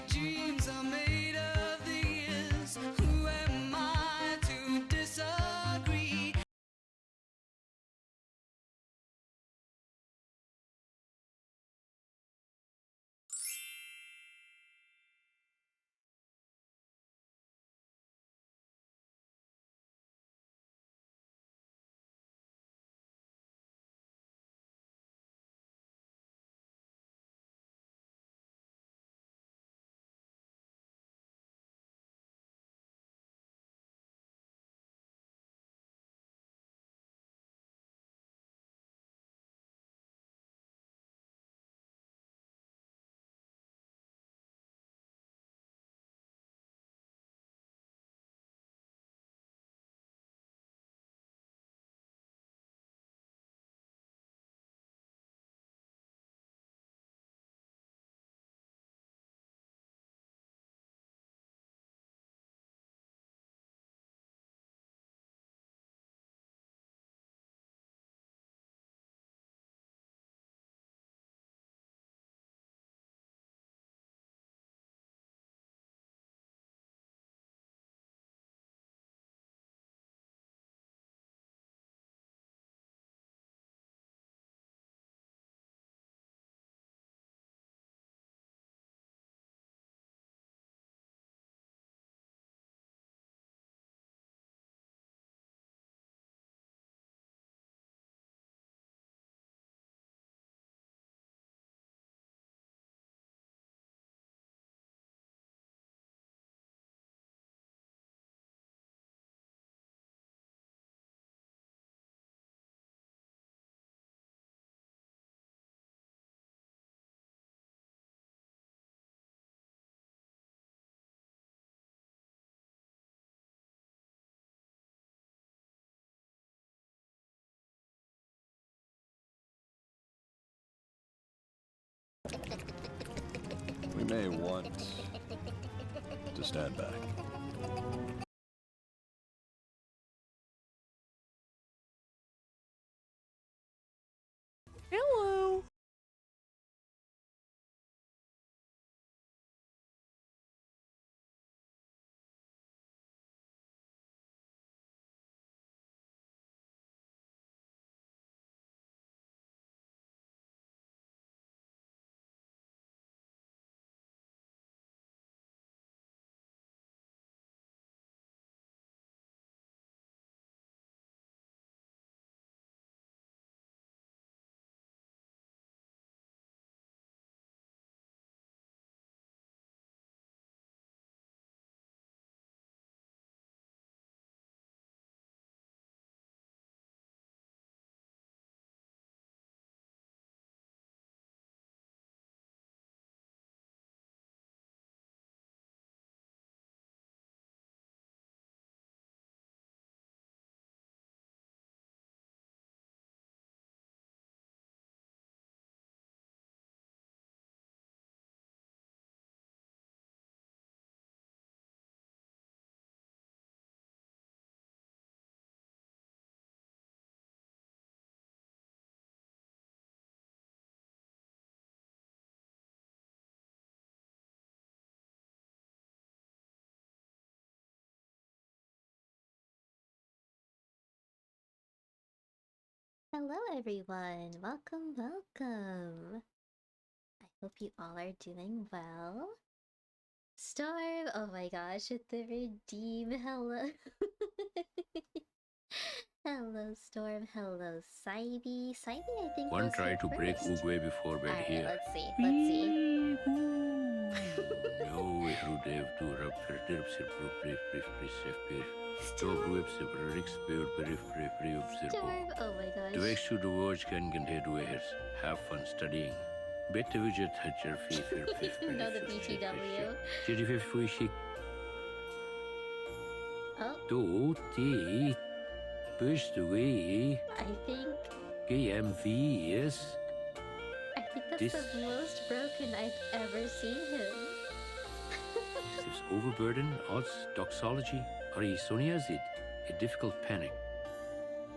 Dreams are made of these. Who am I to disagree? We may want to stand back. Hello. Hello, everyone. Welcome, welcome. I hope you all are doing well. Storm, oh my gosh, with the redeem. Hello. Hello, Storm. Hello, Saibi. Saibi, I think. One was tried to here break first. Uguay before bed Alright, here. let's see. Let's see. No, Hrudev to rub fertir sir brief sefpir. To gruep se rix peur brief Storm, oh my To gosh. exu do woj can head wehers. Have fun studying. Bet widget hatcher fee fir No, the BTW. Chiri fif fuishi Oh, to ti pushed away I think KMVs. that's This the most broken I've ever seen him. is overburden, odds, doxology, or Soniazid, a difficult panic.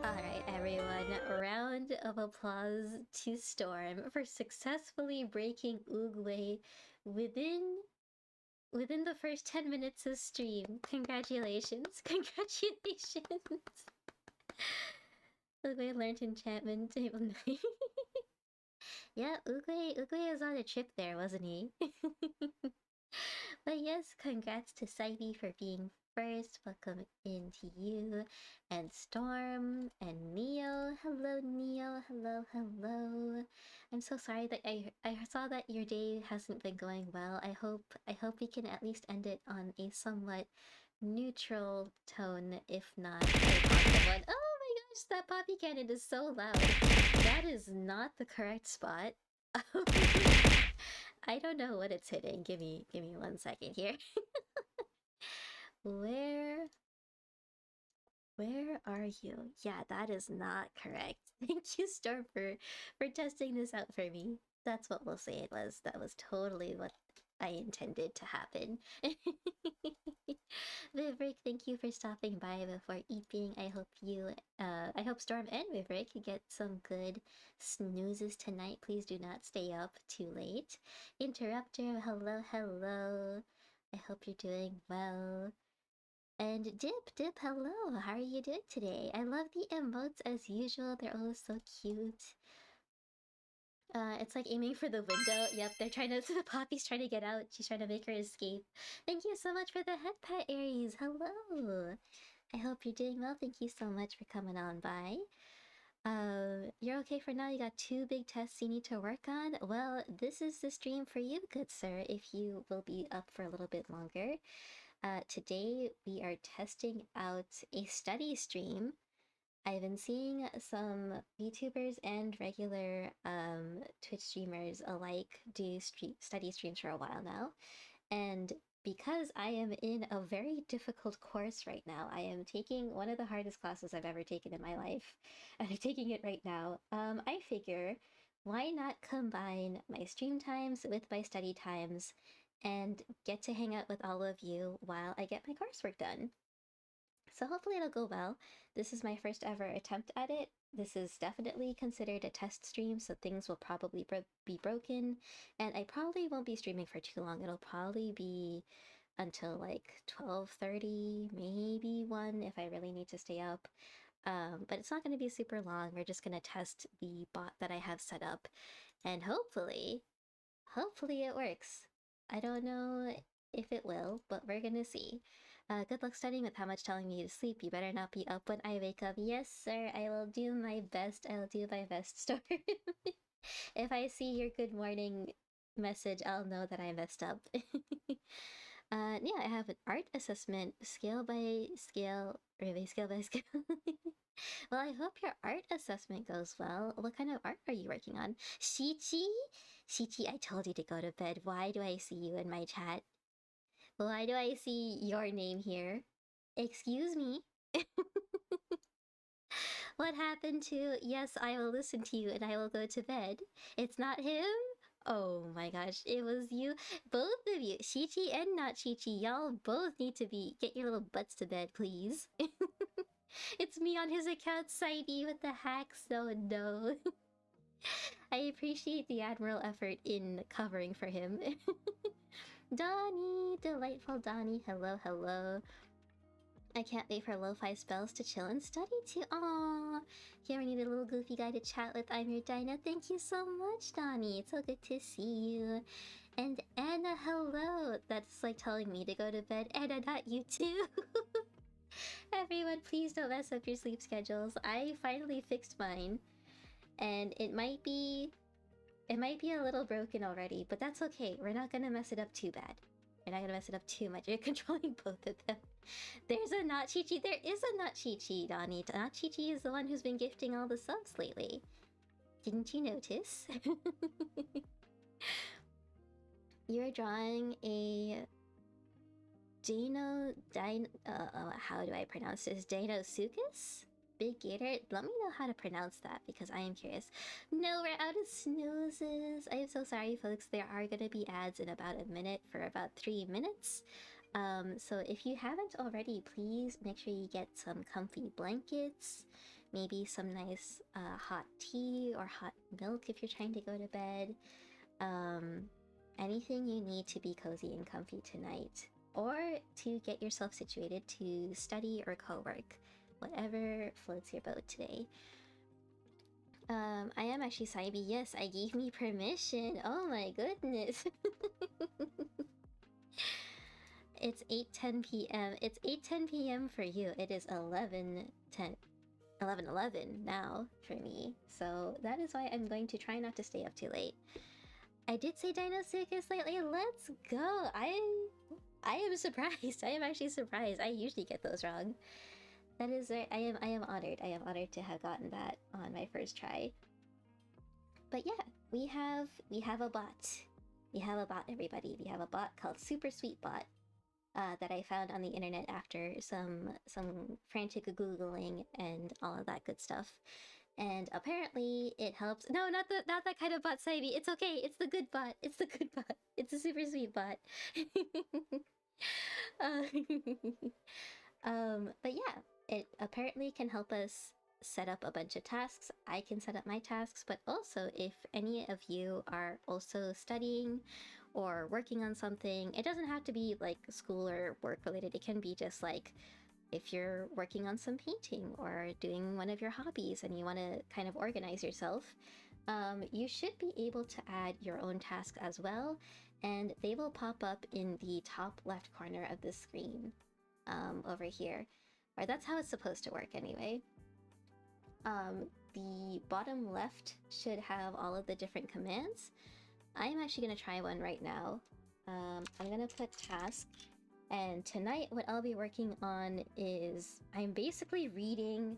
Alright, everyone, a round of applause to Storm for successfully breaking Oogway within within the first 10 minutes of stream. Congratulations. Congratulations. Uguay learned enchantment table 9. Yeah, Uguay was on a trip there, wasn't he? But yes, congrats to Saidi for being first. Welcome into you and Storm and Neo. Hello, Neo. Hello, hello. I'm so sorry that I saw that your day hasn't been going well. I hope we can at least end it on a somewhat neutral tone, if not a positive one. Oh my gosh, that poppy cannon is so loud. That is not the correct spot. I don't know what it's hitting. Give me 1 second here. Where are you? Yeah, that is not correct. Thank you, Storm, for testing this out for me. That's what we'll say it was. That was totally what I intended to happen. Vivrick, thank you for stopping by before eating. I hope Storm and Vivrick get some good snoozes tonight. Please do not stay up too late. Interrupter, hello, hello. I hope you're doing well. And Dip, hello. How are you doing today? I love the emotes as usual. They're always so cute. It's like aiming for the window. Yep, the Poppy's trying to get out. She's trying to make her escape. Thank you so much for the head pet, Aries. Hello. I hope you're doing well. Thank you so much for coming on by. You're okay for now? You got 2 big tests you need to work on? Well, this is the stream for you, good sir, if you will be up for a little bit longer. Today we are testing out a study stream. I've been seeing some VTubers and regular Twitch streamers alike do study streams for a while now. And because I am in a very difficult course right now, I am taking one of the hardest classes I've ever taken in my life, and I'm taking it right now. I figure, why not combine my stream times with my study times and get to hang out with all of you while I get my coursework done? So hopefully it'll go well. This is my first ever attempt at it. This is definitely considered a test stream, so things will probably be broken, and I probably won't be streaming for too long. It'll probably be until like 12:30, maybe 1 if I really need to stay up. But it's not going to be super long. We're just going to test the bot that I have set up, and hopefully it works. I don't know if it will, but we're gonna see. Good luck studying with how much telling me to sleep. You better not be up when I wake up. Yes, sir, I will do my best. I'll do my best, Storm. If I see your good morning message, I'll know that I messed up. Yeah, I have an art assessment, scale by scale, really scale by scale. Well, I hope your art assessment goes well. What kind of art are you working on? Shichi? Shichi, I told you to go to bed. Why do I see you in my chat? Why do I see your name here? Excuse me? What happened to, yes, I will listen to you and I will go to bed? It's not him? Oh my gosh, it was you. Both of you, Shichi and not Shichi, y'all both need to get your little butts to bed, please. It's me on his account, Saidi, with the hacks, so no. I appreciate the admiral effort in covering for him. Donnie, delightful Donnie, hello, hello. I can't wait for lo-fi spells to chill and study too. Aww, here I need a little goofy guy to chat with. I'm your Dinah. Thank you so much, Donnie. It's so good to see you. And Anna, hello. That's like telling me to go to bed. Anna, not you too. Everyone, please don't mess up your sleep schedules. I finally fixed mine, and it might be a little broken already, but that's okay. We're not gonna mess it up too bad. We're not gonna mess it up too much. You're controlling both of them. There's a Not Chi-Chi. There is a Not Chi-Chi, Donnie. Not Chi-Chi is the one who's been gifting all the subs lately. Didn't you notice? You're drawing a how do I pronounce this? Deinosuchus? Big Gator? Let me know how to pronounce that because I am curious. No, we're out of snoozes. I am so sorry, folks. There are going to be ads in about a minute for about 3 minutes. So if you haven't already, please make sure you get some comfy blankets, maybe some nice hot tea or hot milk if you're trying to go to bed. anything you need to be cozy and comfy tonight, or to get yourself situated to study or co-work, whatever floats your boat today. I am actually Saibi. Yes, I gave me permission. Oh my goodness. It's 8:10 p.m. It's 8:10 p.m. for you. It is 11:11 now for me. So that is why I'm going to try not to stay up too late. I did say Dinosuke is lately. Let's go. I am surprised. I am actually surprised. I usually get those wrong. That is right. I am honored. I am honored to have gotten that on my first try. But yeah, we have a bot. We have a bot, everybody. We have a bot called Super Sweet Bot that I found on the internet after some frantic googling and all of that good stuff. And apparently it helps. No, not that kind of bot, Saibi. It's okay. It's the good bot. It's the good bot. It's a super sweet bot. But yeah, it apparently can help us set up a bunch of tasks. I can set up my tasks, but also if any of you are also studying or working on something, it doesn't have to be like school or work related. It can be just like if you're working on some painting or doing one of your hobbies and you want to kind of organize yourself, you should be able to add your own tasks as well, and they will pop up in the top left corner of the screen over here. Or that's how it's supposed to work anyway. The bottom left should have all of the different commands. I'm actually going to try one right now. I'm going to put task. And tonight what I'll be working on is I'm basically reading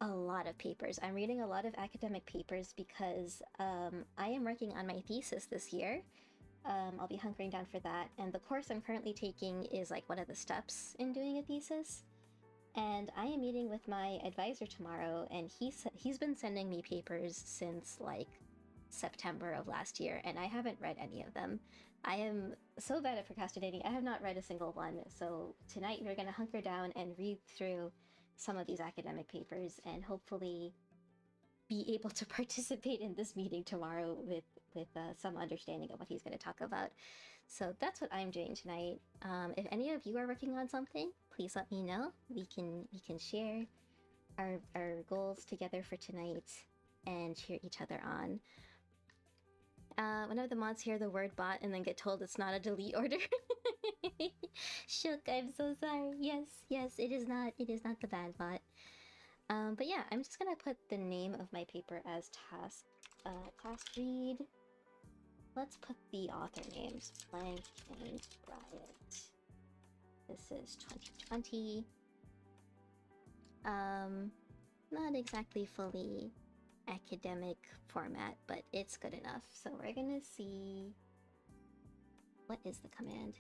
a lot of papers. I'm reading a lot of academic papers because I am working on my thesis this year. I'll be hunkering down for that. And the course I'm currently taking is like one of the steps in doing a thesis. And I am meeting with my advisor tomorrow, and he's been sending me papers since like September of last year, and I haven't read any of them. I am so bad at procrastinating. I have not read a single one. So tonight we're going to hunker down and read through some of these academic papers and hopefully be able to participate in this meeting tomorrow with some understanding of what he's going to talk about. So that's what I'm doing tonight. If any of you are working on something, please let me know. We can share our goals together for tonight and cheer each other on. Whenever the mods hear the word bot and then get told it's not a delete order. Shook, I'm so sorry. Yes, it is not the bad bot. But yeah, I'm just gonna put the name of my paper as task. Task read. Let's put the author names. Blank and Riot. This is 2020. Not exactly fully academic format, but it's good enough. So we're gonna see, what is the command?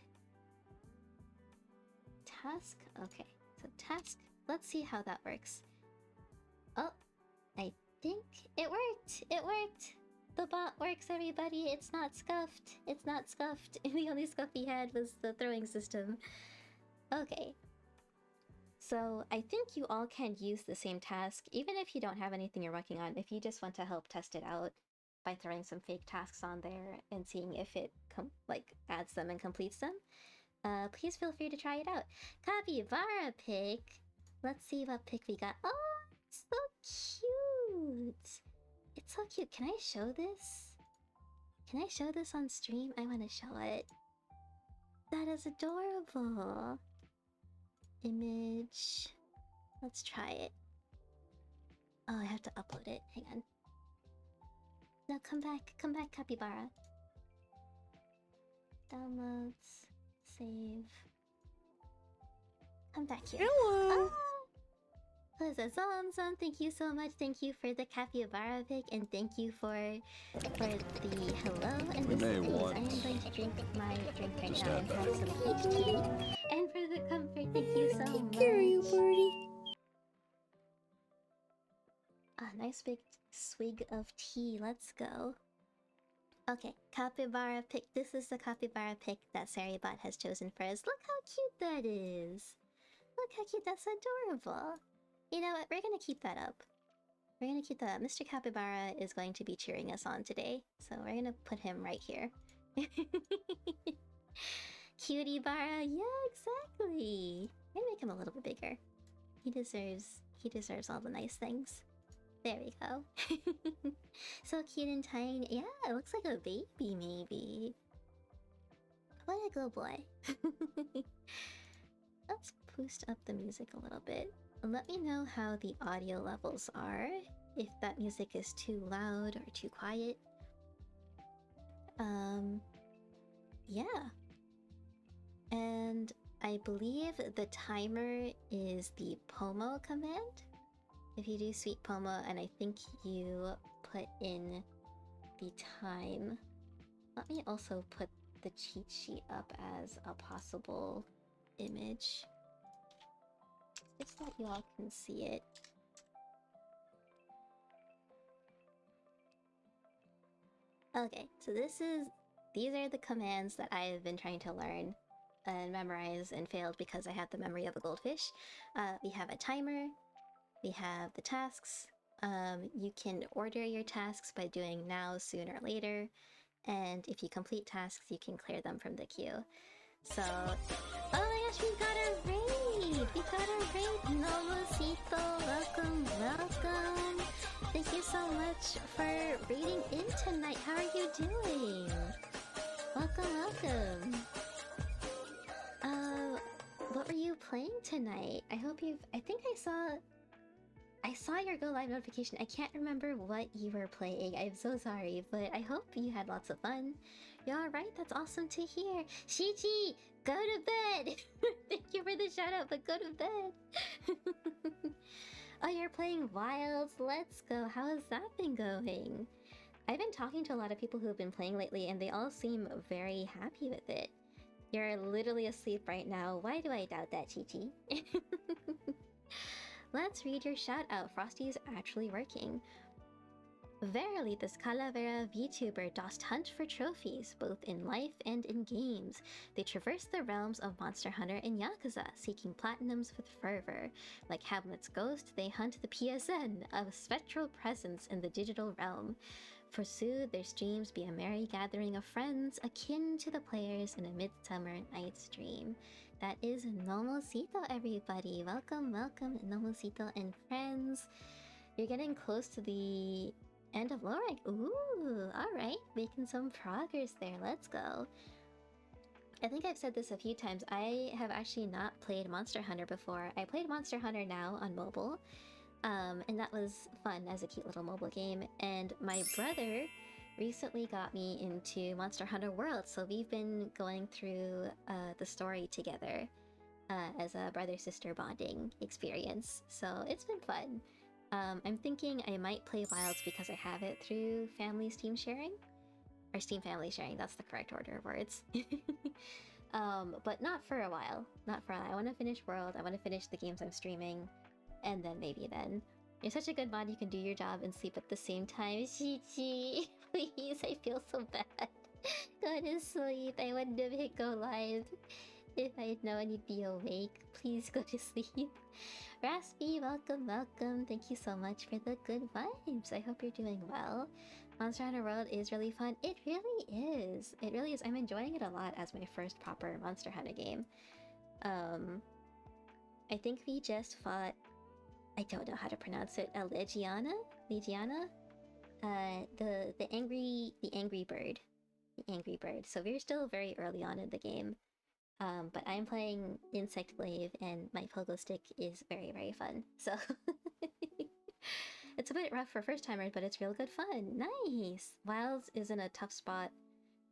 Task? Okay, so task. Let's see how that works. Oh, I think it worked. It worked. The bot works, everybody. It's not scuffed. It's not scuffed. The only scuff he had was the throwing system. Okay. So I think you all can use the same task, even if you don't have anything you're working on. If you just want to help test it out by throwing some fake tasks on there and seeing if it adds them and completes them, please feel free to try it out. Capybara pick. Let's see what pick we got. Oh, it's so cute. It's so cute. Can I show this? Can I show this on stream? I want to show it. That is adorable. Image. Let's try it. Oh, I have to upload it. Hang on. No, come back, Capybara. Downloads. Save. Come back here. Hello! Zom, thank you so much. Thank you for the capybara pick, and thank you for the hello and We the may space. want I am going to drink my drink right now stand and have back. some peach tea. And for the comfort, thank you so much. Carry you, birdie. A nice big swig of tea. Let's go. Okay, capybara pick. This is the capybara pick that Saribot has chosen for us. Look how cute that is. Look how cute. That's adorable. You know what? We're gonna keep that up. We're gonna keep that up. Mr. Capybara is going to be cheering us on today, so we're gonna put him right here. Cutie Bara, yeah, exactly. Maybe make him a little bit bigger. He deserves all the nice things. There we go. So cute and tiny. Yeah, it looks like a baby maybe. What a good boy. Let's boost up the music a little bit. Let me know how the audio levels are. If that music is too loud or too quiet. Yeah. And I believe the timer is the Pomo command. If you do Sweet Pomo, and I think you put in the time. Let me also put the cheat sheet up as a possible image. Just so you all can see it. Okay, so these are the commands that I've been trying to learn and memorize and failed because I have the memory of a goldfish. We have a timer, we have the tasks. You can order your tasks by doing now, soon, or later. And if you complete tasks, you can clear them from the queue. So, oh my gosh, we got a raid! We got a raid! Nomosito, welcome, welcome! Thank you so much for raiding in tonight. How are you doing? Welcome, welcome. What were you playing tonight? I think I saw your go live notification. I can't remember what you were playing. I'm so sorry, but I hope you had lots of fun. You're alright? That's awesome to hear. Shichi, go to bed! Thank you for the shout out, but go to bed. Oh, you're playing Wilds. Let's go. How has that been going? I've been talking to a lot of people who have been playing lately, and they all seem very happy with it. You're literally asleep right now. Why do I doubt that, Chi-Chi? Let's read your shout out. Frosty's actually working. Verily, this Calavera VTuber dost hunt for trophies, both in life and in games. They traverse the realms of Monster Hunter and Yakuza, seeking platinums with fervor. Like Hamlet's ghost, they hunt the PSN, a spectral presence in the digital realm. Pursue their streams be a merry gathering of friends, akin to the players in a Midsummer Night's Dream. That is Nomosito, everybody. Welcome, welcome, Nomosito and friends. You're getting close to the end of low rank. Ooh, alright. Making some progress there. Let's go. I think I've said this a few times. I have actually not played Monster Hunter before. I played Monster Hunter now on mobile. And that was fun as a cute little mobile game. And my brother recently got me into Monster Hunter World, so we've been going through the story together as a brother-sister bonding experience. So it's been fun. I'm thinking I might play Wilds because I have it through family Steam sharing. Or Steam family sharing, that's the correct order of words. But not for a while. Not for a while. I want to finish World, I want to finish the games I'm streaming. And then maybe then. You're such a good mod, you can do your job and sleep at the same time. Shichi, please, I feel so bad. Go to sleep. I wouldn't have hit go live if I'd known you'd be awake. Please go to sleep. Raspy, welcome, welcome. Thank you so much for the good vibes. I hope you're doing well. Monster Hunter World is really fun. It really is. It really is. I'm enjoying it a lot as my first proper Monster Hunter game. I think we just fought... I don't know how to pronounce it. A Legiana? Legiana? The angry bird. The angry bird. So we're still very early on in the game. But I'm playing Insect Glaive and my pogo stick is very, very fun. So it's a bit rough for first timers, but it's real good fun. Nice! Wilds is in a tough spot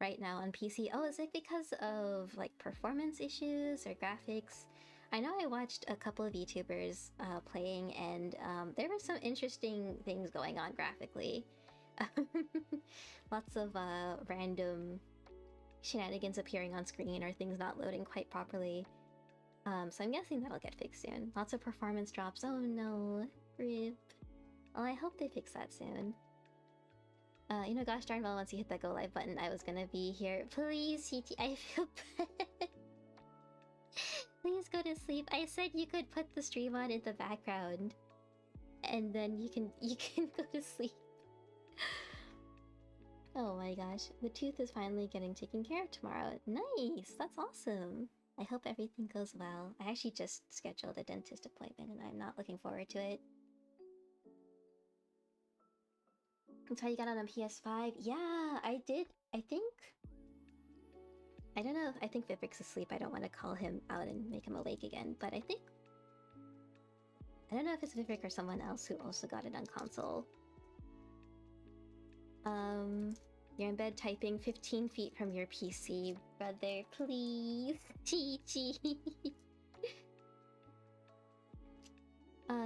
right now on PC. Oh, is it because of like performance issues or graphics? I know I watched a couple of YouTubers playing, and there were some interesting things going on graphically. Lots of random shenanigans appearing on screen or things not loading quite properly. So I'm guessing that'll get fixed soon. Lots of performance drops. Oh no, rip. Well, I hope they fix that soon. You know, gosh darn well, once you hit that go live button, I was gonna be here. Please, CT, I feel bad. Please go to sleep. I said you could put the stream on in the background, and then you can go to sleep. Oh my gosh, the tooth is finally getting taken care of tomorrow. Nice, that's awesome. I hope everything goes well. I actually just scheduled a dentist appointment and I'm not looking forward to it. That's how you got on PS5? Yeah, I did. I think. I don't know. I think Vibric's asleep. I don't want to call him out and make him awake again, but I think. I don't know if it's Vibric or someone else who also got it on console. You're in bed typing 15 feet from your PC. Brother, please. Chi-chi.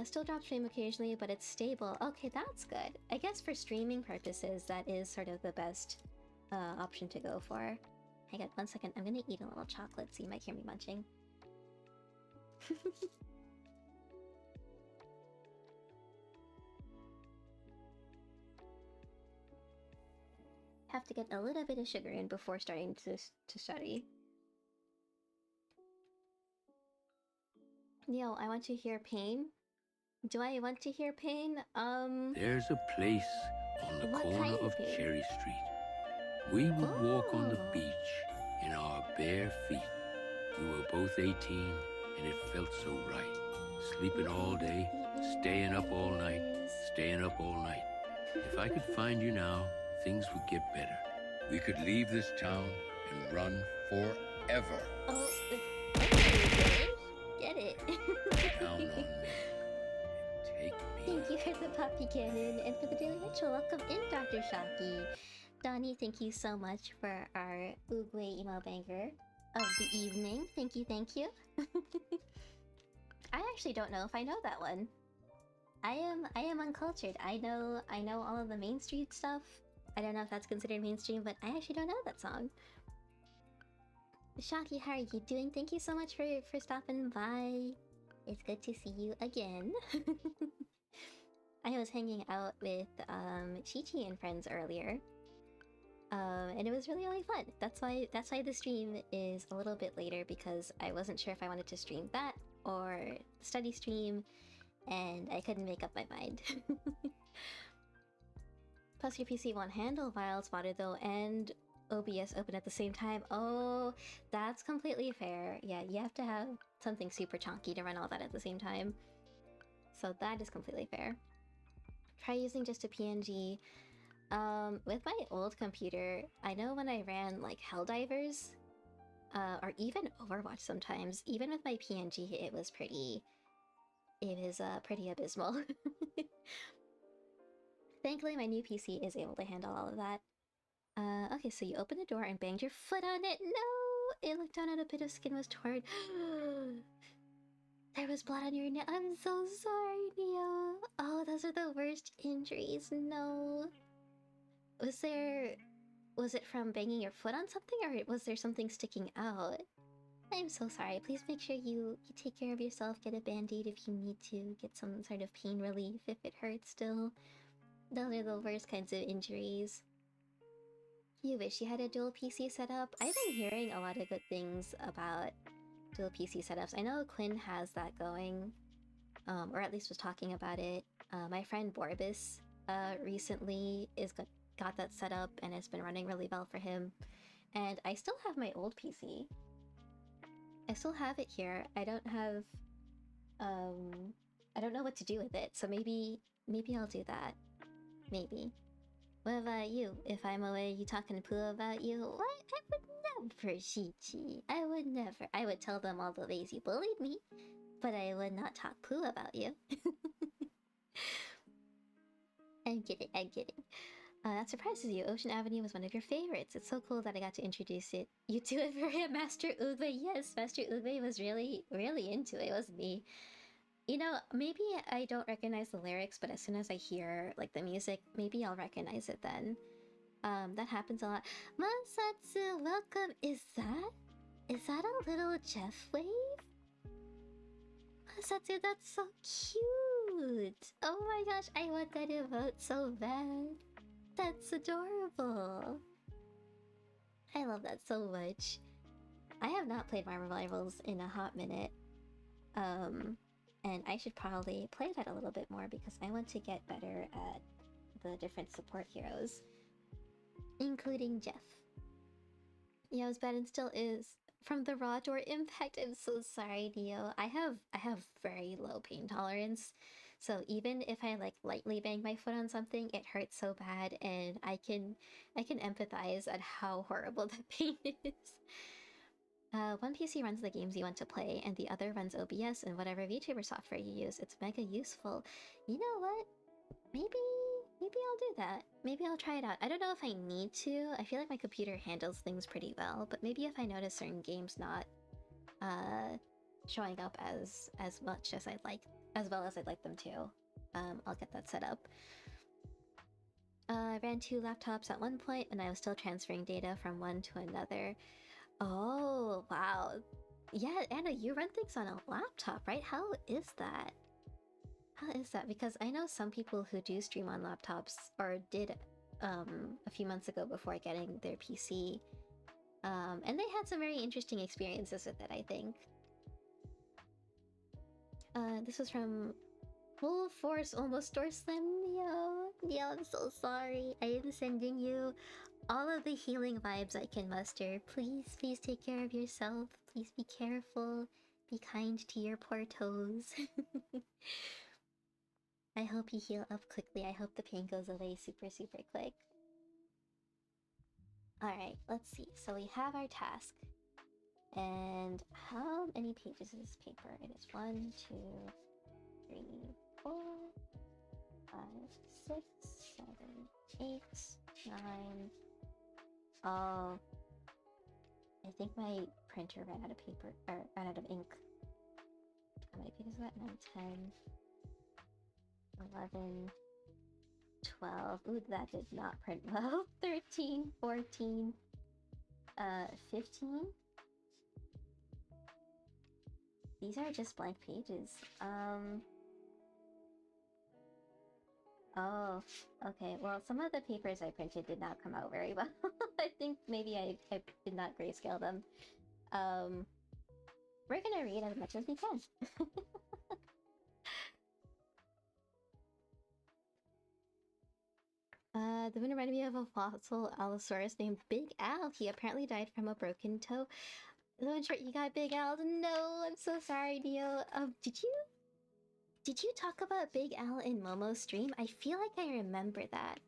Still drop stream occasionally, but it's stable. Okay, that's good. I guess for streaming purposes, that is sort of the best option to go for. Hang on 1 second. I'm gonna eat a little chocolate so you might hear me munching. Have to get a little bit of sugar in before starting to study. Yo, I want to hear pain. Do I want to hear pain? There's a place on the What corner kind of of pain? Cherry Street. We would walk on the Oh. beach in our bare feet. We were both 18, and it felt so right. Sleeping all day, staying up all night, staying up all night. If I could find you now, things would get better. We could leave this town and run forever. Oh, okay, get it. Count on me. And take me. Thank you for the puppy cannon and for the daily ritual. Welcome in, Dr. Shocky. Donnie, thank you so much for our Oogway emo banger of the evening. Thank you, thank you. I actually don't know if I know that one. I am uncultured. I know all of the Main Street stuff. I don't know if that's considered mainstream, but I actually don't know that song. Shocky, how are you doing? Thank you so much for stopping by. It's good to see you again. I was hanging out with Chi-Chi and friends earlier. And it was really, really fun. That's why the stream is a little bit later, because I wasn't sure if I wanted to stream that or the study stream, and I couldn't make up my mind. Plus your PC won't handle Wild Spotted though, and OBS open at the same time. Oh, that's completely fair. Yeah, you have to have something super chunky to run all that at the same time. So that is completely fair. Try using just a PNG. With my old computer, I know when I ran like Helldivers, or even Overwatch sometimes, even with my PNG, it was pretty abysmal. Thankfully, my new PC is able to handle all of that. Okay, so you opened the door and banged your foot on it. No! It looked down and a bit of skin was torn. There was blood on your nail. I'm so sorry, Neo. Oh, those are the worst injuries. No. Was it from banging your foot on something, or was there something sticking out? I'm so sorry. Please make sure you take care of yourself, get a band-aid if you need to, get some sort of pain relief if it hurts still. Those are the worst kinds of injuries. You wish you had a dual PC setup? I've been hearing a lot of good things about dual PC setups. I know Quinn has that going, or at least was talking about it. My friend Borbis recently got that set up, and it's been running really well for him. And I still have my old PC. I still have it here. I don't have, I don't know what to do with it, so maybe I'll do that. Maybe. What about you? If I'm away, you talking to Pooh about you? What? I would never, Chi-Chi. I would never. I would tell them all the ways you bullied me, but I would not talk Pooh about you. I'm kidding, I'm kidding. That surprises you. Ocean Avenue was one of your favorites. It's so cool that I got to introduce you to it for him. Master Oogway. Yes, Master Oogway was really, really into it, wasn't he? You know, maybe I don't recognize the lyrics, but as soon as I hear, like, the music, maybe I'll recognize it then. That happens a lot. Masatsu, welcome. Is that a little Jeff wave? Masatsu, that's so cute. Oh my gosh, I want that emote so bad. That's adorable. I love that so much. I have not played Marvel Rivals in a hot minute. And I should probably play that a little bit more because I want to get better at the different support heroes. including Jeff. Yeah, it was bad and still is. From the raw door impact, I'm so sorry, Neo. I have very low pain tolerance. So even if I like lightly bang my foot on something, it hurts so bad, and I can empathize at how horrible that pain is. One PC runs the games you want to play, and the other runs OBS and whatever VTuber software you use. It's mega useful. You know what? Maybe I'll do that. Maybe I'll try it out. I don't know if I need to. I feel like my computer handles things pretty well, but maybe if I notice certain games not showing up as much as I'd like, as well as I'd like them to, I'll get that set up. I ran 2 laptops at one point, and I was still transferring data from one to another. Oh, wow. Yeah, Anna, you run things on a laptop, right? How is that? How is that? Because I know some people who do stream on laptops, or did a few months ago before getting their PC. And they had some very interesting experiences with it, I think. This was from Full Force Almost Door Slam. Neo, I'm so sorry. I am sending you all of the healing vibes I can muster. Please take care of yourself. Please be careful. Be kind to your poor toes. I hope you heal up quickly. I hope the pain goes away super quick. Alright, let's see. So we have our task. And how many pages is this paper? It is 1, 2, 3, 4, 5, 6, 7, 8, 9. Oh, I think my printer ran out of paper, or ran out of ink. How many pages is that? 9, 10, 11, 12. Ooh, that did not print well. 13, 14, 15. These are just blank pages. Oh, okay. Well, some of the papers I printed did not come out very well. I think maybe I did not grayscale them. We're gonna read as much as we can. The moon reminded me of a fossil Allosaurus named Big Al. He apparently died from a broken toe. Hello, short, you got Big Al? No, I'm so sorry, Neo. Did you talk about Big Al in Momo's stream? I feel like I remember that.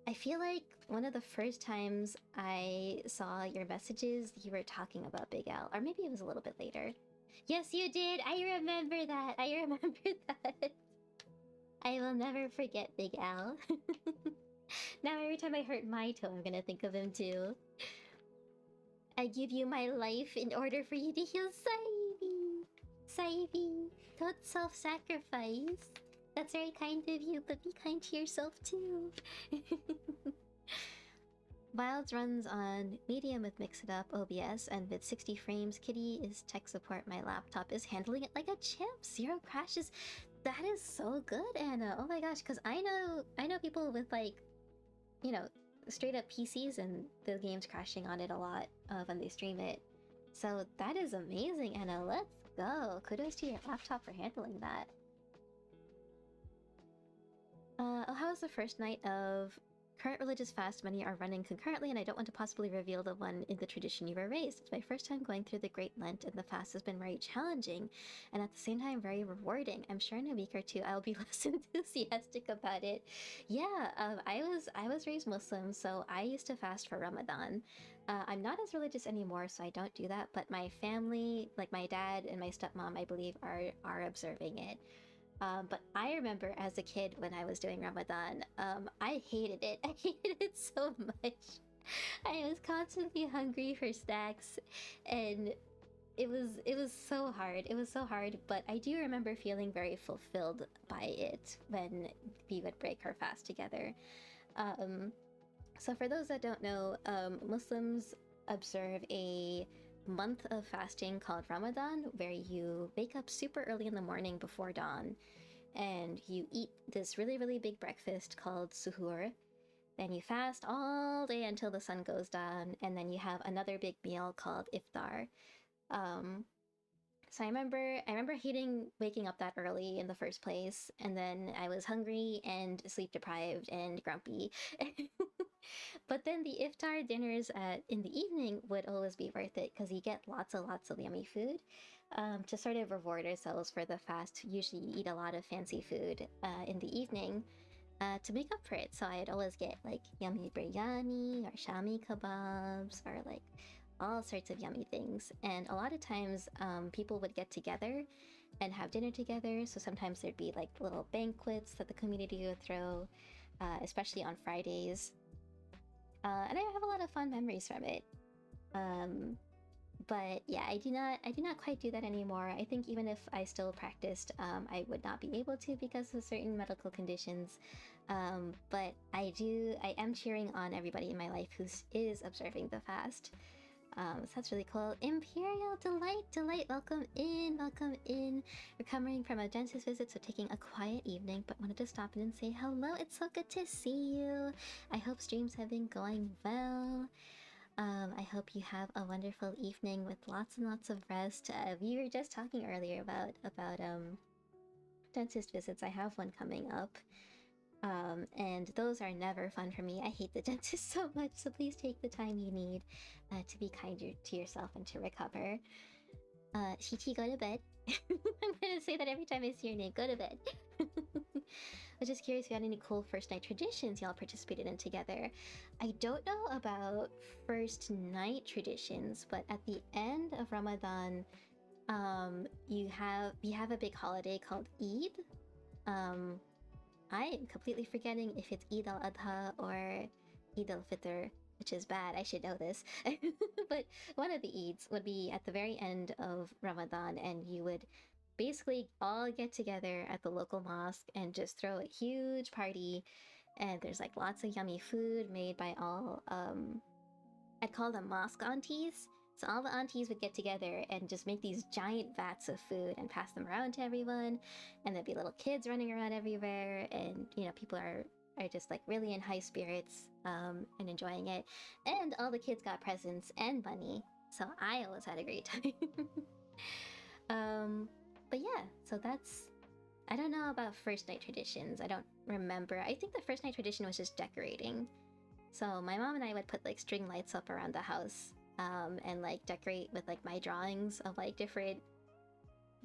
I feel like one of the first times I saw your messages, you were talking about Big Al. Or maybe it was a little bit later. Yes, you did! I remember that! I remember that! I will never forget Big Al. Now every time I hurt my toe, I'm gonna think of him too. I give you my life in order for you to heal Saibi. Don't self-sacrifice. That's very kind of you, but be kind to yourself too. Wilds runs on medium with Mix It Up OBS, and with 60 frames, Kitty is tech support. My laptop is handling it like a champ. 0 crashes. That is so good, Anna. Oh my gosh, because I know people with, like, you know, straight up PCs and the game's crashing on it a lot when they stream it. So that is amazing, Anna. Let's go. Kudos to your laptop for handling that. Oh, how was the first night of current religious fast? Many are running concurrently, and I don't want to possibly reveal the one in the tradition you were raised. It's my first time going through the Great Lent, and the fast has been very challenging, and at the same time very rewarding. I'm sure in a week or two I'll be less enthusiastic about it. Yeah, I was raised Muslim, so I used to fast for Ramadan. I'm not as religious anymore, so I don't do that, but my family, like my dad and my stepmom, I believe, are observing it. But I remember as a kid when I was doing Ramadan, I hated it. I hated it so much. I was constantly hungry for snacks, and it was so hard. It was so hard, but I do remember feeling very fulfilled by it when we would break our fast together. So for those that don't know, Muslims observe a month of fasting called Ramadan, where you wake up super early in the morning before dawn and you eat this really big breakfast called suhoor. Then you fast all day until the sun goes down, and then you have another big meal called iftar. So I remember hating waking up that early in the first place, and then I was hungry and sleep deprived and grumpy. But then the iftar dinners in the evening would always be worth it because you get lots of yummy food. To sort of reward ourselves for the fast, usually you eat a lot of fancy food in the evening to make up for it. So I'd always get like yummy biryani or shami kebabs or like all sorts of yummy things. And a lot of times people would get together and have dinner together. So sometimes there'd be like little banquets that the community would throw, especially on Fridays. And I have a lot of fun memories from it. But yeah, I do not quite do that anymore. I think even if I still practiced, I would not be able to because of certain medical conditions. But I am cheering on everybody in my life who is observing the fast. So that's really cool. Imperial Delight, welcome in. Recovering from a dentist visit, so taking a quiet evening, but wanted to stop in and say hello. It's so good to see you. I hope streams have been going well. I hope you have a wonderful evening with lots and lots of rest. We were just talking earlier about dentist visits. I have one coming up. And those are never fun for me. I hate the dentist so much, so please take the time you need to be kinder to yourself and to recover. Shichi, go to bed. I'm gonna say that every time I see your name. Go to bed. I was just curious if you had any cool first night traditions y'all participated in together. I don't know about first night traditions, but at the end of Ramadan, we have a big holiday called Eid. I am completely forgetting if it's Eid al-Adha or Eid al-Fitr, which is bad. I should know this. But one of the Eids would be at the very end of Ramadan, and you would basically all get together at the local mosque and just throw a huge party. And there's like lots of yummy food made by all, I'd call them mosque aunties. So all the aunties would get together and just make these giant vats of food and pass them around to everyone. And there'd be little kids running around everywhere. And, you know, people are just like really in high spirits and enjoying it. And all the kids got presents and money. So I always had a great time. But yeah, so that's... I don't know about first night traditions. I don't remember. I think the first night tradition was just decorating. So my mom and I would put like string lights up around the house. And like decorate with like my drawings of like different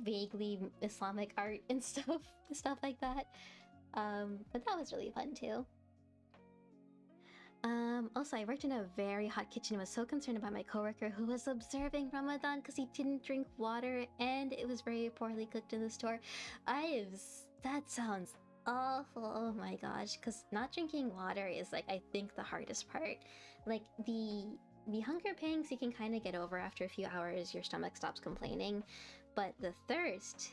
vaguely Islamic art and stuff like that. But that was really fun too. Also, I worked in a very hot kitchen and was so concerned about my coworker who was observing Ramadan because he didn't drink water and it was very poorly cooked in the store. That sounds awful. Oh my gosh, because not drinking water is like, I think, the hardest part. Like the hunger pangs you can kind of get over after a few hours, your stomach stops complaining, but the thirst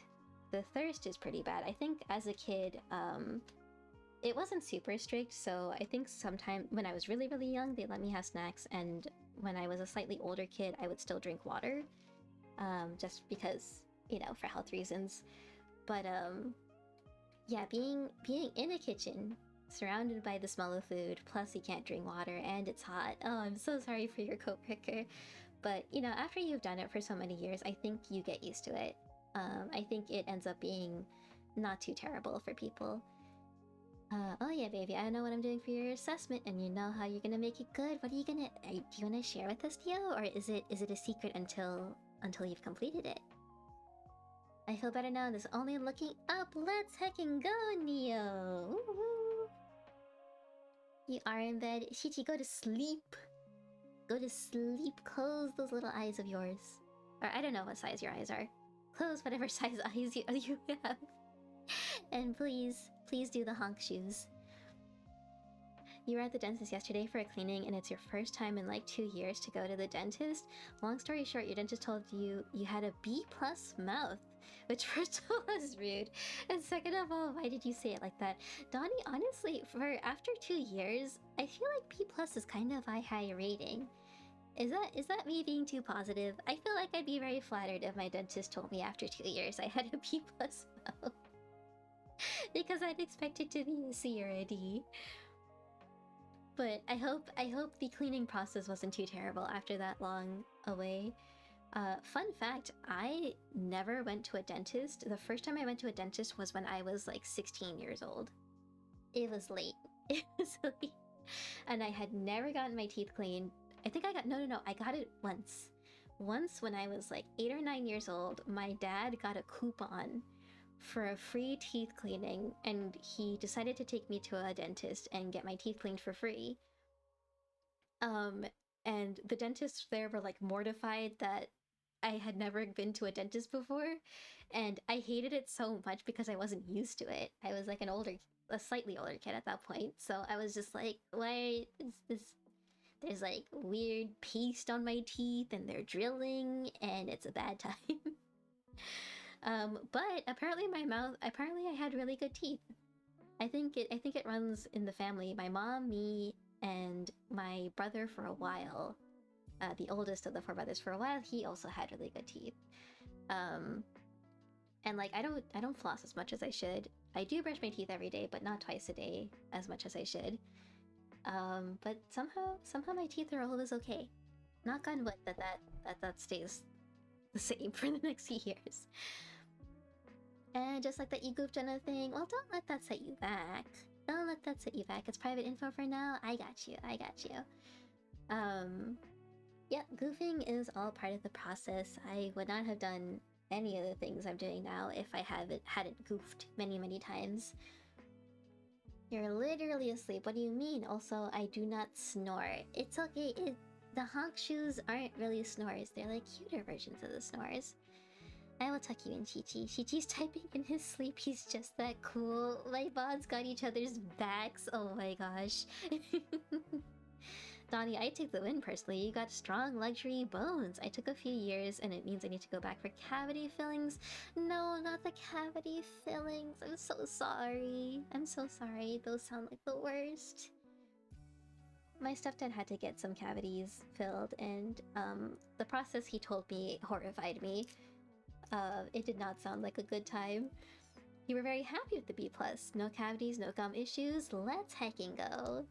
is pretty bad. I think as a kid, it wasn't super strict, so I think sometime when I was really, really young, they let me have snacks, and when I was a slightly older kid, I would still drink water, just because, you know, for health reasons. But yeah, being in a kitchen surrounded by the smell of food, plus you can't drink water and it's hot. Oh, I'm so sorry for your coworker. But, you know, after you've done it for so many years, I think you get used to it. I think it ends up being not too terrible for people. Oh yeah, baby, I know what I'm doing for your assessment, and you know how you're gonna make it good. What are you gonna... do you wanna share with us, Dio? Or is it a secret until you've completed it? I feel better now, there's only looking up. Let's heckin' go, Neo! Woo-hoo. You are in bed. Shichi, go to sleep. Go to sleep. Close those little eyes of yours. Or I don't know what size your eyes are. Close whatever size eyes you have. And please do the honk shoes. You were at the dentist yesterday for a cleaning and it's your first time in like 2 years to go to the dentist. Long story short, your dentist told you had a B+ mouth, which first of all is rude, and second of all, why did you say it like that? Donnie, honestly, for after 2 years, I feel like B+ is kind of a high rating. Is that me being too positive? I feel like I'd be very flattered if my dentist told me after 2 years I had a B+ mouth. Because I'd expect it to be a C or a D. But I hope the cleaning process wasn't too terrible after that long away. Fun fact, I never went to a dentist. The first time I went to a dentist was when I was like 16 years old. It was late. It was late. And I had never gotten my teeth cleaned. I think I got no, I got it once. Once when I was like 8 or 9 years old, my dad got a coupon for a free teeth cleaning, and he decided to take me to a dentist and get my teeth cleaned for free. And the dentists there were like mortified that I had never been to a dentist before, and I hated it so much because I wasn't used to it. I was like a slightly older kid at that point, so I was just like, why is this? There's like weird paste on my teeth, and they're drilling, and it's a bad time. But apparently I had really good teeth. I think it runs in the family. My mom, me, and my brother for a while. The oldest of the 4 brothers for a while, he also had really good teeth. And like I don't floss as much as I should. I do brush my teeth every day, but not twice a day as much as I should. But somehow my teeth are always okay. Knock on wood that stays the same for the next few years. And just like that you goofed on a thing, well, don't let that set you back. Don't let that set you back. It's private info for now. I got you. Yeah, goofing is all part of the process. I would not have done any of the things I'm doing now if I hadn't goofed many times. You're literally asleep. What do you mean? Also, I do not snore. It's okay. The honk shoes aren't really snores. They're like cuter versions of the snores. I will tuck you in, Chi-Chi. Chi-Chi's typing in his sleep. He's just that cool. My bonds got each other's backs. Oh my gosh. Donnie, I take the win personally. You got strong luxury bones. I took a few years and it means I need to go back for cavity fillings. No, not the cavity fillings. I'm so sorry. Those sound like the worst. My stepdad had to get some cavities filled, and the process he told me horrified me. It did not sound like a good time. You were very happy with the B+. No cavities, no gum issues. Let's hecking go.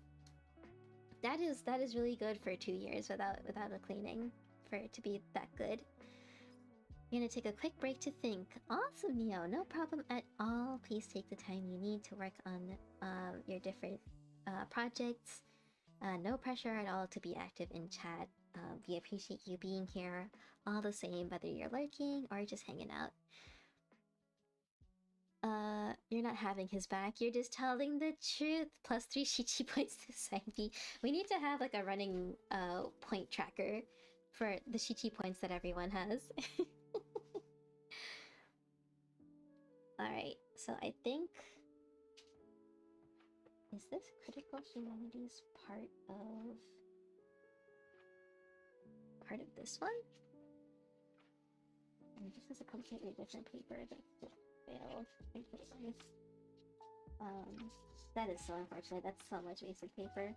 That is really good for 2 years without a cleaning, for it to be that good. You're gonna take a quick break to think. Awesome, Neo. No problem at all. Please take the time you need to work on your different projects. No pressure at all to be active in chat. We appreciate you being here all the same, whether you're lurking or just hanging out. You're not having his back, you're just telling the truth. +3 Shichi points to Sandy. We need to have like a running point tracker for the Shichi points that everyone has. Alright, so I think... Is this Critical Humanities part of this one? And this is a completely different paper that just failed. That is so unfortunate. That's so much basic paper.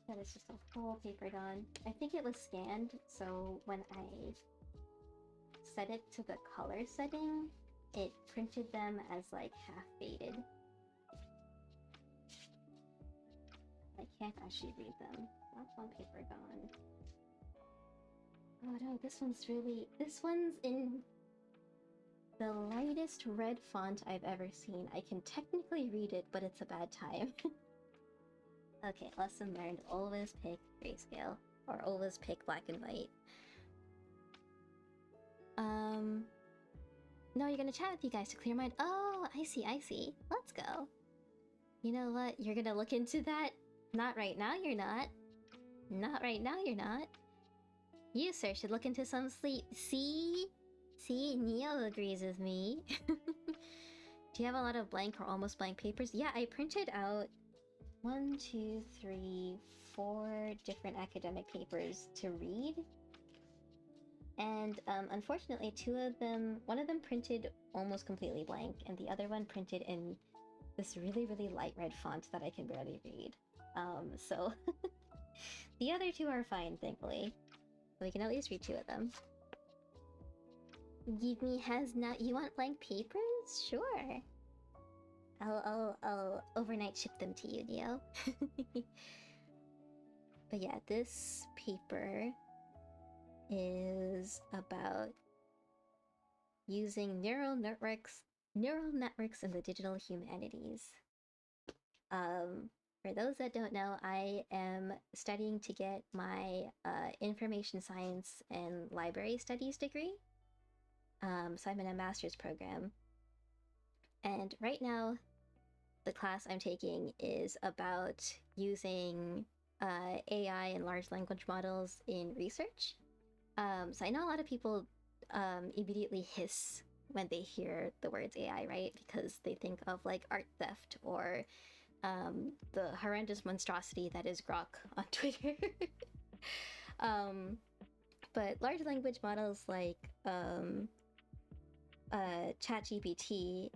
That is just a whole paper gone. I think it was scanned, so when I set it to the color setting, it printed them as like half faded. I can't actually read them. That's one paper gone. Oh no, this one's in the lightest red font I've ever seen. I can technically read it, but it's a bad time. Okay, lesson learned. Always pick grayscale. Or always pick black and white. No, you're gonna chat with you guys to clear mind. Oh, I see. Let's go. You know what? You're gonna look into that? Not right now, you're not. Not right now, you're not. You, sir, should look into some sleep. See? Neo agrees with me. Do you have a lot of blank or almost blank papers? Yeah, I printed out 1, 2, 3, 4 different academic papers to read. And unfortunately, one of them printed almost completely blank, and the other one printed in this really, really light red font that I can barely read. So the other 2 are fine, thankfully. We can at least read 2 of them. Give me has not. You want blank papers? Sure. I'll overnight ship them to you, Neo. But yeah, this paper is about using neural networks in the digital humanities. For those that don't know, I am studying to get my information science and library studies degree. So I'm in a master's program. And right now, the class I'm taking is about using AI and large language models in research. So I know a lot of people immediately hiss when they hear the words AI, right? Because they think of like art theft or the horrendous monstrosity that is Grok on Twitter. But large language models like ChatGPT,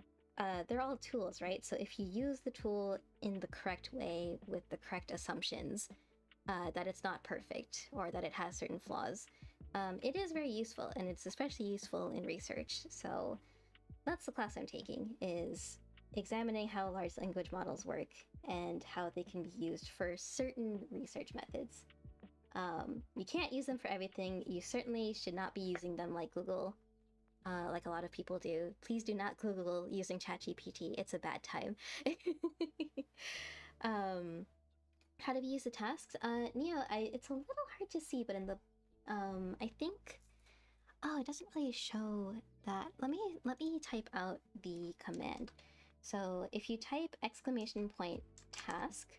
they're all tools, right? So if you use the tool in the correct way with the correct assumptions, that it's not perfect or that it has certain flaws, it is very useful, and it's especially useful in research. So that's the class I'm taking, is examining how large language models work and how they can be used for certain research methods. You can't use them for everything. You certainly should not be using them like Google, like a lot of people do. Please do not Google using ChatGPT. It's a bad time. How do we use the tasks? Neo, it's a little hard to see, but in the, I think, oh, it doesn't really show that. Let me type out the command. So if you type !task,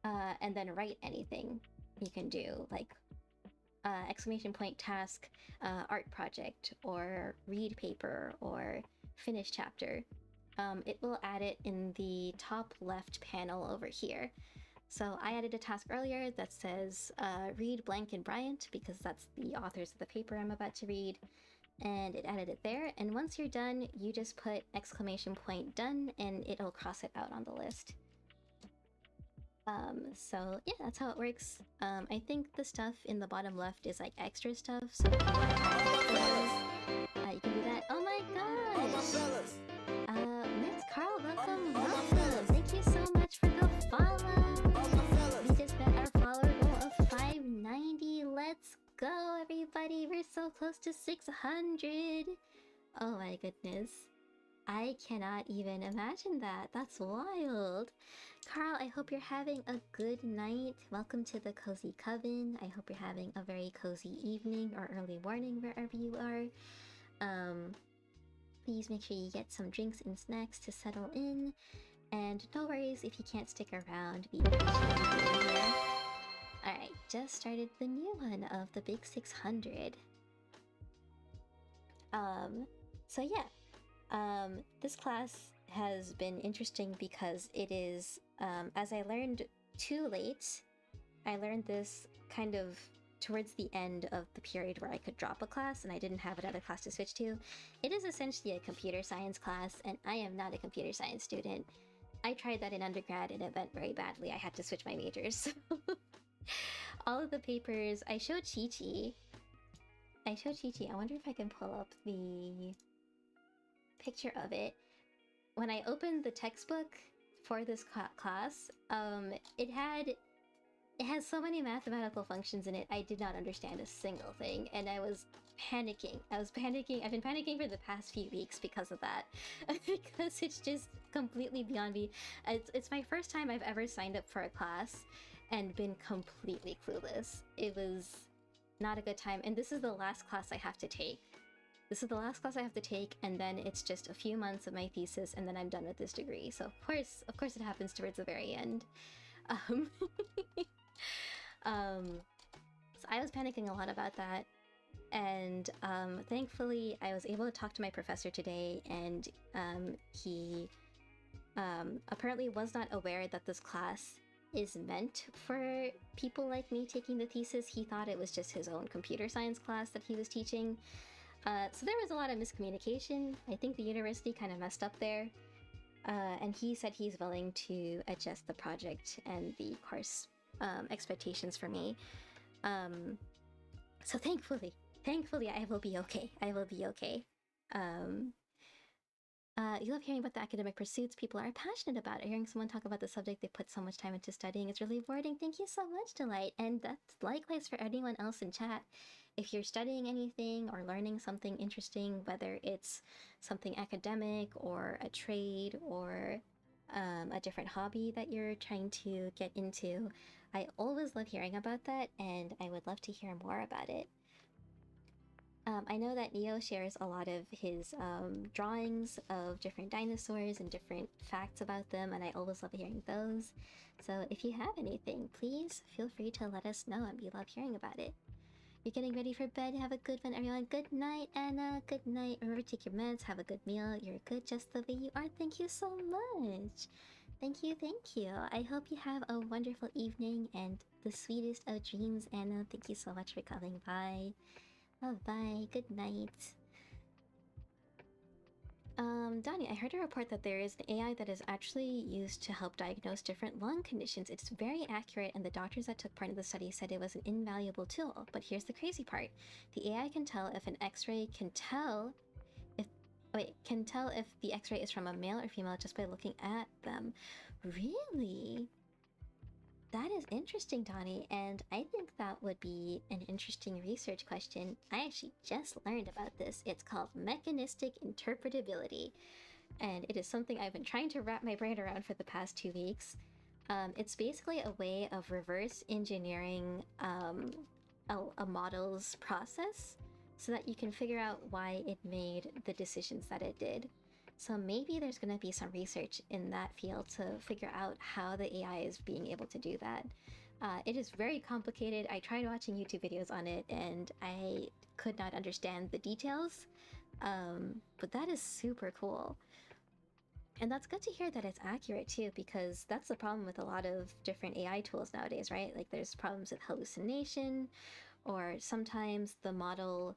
and then write anything you can do, like !task, art project, or read paper, or finish chapter, it will add it in the top left panel over here. So I added a task earlier that says read Blank and Bryant, because that's the authors of the paper I'm about to read, and it added it there. And once you're done, you just put !done, and it'll cross it out on the list. So yeah, that's how it works. I think the stuff in the bottom left is like extra stuff, so if you want to add things, you can do that. Oh my gosh! Miss Carl, welcome! Thank you so much for the follow! We just met our follower goal of 590. Let's go, everybody! We're so close to 600! Oh my goodness. I cannot even imagine that. That's wild. Carl, I hope you're having a good night. Welcome to the Cozy Coven. I hope you're having a very cozy evening or early morning wherever you are. Please make sure you get some drinks and snacks to settle in. And no worries if you can't stick around. We appreciate you being here. Alright, just started the new one of the Big 600. So yeah. This class has been interesting because it is, as I learned too late, I learned this kind of towards the end of the period where I could drop a class and I didn't have another class to switch to. It is essentially a computer science class, and I am not a computer science student. I tried that in undergrad and it went very badly. I had to switch my majors. All of the papers, I showed Chi-Chi. I wonder if I can pull up the picture of it. When I opened the textbook for this class, it has so many mathematical functions in it, I did not understand a single thing, and I was panicking. I've been panicking for the past few weeks because of that. Because it's just completely beyond me. It's my first time I've ever signed up for a class and been completely clueless. It was not a good time, and this is the last class I have to take. And then it's just a few months of my thesis, and then I'm done with this degree. So of course it happens towards the very end. So I was panicking a lot about that, and thankfully I was able to talk to my professor today, and he apparently was not aware that this class is meant for people like me taking the thesis. He thought it was just his own computer science class that he was teaching. So there was a lot of miscommunication. I think the university kind of messed up there. And he said he's willing to adjust the project and the course expectations for me. So thankfully, I will be okay. You love hearing about the academic pursuits people are passionate about. Hearing someone talk about the subject they put so much time into studying is really rewarding. Thank you so much, Delight. And that's likewise for anyone else in chat. If you're studying anything or learning something interesting, whether it's something academic or a trade or a different hobby that you're trying to get into. I always love hearing about that, and I would love to hear more about it. I know that Neo shares a lot of his drawings of different dinosaurs and different facts about them, and I always love hearing those. So if you have anything, please feel free to let us know, and we love hearing about it. You're getting ready for bed. Have a good one, everyone. Good night, Anna. Good night. Remember to take your meds. Have a good meal. You're good just the way you are. Thank you so much. Thank you, thank you. I hope you have a wonderful evening and the sweetest of dreams, Anna. Thank you so much for coming by. Bye. Good night. Donnie, I heard a report that there is an AI that is actually used to help diagnose different lung conditions. It's very accurate, and the doctors that took part in the study said it was an invaluable tool. But here's the crazy part. The AI can tell if an X-ray can tell if the X-ray is from a male or female just by looking at them. Really? That is interesting, Donnie, and I think that would be an interesting research question. I actually just learned about this. It's called mechanistic interpretability, and it is something I've been trying to wrap my brain around for the past 2 weeks. It's basically a way of reverse engineering a model's process so that you can figure out why it made the decisions that it did. So maybe there's going to be some research in that field to figure out how the AI is being able to do that. It is very complicated. I tried watching YouTube videos on it and I could not understand the details, but that is super cool. And that's good to hear that it's accurate too, because that's the problem with a lot of different AI tools nowadays, right? Like there's problems with hallucination, or sometimes the model,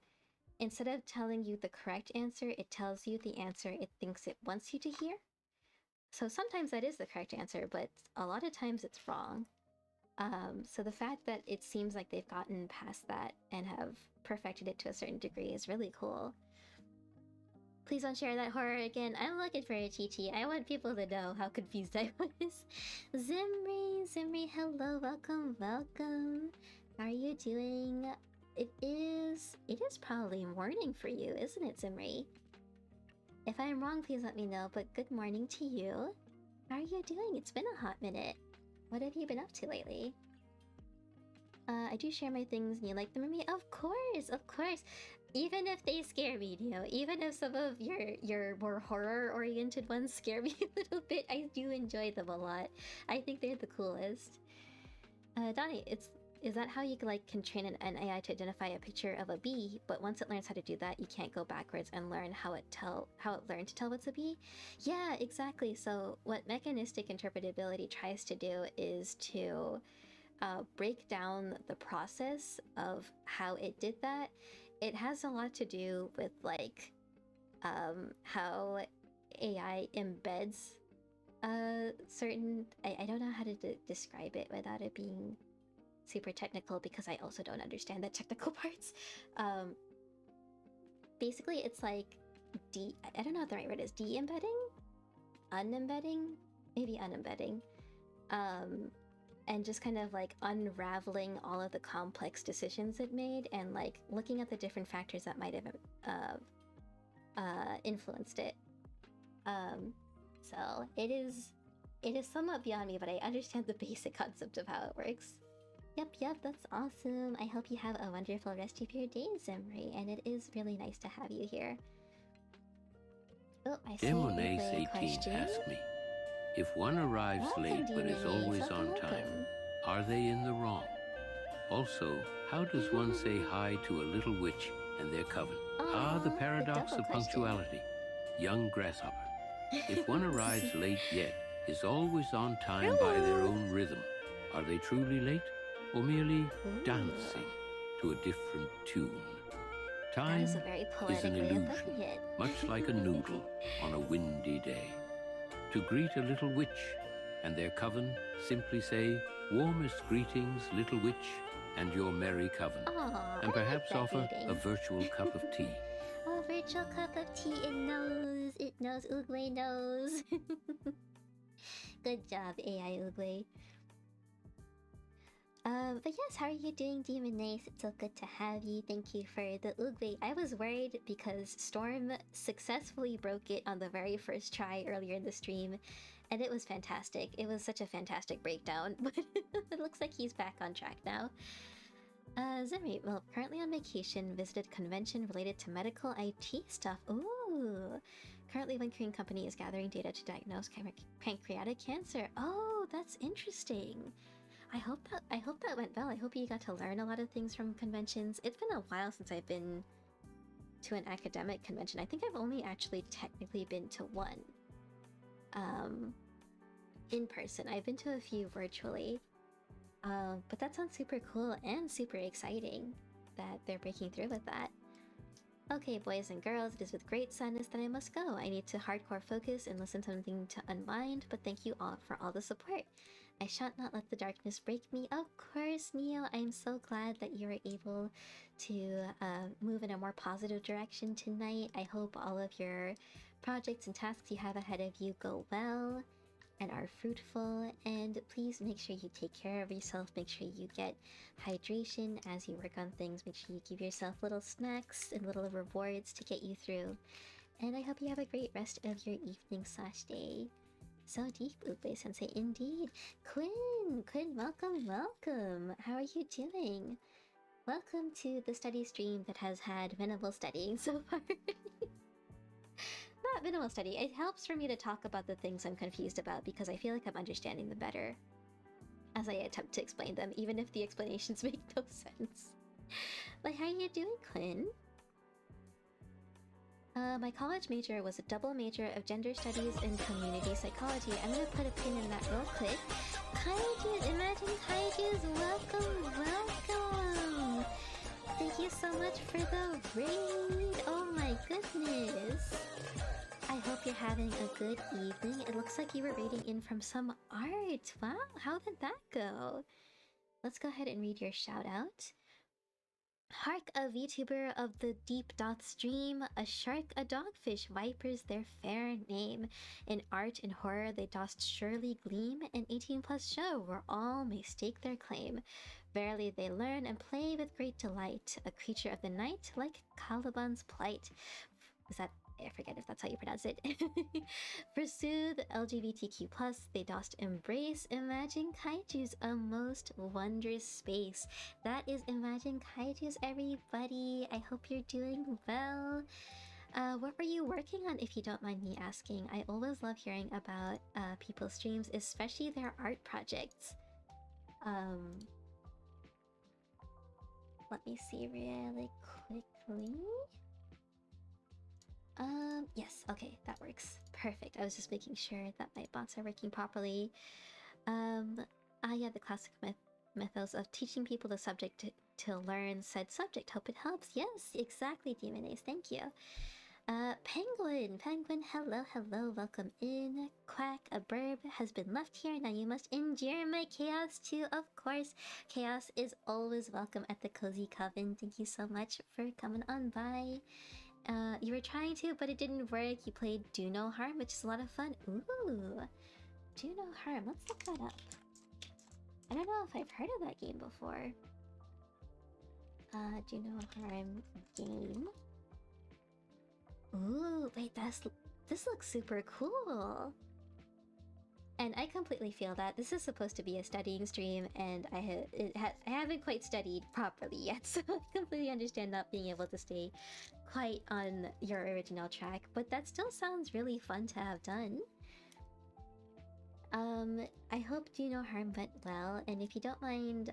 instead of telling you the correct answer, it tells you the answer it thinks it wants you to hear. So sometimes that is the correct answer, but a lot of times it's wrong. So the fact that it seems like they've gotten past that and have perfected it to a certain degree is really cool. Please don't share that horror again. I'm looking for a Chi-Chi. I want people to know how confused I was. Zimri, hello, welcome. How are you doing? It is probably morning for you, isn't it, Zimri? If I'm wrong, please let me know, but good morning to you. How are you doing? It's been a hot minute. What have you been up to lately? I do share my things and you like them with me? Of course. Even if they scare me, you know, even if some of your more horror-oriented ones scare me a little bit, I do enjoy them a lot. I think they're the coolest. Donnie, is that how you can train an AI to identify a picture of a bee, but once it learns how to do that, you can't go backwards and learn how it learned to tell what's a bee? Yeah, exactly. So what mechanistic interpretability tries to do is to break down the process of how it did that. It has a lot to do with how AI embeds certain. I don't know how to describe it without it being super technical, because I also don't understand the technical parts. Basically, it's like I don't know what the right word is. De-embedding? Unembedding? Maybe unembedding. And just kind of like unraveling all of the complex decisions it made and like looking at the different factors that might have influenced it. So it is somewhat beyond me, but I understand the basic concept of how it works. Yep, that's awesome. I hope you have a wonderful rest of your day, Zimri, and it is really nice to have you here. Oh, I see Demonace a 18 question. asked me, if one arrives late but is always on time, are they in the wrong? Also, how does one say hi to a little witch and their coven? The paradox of punctuality. Young grasshopper. If one arrives late yet is always on time by their own rhythm, are they truly late or merely dancing to a different tune? Time That is a very is poetic an way of illusion, putting it. much like a noodle on a windy day. To greet a little witch and their coven, simply say, warmest greetings, little witch, and your merry coven. Aw, And I like perhaps that offer greeting. a virtual cup of tea. A virtual cup of tea, it knows, Uglay knows. Good job, AI Uglay. But yes, how are you doing, Demonace? It's so good to have you. Thank you for the Uglay. I was worried because Storm successfully broke it on the very first try earlier in the stream, And it was fantastic. It was such a fantastic breakdown, but it looks like he's back on track now. Zimri, well, currently on vacation, visited convention related to medical IT stuff. Ooh! Currently, one Korean company is gathering data to diagnose pancreatic cancer. Oh, that's interesting. I hope that went well. I hope you got to learn a lot of things from conventions. It's been a while since I've been to an academic convention. I think I've only actually technically been to one. In person. I've been to a few virtually. But that sounds super cool and super exciting that they're breaking through with that. Okay, boys and girls, it is with great sadness that I must go. I need to hardcore focus and listen to something to unwind, but thank you all for all the support. I shall not let the darkness break me. Of course, Neo, I am so glad that you were able to move in a more positive direction tonight. I hope all of your projects and tasks you have ahead of you go well and are fruitful, and please make sure you take care of yourself. Make sure you get hydration as you work on things. Make sure you give yourself little snacks and little rewards to get you through. And I hope you have a great rest of your evening/day. So deep, Upe Sensei, indeed. Quinn, welcome. How are you doing? Welcome to the study stream that has had minimal studying so far. Not minimal study. It helps for me to talk about the things I'm confused about because I feel like I'm understanding them better as I attempt to explain them, even if the explanations make no sense. But how are you doing, Quinn? My college major was a double major of gender studies and community psychology. I'm gonna put a pin in that real quick. Kaijus, Imagine Kaijus, welcome! Thank you so much for the raid! Oh my goodness! I hope you're having a good evening. It looks like you were raiding in from some art. Wow, how did that go? Let's go ahead and read your shout out. Hark, a VTuber of the deep doth stream, a shark, a dogfish, vipers their fair name. In art and horror they dost surely gleam, an 18+ show where all may stake their claim. Verily they learn and play with great delight, a creature of the night like Caliban's plight. Is that, I forget if that's how you pronounce it. Pursue the LGBTQ+, they dost embrace Imagine Kaijus, a most wondrous space. That is Imagine Kaijus, everybody. I hope you're doing well. What were you working on, if you don't mind me asking? I always love hearing about people's streams, especially their art projects. Let me see really quickly. Yes, okay, that works. Perfect. I was just making sure that my bots are working properly. Yeah, the classic mythos of teaching people the subject to learn said subject. Hope it helps. Yes, exactly, Demon Ace. Thank you. Penguin, hello, welcome in. Quack, a burb has been left here. Now you must endure my chaos too, of course. Chaos is always welcome at the Cozy Coven. Thank you so much for coming on by. You were trying to, but it didn't work. You played Do No Harm, which is a lot of fun. Ooh, Do No Harm. Let's look that up. I don't know if I've heard of that game before. Do No Harm game. Ooh, wait, this looks super cool. And I completely feel that this is supposed to be a studying stream, and I haven't quite studied properly yet, so I completely understand not being able to stay quite on your original track. But that still sounds really fun to have done. I hope Do No Harm went well, and if you don't mind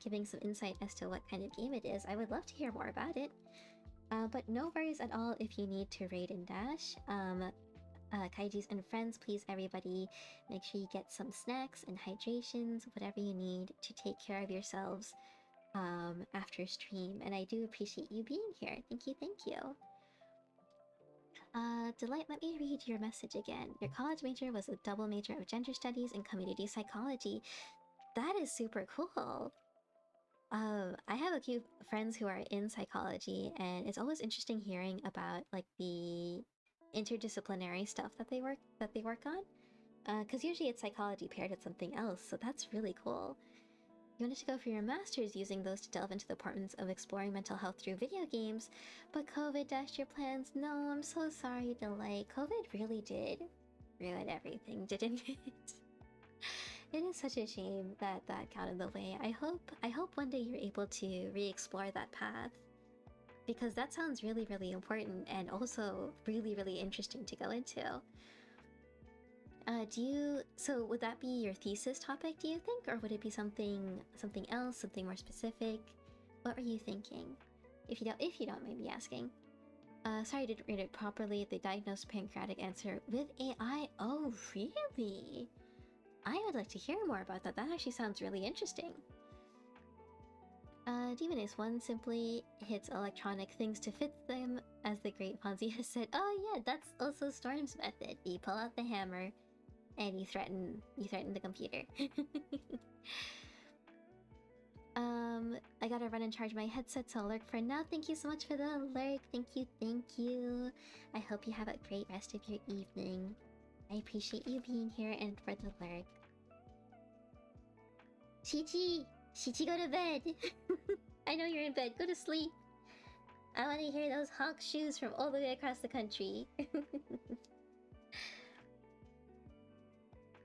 giving some insight as to what kind of game it is, I would love to hear more about it. But no worries at all if you need to raid and dash. Kaijus and friends, please everybody, make sure you get some snacks and hydrations, whatever you need to take care of yourselves after stream. And I do appreciate you being here. Thank you. Delight, let me read your message again. Your college major was a double major of gender studies and community psychology. That is super cool. I have a few friends who are in psychology, and it's always interesting hearing about like the interdisciplinary stuff that they work on. Because usually it's psychology paired with something else, so that's really cool. You wanted to go for your master's using those to delve into the importance of exploring mental health through video games, but COVID dashed your plans. No, I'm so sorry, Delight. COVID really did ruin everything, didn't it? It is such a shame that that got in the way. I hope one day you're able to re-explore that path, because that sounds really, really important and also really, really interesting to go into. So would that be your thesis topic, do you think? Or would it be something else, something more specific? What were you thinking? If you don't mind me asking. Sorry I didn't read it properly. They diagnosed pancreatic cancer with AI. Oh, really? I would like to hear more about that. That actually sounds really interesting. Demoness 1 simply hits electronic things to fit them, as the great Ponzi has said. Oh yeah, that's also Storm's method. You pull out the hammer and you threaten the computer. I gotta run and charge my headset, so I'll lurk for now. Thank you so much for the lurk. Thank you. I hope you have a great rest of your evening. I appreciate you being here and for the lurk. Shichi, go to bed. I know you're in bed. Go to sleep. I want to hear those honk shoes from all the way across the country.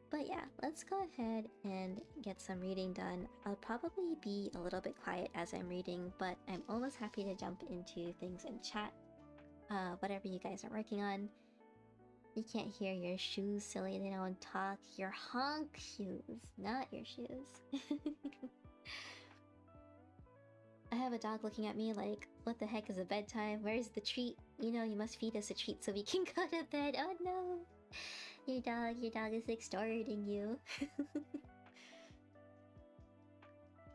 But yeah, let's go ahead and get some reading done. I'll probably be a little bit quiet as I'm reading, but I'm always happy to jump into things in chat. Whatever you guys are working on. You can't hear your shoes, silly, they don't talk. Your honk shoes, not your shoes. I have a dog looking at me like, what the heck is a bedtime? Where's the treat? You know, you must feed us a treat so we can go to bed. Oh no! Your dog is extorting you.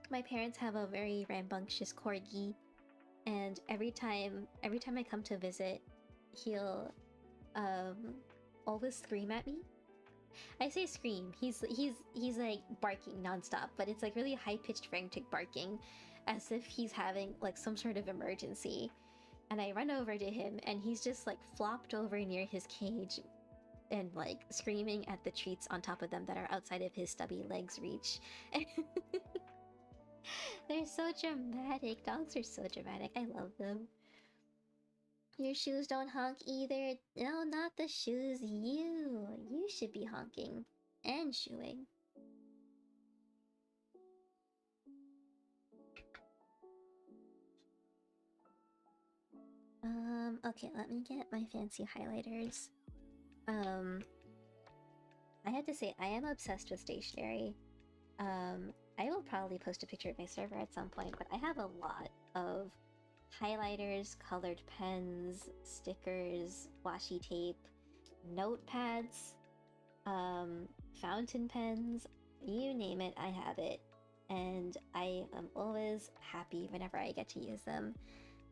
My parents have a very rambunctious corgi, and every time I come to visit, he'll always scream at me. I say scream. He's like barking nonstop, but it's like really high-pitched frantic barking, as if he's having like some sort of emergency. And I run over to him, and he's just like flopped over near his cage and like screaming at the treats on top of them that are outside of his stubby legs reach. They're so dramatic. Dogs are so dramatic. I love them. Your shoes don't honk either. No, not the shoes. You should be honking and shooing. Okay, let me get my fancy highlighters. I have to say, I am obsessed with stationery. I will probably post a picture of my server at some point, but I have a lot of highlighters, colored pens, stickers, washi tape, notepads, fountain pens, you name it, I have it. And I am always happy whenever I get to use them.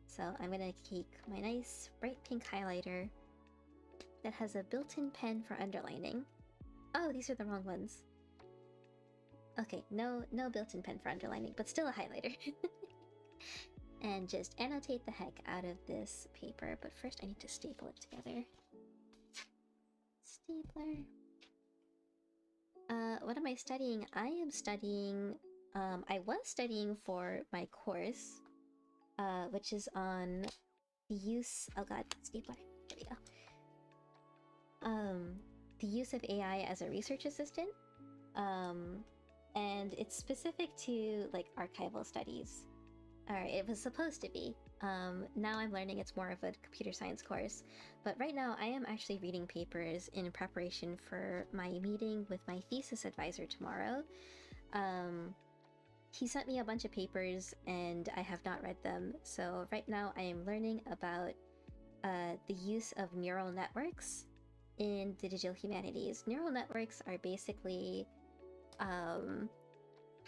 So I'm gonna take my nice bright pink highlighter that has a built-in pen for underlining. Oh, these are the wrong ones. Okay, no built-in pen for underlining, but still a highlighter. And just annotate the heck out of this paper, but first I need to staple it together. Stapler. What am I studying? I am studying, I was studying for my course, which is on the use, oh god, stapler, there we go. The use of AI as a research assistant, and it's specific to like archival studies. Or it was supposed to be. Now I'm learning it's more of a computer science course, but right now I am actually reading papers in preparation for my meeting with my thesis advisor tomorrow. He sent me a bunch of papers and I have not read them, so right now I am learning about the use of neural networks in the digital humanities. Neural networks are basically, how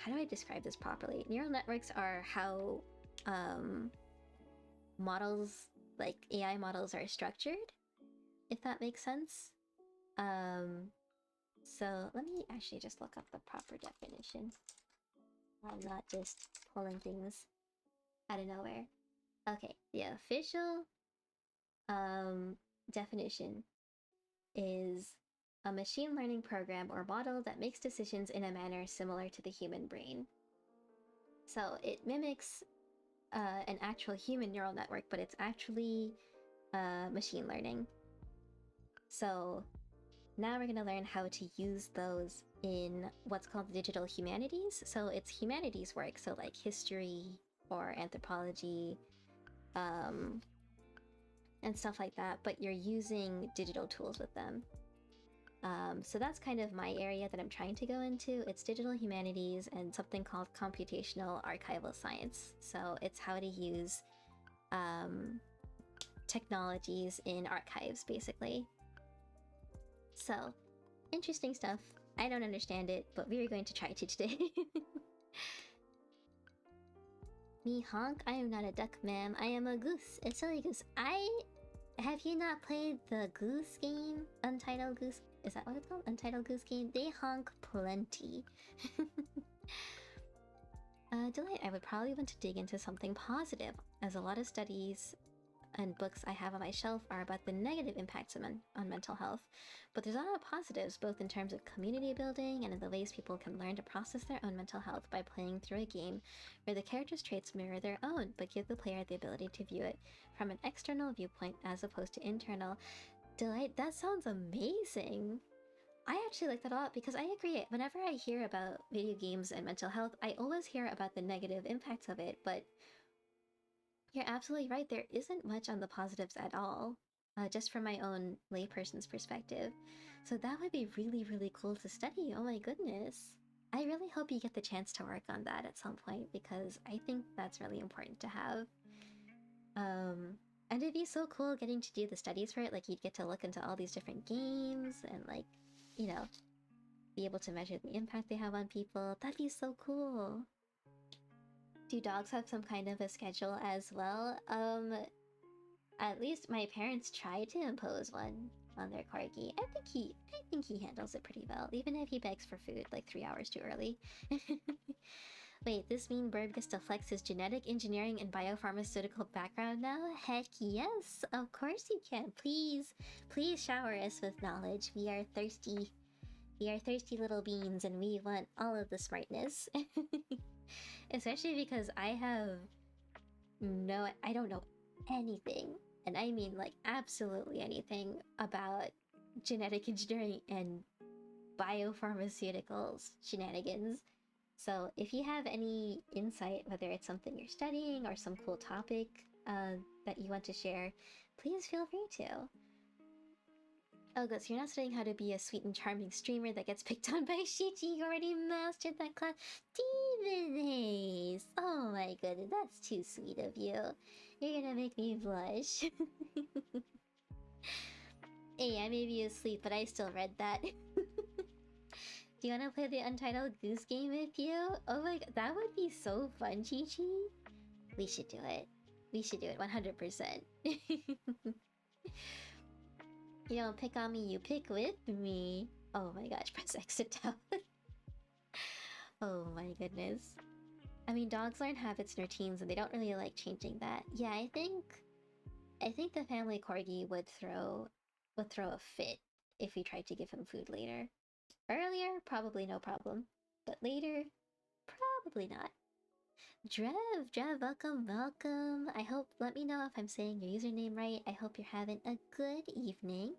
do I describe this properly? Neural networks are how models, like AI models, are structured, if that makes sense. So let me actually just look up the proper definition. I'm not just pulling things out of nowhere. Okay, the official definition is a machine learning program or model that makes decisions in a manner similar to the human brain. So it mimics an actual human neural network, but it's actually machine learning. So now we're going to learn how to use those in what's called the digital humanities. So it's humanities work, so like history or anthropology, and stuff like that, but you're using digital tools with them. So that's kind of my area that I'm trying to go into. It's digital humanities and something called computational archival science. So it's how to use technologies in archives, basically. So, interesting stuff. I don't understand it, but we're going to try to today. Me honk, I am not a duck, ma'am. I am a goose. A silly goose. Have you not played the Goose game? Untitled Goose? Is that what it's called? Untitled Goose Game? They honk plenty. Delight, I would probably want to dig into something positive, as a lot of studies and books I have on my shelf are about the negative impacts on mental health. But there's a lot of positives, both in terms of community building and in the ways people can learn to process their own mental health by playing through a game where the character's traits mirror their own, but give the player the ability to view it from an external viewpoint as opposed to internal. Delight, that sounds amazing! I actually like that a lot because I agree. Whenever I hear about video games and mental health, I always hear about the negative impacts of it, but you're absolutely right, there isn't much on the positives at all, just from my own layperson's perspective. So that would be really, really cool to study, oh my goodness. I really hope you get the chance to work on that at some point, because I think that's really important to have. And it'd be so cool getting to do the studies for it, like you'd get to look into all these different games and like, you know, be able to measure the impact they have on people. That'd be so cool. Do dogs have some kind of a schedule as well? At least my parents tried to impose one on their corgi. I think he handles it pretty well, even if he begs for food like 3 hours too early. Wait, this mean bird gets to flex his genetic engineering and biopharmaceutical background now? Heck yes, of course you can. Please shower us with knowledge. We are thirsty little beings, and we want all of the smartness. Especially because I don't know anything, and I mean like absolutely anything about genetic engineering and biopharmaceuticals shenanigans. So if you have any insight, whether it's something you're studying or some cool topic that you want to share, please feel free to. Oh good, so you're not studying how to be a sweet and charming streamer that gets picked on by Shichi. You already mastered that class. Demon Haze! Oh my goodness, that's too sweet of you. You're gonna make me blush. Hey, I may be asleep, but I still read that. Do you want to play the Untitled Goose Game with you? Oh my god, that would be so fun, Chi-Chi. We should do it. We should do it 100%. You don't pick on me, you pick with me. Oh my gosh, press exit down. Oh my goodness. I mean, dogs learn habits and routines and they don't really like changing that. Yeah, I think the family corgi would throw a fit if we tried to give him food later. Earlier, probably no problem. But later, probably not. Drev, welcome. Let me know if I'm saying your username right. I hope you're having a good evening.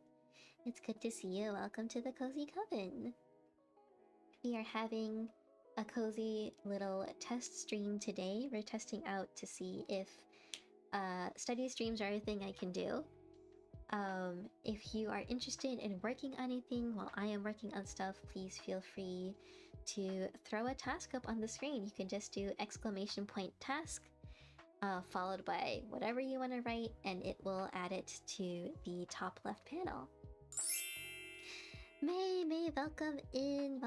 It's good to see you. Welcome to the Cozy Coven. We are having a cozy little test stream today. We're testing out to see if study streams are a thing I can do. If you are interested in working on anything while I am working on stuff, please feel free to throw a task up on the screen. You can just do !task followed by whatever you want to write, and it will add it to the top left panel. May, welcome in.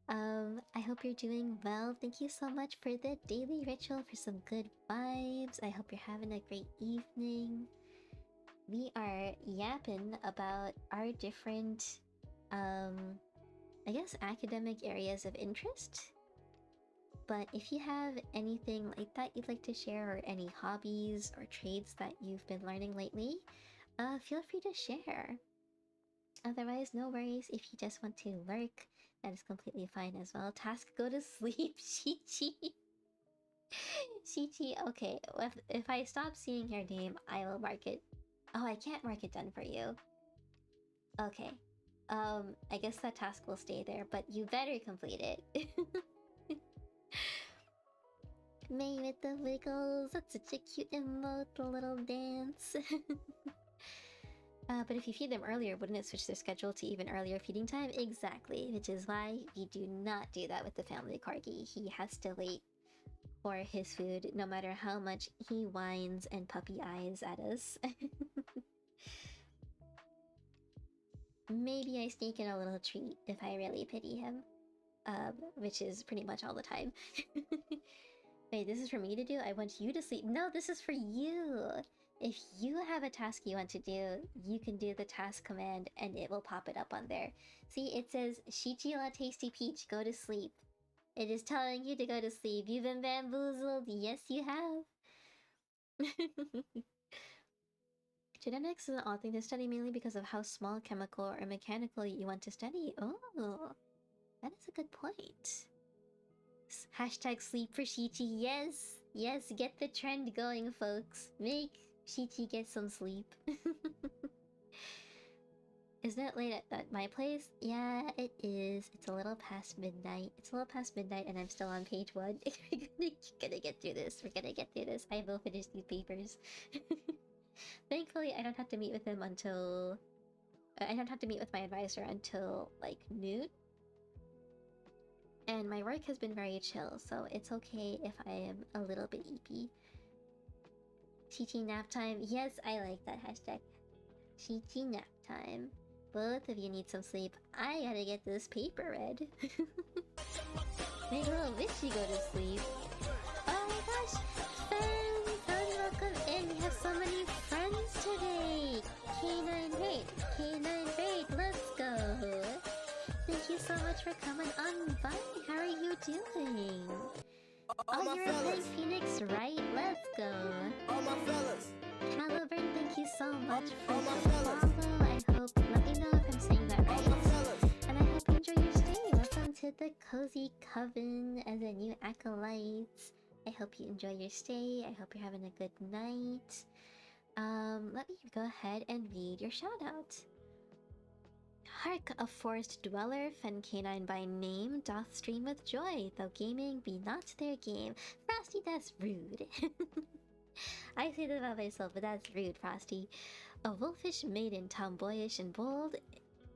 I hope you're doing well. Thank you so much for the daily ritual, for some good vibes. I hope you're having a great evening. We are yapping about our different, I guess, academic areas of interest. But if you have anything like that you'd like to share, or any hobbies or trades that you've been learning lately, feel free to share. Otherwise, no worries. If you just want to lurk, that is completely fine as well. Task, go to sleep, Shichi. Shichi, okay. If I stop seeing your name, I will mark it. Oh, I can't mark it done for you. Okay. I guess that task will stay there, but you better complete it. May with the wiggles, that's such a cute emote, the little dance. But if you feed them earlier, wouldn't it switch their schedule to even earlier feeding time? Exactly, which is why we do not do that with the family corgi. He has to wait for his food, no matter how much he whines and puppy eyes at us. Maybe I sneak in a little treat if I really pity him. Which is pretty much all the time. Wait, this is for me to do? I want you to sleep. No, this is for you! If you have a task you want to do, you can do the task command and it will pop it up on there. See, it says, Shichi la Tasty Peach, go to sleep. It is telling you to go to sleep. You've been bamboozled. Yes, you have. Genetics is an odd thing to study mainly because of how small chemical or mechanical you want to study. Oh, that is a good point. Hashtag sleep for Shichi. Yes, yes, get the trend going, folks. Make Shichi get some sleep. Isn't it late at my place? Yeah, it is. It's a little past midnight. It's a little past midnight and I'm still on page 1. We're gonna get through this. We're gonna get through this. I will finish these papers. Thankfully, I don't have to meet with him until... I don't have to meet with my advisor until, like, noon. And my work has been very chill, so it's okay if I am a little bit eepy. Shichi nap time. Yes, I like that hashtag. Shichi nap time. Both of you need some sleep. I gotta get this paper read. Make a little witchy go to sleep. Oh my gosh! Fans, welcome in! We have so many friends today! K9 Raid! K9 Raid, let's go! Thank you so much for coming on by. How are you doing? Oh, you're playing Phoenix, right? Let's go! All my fellas! Caliburn, thank you so much for all my the fellas. follow. I hope, let me know if I'm saying that All my right. fellas! And I hope you enjoy your stay. Welcome to the Cozy Coven as a new acolytes. I hope you enjoy your stay. I hope you're having a good night. Let me go ahead and read your shout-out. Hark, a forest dweller, fen canine by name, doth stream with joy, though gaming be not their game. Frosty, that's rude. I say that about myself, but that's rude, Frosty. A wolfish maiden, tomboyish and bold,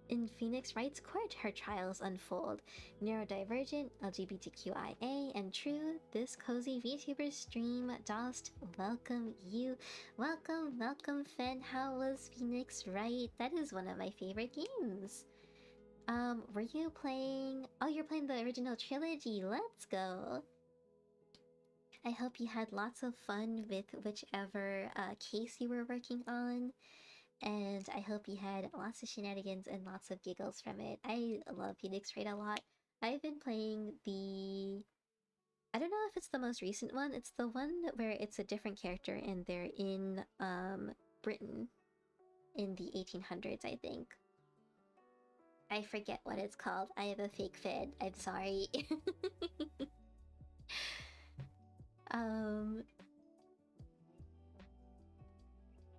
in Phoenix Wright's court her trials unfold. Neurodivergent, LGBTQIA, and true, this cozy VTuber stream dost welcome you. Welcome, welcome, Fen. How was Phoenix Wright? That is one of my favorite games. Were you playing... Oh, you're playing the original trilogy. Let's go. I hope you had lots of fun with whichever case you were working on. And I hope you had lots of shenanigans and lots of giggles from it. I love Phoenix Wright a lot. I've been playing the... I don't know if it's the most recent one. It's the one where it's a different character and they're in Britain in the 1800s, I think. I forget what it's called. I have a fake fed. I'm sorry.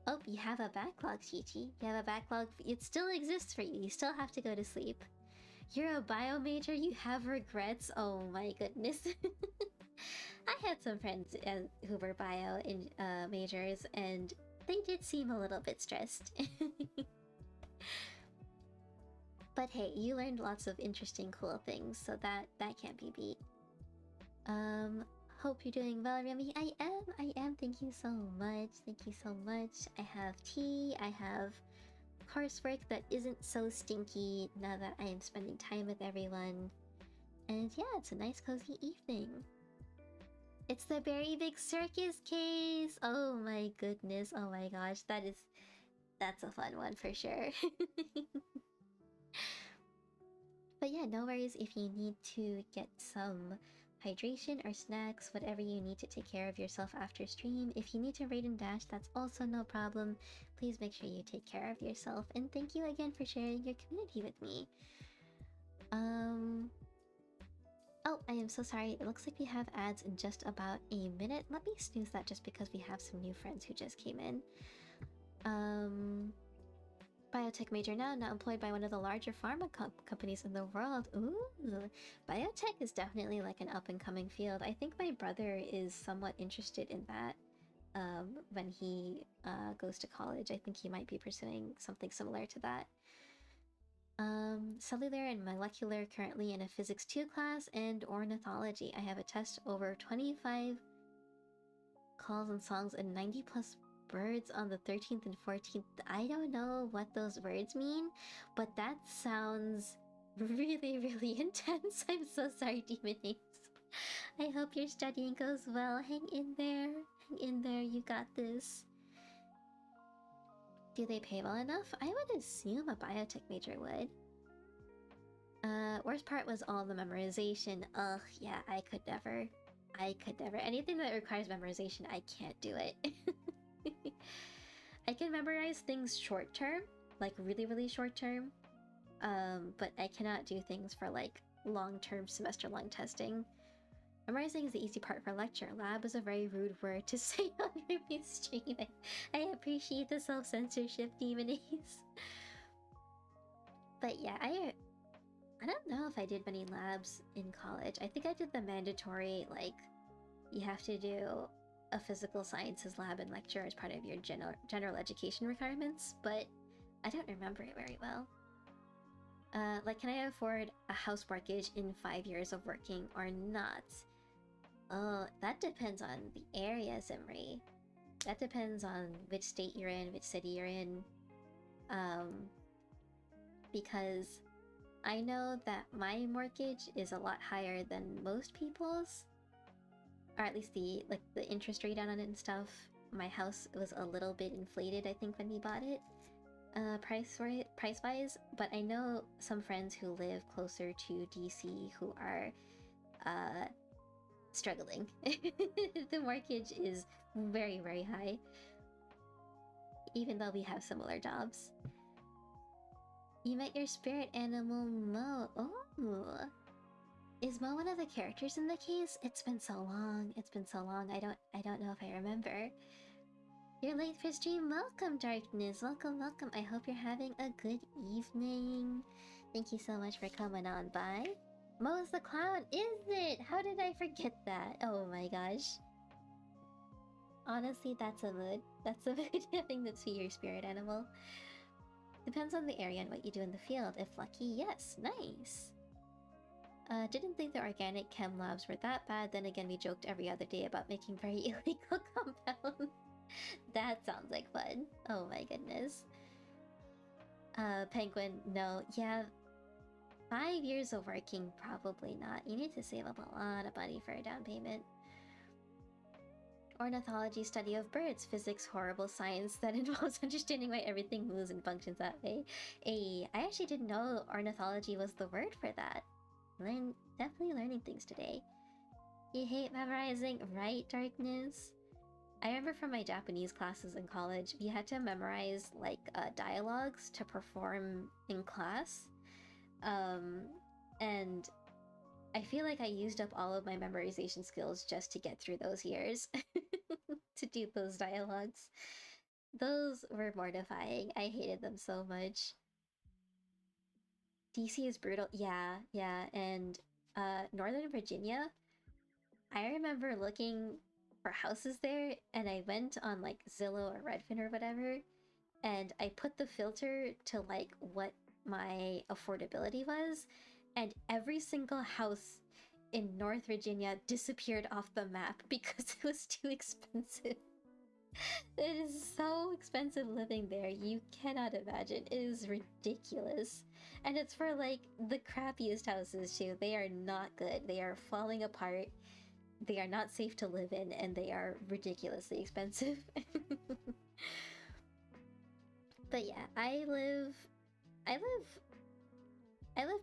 Oh, you have a backlog, Shichi. You have a backlog. It still exists for you. You still have to go to sleep. You're a bio major? You have regrets? Oh my goodness. I had some friends who were bio in majors, and they did seem a little bit stressed. But hey, you learned lots of interesting, cool things, so that can't be beat. Hope you're doing well, Remy. I am. Thank you so much. Thank you so much. I have tea. I have coursework that isn't so stinky now that I am spending time with everyone. And yeah, it's a nice cozy evening. It's the Berry Big Circus case! Oh my goodness. Oh my gosh. That's a fun one for sure. But yeah, no worries if you need to get some hydration or snacks, whatever you need to take care of yourself after stream. If you need to raid and dash, that's also no problem. Please make sure you take care of yourself. And thank you again for sharing your community with me. Oh, I am so sorry. It looks like we have ads in just about a minute. Let me snooze that just because we have some new friends who just came in. By biotech major now, not employed by one of the larger pharma companies in the world. Ooh, biotech is definitely like an up-and-coming field. I think my brother is somewhat interested in that when he goes to college. I think he might be pursuing something similar to that. Cellular and molecular currently in a physics 2 class, and ornithology. I have a test over 25 calls and songs and 90 plus birds on the 13th and 14th. I don't know what those words mean, but that sounds really, really intense. I'm so sorry, Demon Ace. I hope your studying goes well. Hang in there. Hang in there. You got this. Do they pay well enough? I would assume a biotech major would. Worst part was all the memorization. Ugh, yeah, I could never. Anything that requires memorization, I can't do it. I can memorize things short term, like really, really short term. But I cannot do things for like long-term, semester-long testing. Memorizing is the easy part for lecture. Lab is a very rude word to say on Ruby stream. I appreciate the self-censorship, Demon Ace. But yeah, I don't know if I did many labs in college. I think I did the mandatory, like, you have to do a physical sciences lab and lecture as part of your general education requirements, but I don't remember it very well. Like, can I afford a house mortgage in 5 years of working or not? Oh, that depends on the area, Zimri. That depends on which state you're in, which city you're in. Because I know that my mortgage is a lot higher than most people's. Or at least the interest rate on it and stuff. My house was a little bit inflated, I think, when we bought it. Price-wise, but I know some friends who live closer to DC who are struggling. The mortgage is very, very high, even though we have similar jobs. You met your spirit animal, Mo. Oh, is Mo one of the characters in the case? It's been so long. It's been so long. I don't know if I remember. You're late for stream. Welcome, Darkness. Welcome, welcome. I hope you're having a good evening. Thank you so much for coming on by. Mo's the clown, is it? How did I forget that? Oh my gosh. Honestly, that's a mood. That's a mood having to be your spirit animal. Depends on the area and what you do in the field. If lucky, yes. Nice. Didn't think the organic chem labs were that bad. Then again, we joked every other day about making very illegal compounds. That sounds like fun. Oh my goodness. Penguin, no. Yeah, 5 years of working, probably not. You need to save up a lot of money for a down payment. Ornithology, study of birds. Physics, horrible science that involves understanding why everything moves and functions that way. I actually didn't know ornithology was the word for that. Definitely learning things today. You hate memorizing, right, Darkness? I remember from my Japanese classes in college, we had to memorize like dialogues to perform in class. And I feel like I used up all of my memorization skills just to get through those years to do those dialogues. Those were mortifying. I hated them so much. DC is brutal. Yeah, and Northern Virginia, I remember looking for houses there, and I went on like Zillow or Redfin or whatever, and I put the filter to like what my affordability was, and every single house in North Virginia disappeared off the map because it was too expensive. It is so expensive living there, you cannot imagine. It is ridiculous. And it's for like the crappiest houses too. They are not good. They are falling apart. They are not safe to live in, and they are ridiculously expensive. But yeah, I live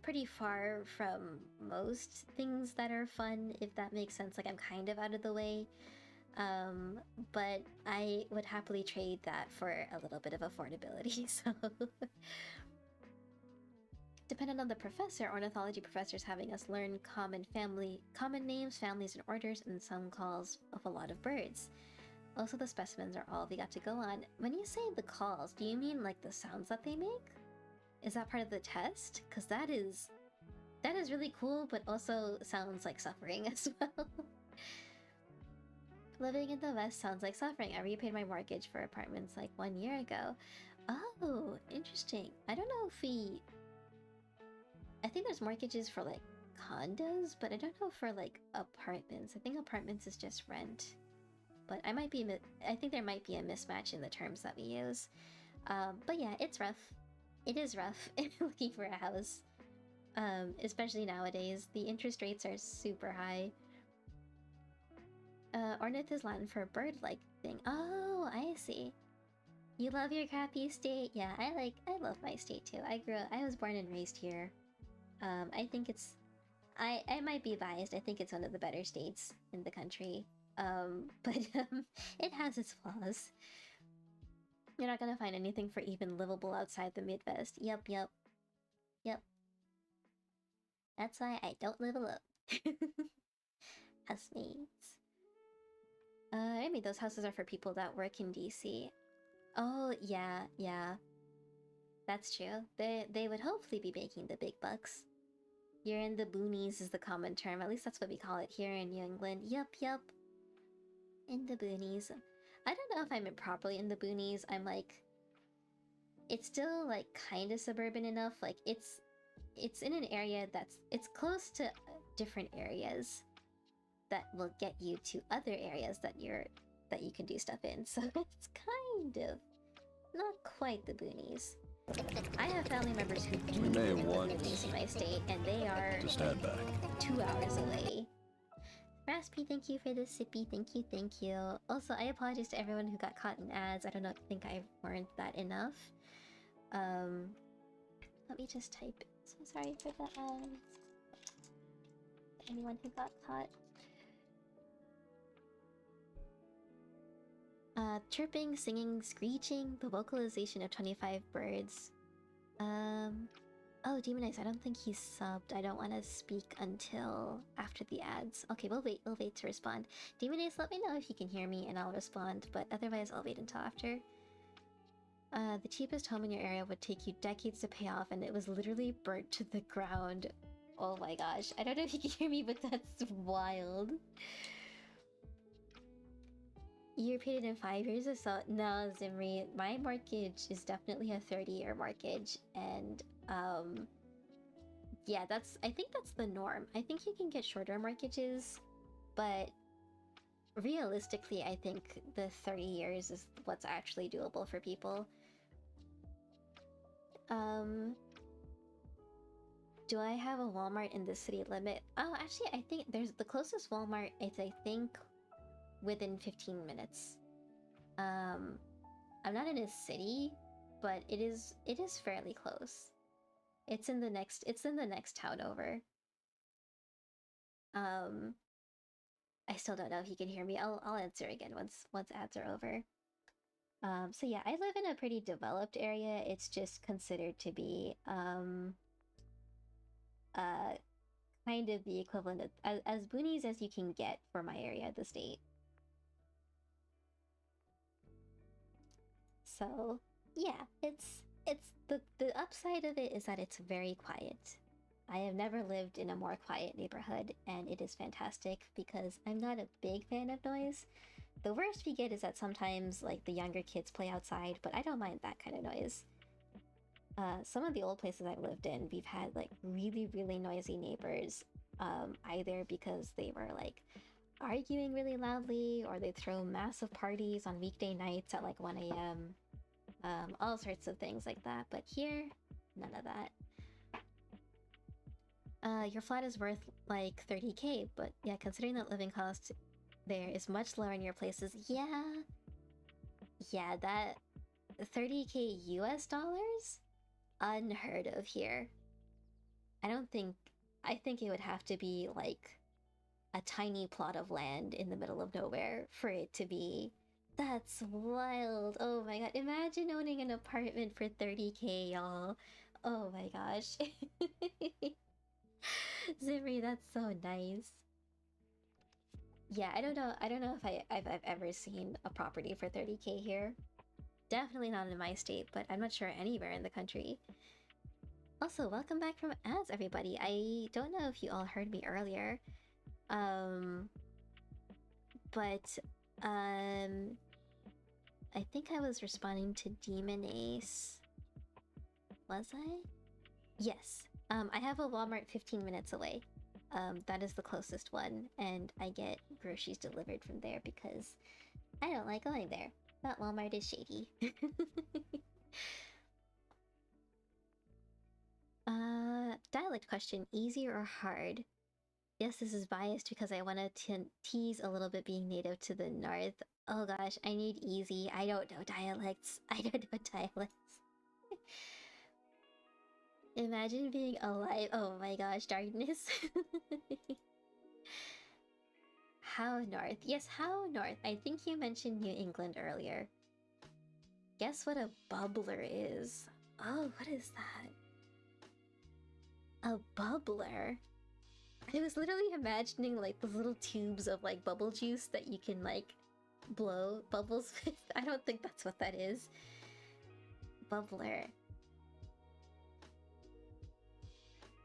pretty far from most things that are fun, if that makes sense. Like, I'm kind of out of the way. But I would happily trade that for a little bit of affordability, so... Depending on the professor, ornithology professors having us learn common names, families, and orders, and some calls of a lot of birds. Also, the specimens are all we got to go on. When you say the calls, do you mean like the sounds that they make? Is that part of the test? Because that is really cool, but also sounds like suffering as well. Living in the West sounds like suffering. I repaid my mortgage for apartments like 1 year ago. Oh, interesting. I don't know if I think there's mortgages for like condos, but I don't know for like apartments. I think apartments is just rent. But I think there might be a mismatch in the terms that we use. But yeah, it's rough. It is rough looking for a house. Especially nowadays. The interest rates are super high. Ornith is Latin for bird-like thing. Oh, I see. You love your crappy state? Yeah, I love my state too. I was born and raised here. I think it's... I might be biased. I think it's one of the better states in the country. But it has its flaws. You're not gonna find anything for even livable outside the Midwest. Yep. That's why I don't live alone. Housemates. I mean, those houses are for people that work in DC. Oh, yeah. That's true. They would hopefully be making the big bucks. You're in the boonies is the common term. At least that's what we call it here in New England. Yup. In the boonies. I don't know if I'm properly in the boonies. I'm like... It's still, like, kind of suburban enough. Like, it's in an area that's... It's close to different areas that will get you to other areas that you can do stuff in. So it's kind of... Not quite the boonies. I have family members who do We may live in want the boonies in my state, and they are to stand back. 2 hours away. Raspy, thank you for the sippy. Thank you. Also, I apologize to everyone who got caught in ads. I don't think I warned that enough. Let me just type it. So sorry for the ads. Anyone who got caught. Chirping, singing, screeching, the vocalization of 25 birds. Oh, Demonize, I don't think he's subbed. I don't want to speak until after the ads. Okay, we'll wait to respond. Demonize, let me know if you can hear me and I'll respond, but otherwise I'll wait until after. The cheapest home in your area would take you decades to pay off, and it was literally burnt to the ground. Oh my gosh. I don't know if you can hear me, but that's wild. You repaid it in 5 years or so? No, Zimri, my mortgage is definitely a 30-year mortgage, and yeah, I think that's the norm. I think you can get shorter mortgages, but realistically, I think the 30 years is what's actually doable for people. Do I have a Walmart in the city limit? Oh, actually, I think there's the closest Walmart is, I think, within 15 minutes. I'm not in a city, but it is fairly close. It's in the next town over. I still don't know if you can hear me. I'll answer again once ads are over. So yeah, I live in a pretty developed area. It's just considered to be kind of the equivalent of as boonies as you can get for my area of the state. So yeah, it's the upside of it is that it's very quiet. I have never lived in a more quiet neighborhood, and it is fantastic because I'm not a big fan of noise. The worst we get is that sometimes like the younger kids play outside, but I don't mind that kind of noise. Some of the old places I've lived in, we've had like really, really noisy neighbors, either because they were like arguing really loudly, or they throw massive parties on weekday nights at like 1 a.m. All sorts of things like that. But here, none of that. Your flat is worth like 30K, but yeah, considering that living cost there is much lower in your places, yeah, that 30K US dollars? Unheard of here. I think it would have to be like a tiny plot of land in the middle of nowhere for it to be. That's wild. Oh my god, imagine owning an apartment for 30K, y'all. Oh my gosh. Zimri, that's so nice. Yeah, I don't know. I don't know if I've ever seen a property for 30K here. Definitely not in my state, but I'm not sure anywhere in the country. Also, welcome back from ads, everybody. I don't know if you all heard me earlier, but I think I was responding to Demon Ace. Was I? Yes. I have a Walmart 15 minutes away. That is the closest one, and I get groceries delivered from there because I don't like going there. That Walmart is shady. Dialect question, easy or hard? Yes, this is biased because I want to tease a little bit being native to the north. Oh gosh, I need easy. I don't know dialects. I don't know dialects. Imagine being alive. Oh my gosh, darkness. How north? Yes, how north? I think you mentioned New England earlier. Guess what a bubbler is? Oh, what is that? A bubbler? I was literally imagining like those little tubes of like bubble juice that you can like blow bubbles with. I don't think that's what that is. Bubbler.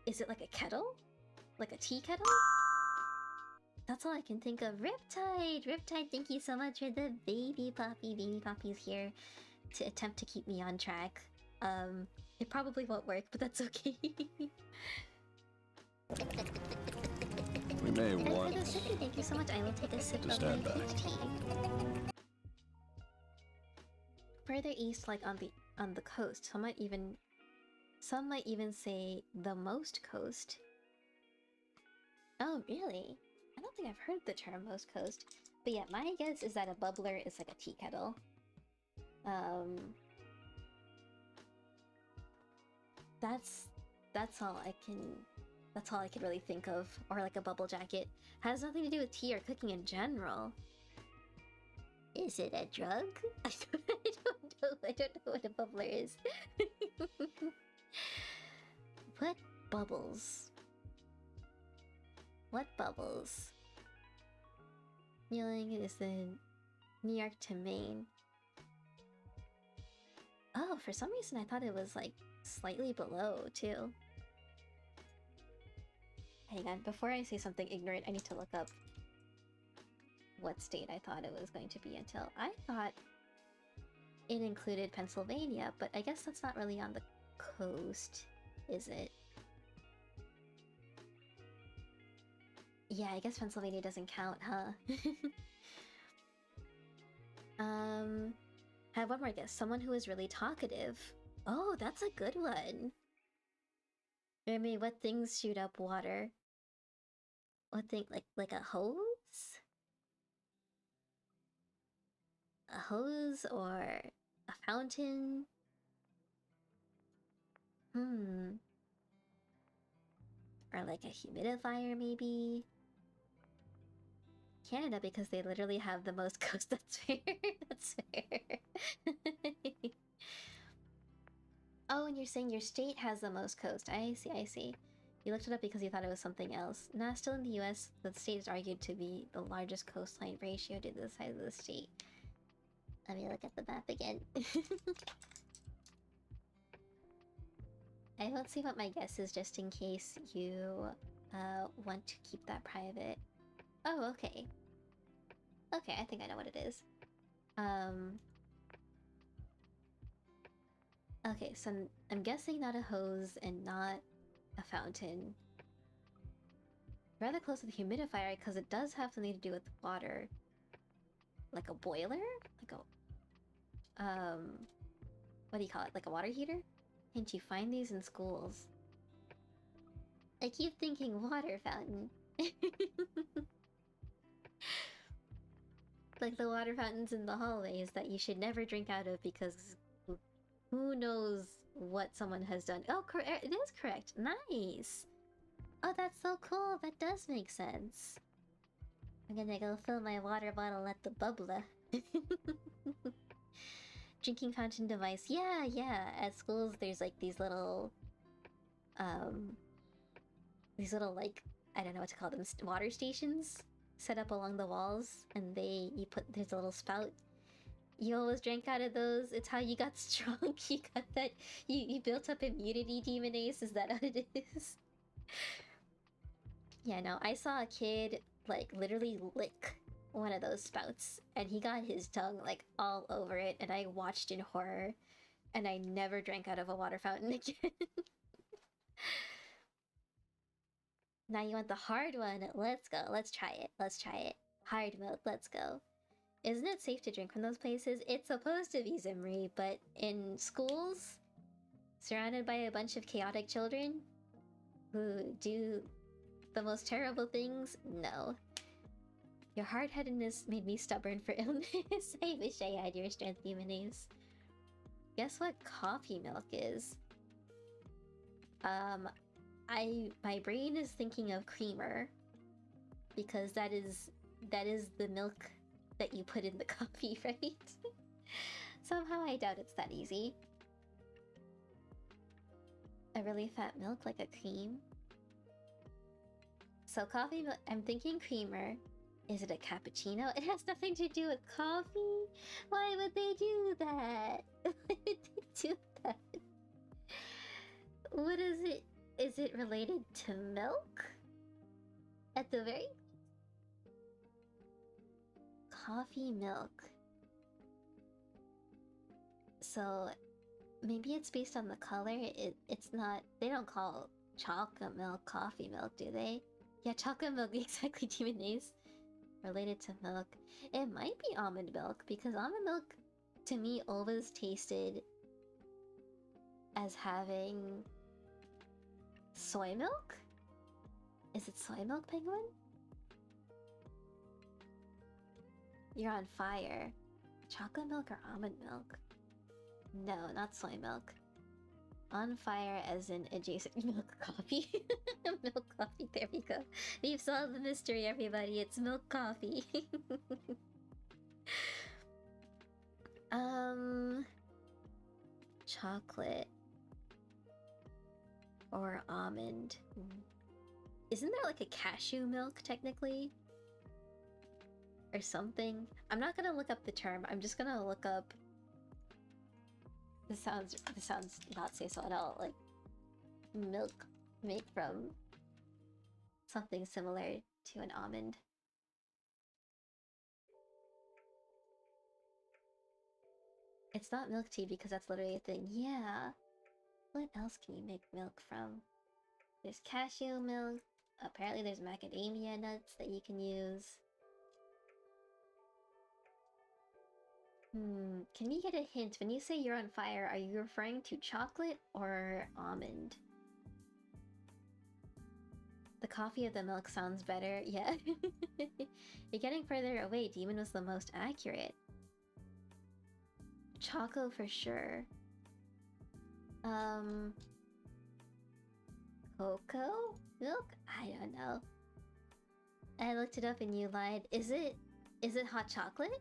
Is it like a kettle? Like a tea kettle? That's all I can think of. Riptide! Riptide, thank you so much for the baby poppy. Baby poppy's here to attempt to keep me on track. It probably won't work, but that's okay. We may And want for the sippy, thank you so much. I will take a sip to of stand my back. peach tea. Further east, like on the coast, some might even say the most coast. Oh, really? I don't think I've heard the term most coast. But yeah, my guess is that a bubbler is like a tea kettle. That's all I can really think of. Or like a bubble jacket. Has nothing to do with tea or cooking in general. Is it a drug? I don't know. I don't know what a bubbler is. What bubbles? What bubbles? Kneeling is in New York to Maine. Oh, for some reason I thought it was like slightly below too. Hang on, before I say something ignorant, I need to look up what state I thought it was going to be until I thought it included Pennsylvania, but I guess that's not really on the coast, is it? Yeah, I guess Pennsylvania doesn't count, huh? I have one more guess. Someone who is really talkative. Oh, that's a good one. Remy, what things shoot up water? What thing, like a hose? A hose or a fountain? Or like a humidifier, maybe? Canada, because they literally have the most coast. That's fair. That's fair. Oh, and you're saying your state has the most coast. I see, I see. You looked it up because you thought it was something else. Nah, still in the US, the state is argued to be the largest coastline ratio to the size of the state. Let me look at the map again. I won't say what my guess is just in case you want to keep that private. Oh, okay. Okay, I think I know what it is. Okay, so I'm guessing not a hose and not a fountain. Rather close to the humidifier because it does have something to do with water. Like a boiler? Like a... what do you call it? Like a water heater? Can't you find these in schools? I keep thinking water fountain. Like the water fountains in the hallways that you should never drink out of because who knows what someone has done. Oh, it is correct. Nice. Oh, that's so cool. That does make sense. I'm gonna go fill my water bottle at the bubbler. Drinking fountain device. Yeah, yeah. At schools, there's like these little, like, I don't know what to call them, water stations. set up along the walls, and you put there's a little spout. You always drank out of those. It's how you got strong. You got that. You built up immunity, Demon Ace. Is that what it is? Yeah, no. I saw a kid like literally lick one of those spouts, and he got his tongue like all over it, and I watched in horror, and I never drank out of a water fountain again. Now you want the hard one? Let's go. Let's try it. Let's try it. Hard milk. Let's go. Isn't it safe to drink from those places? It's supposed to be, Zimri, but in schools, surrounded by a bunch of chaotic children who do the most terrible things, no. Your hard-headedness made me stubborn for illness. I wish I had your strength, Demonese. Guess what coffee milk is? My brain is thinking of creamer, because that is the milk that you put in the coffee, right? Somehow I doubt it's that easy. A really fat milk like a cream. So coffee milk, I'm thinking creamer. Is it a cappuccino? It has nothing to do with coffee. Why would they do that? Why would they do that? What is it? Is it related to milk? At the very... Coffee milk. So maybe it's based on the color. It's not... They don't call chocolate milk coffee milk, do they? Yeah, chocolate milk, exactly, Demonese. Related to milk. It might be almond milk, because almond milk to me always tasted as having soy milk? Is it soy milk, Penguin? You're on fire. Chocolate milk or almond milk? No, not soy milk. On fire as in adjacent milk coffee. Milk coffee, there we go. We've solved the mystery, everybody. It's milk coffee. Chocolate. Or almond. Isn't there like a cashew milk, technically? Or something? I'm not gonna look up the term. I'm just gonna look up... This sounds not say so at all. Like, milk made from something similar to an almond. It's not milk tea because that's literally a thing. Yeah. What else can you make milk from? There's cashew milk. Apparently there's macadamia nuts that you can use. Can we get a hint? When you say you're on fire, are you referring to chocolate or almond? The coffee of the milk sounds better. Yeah. You're getting further away. Demon was the most accurate. Choco for sure. Cocoa milk? I don't know. I looked it up and you lied. Is it hot chocolate?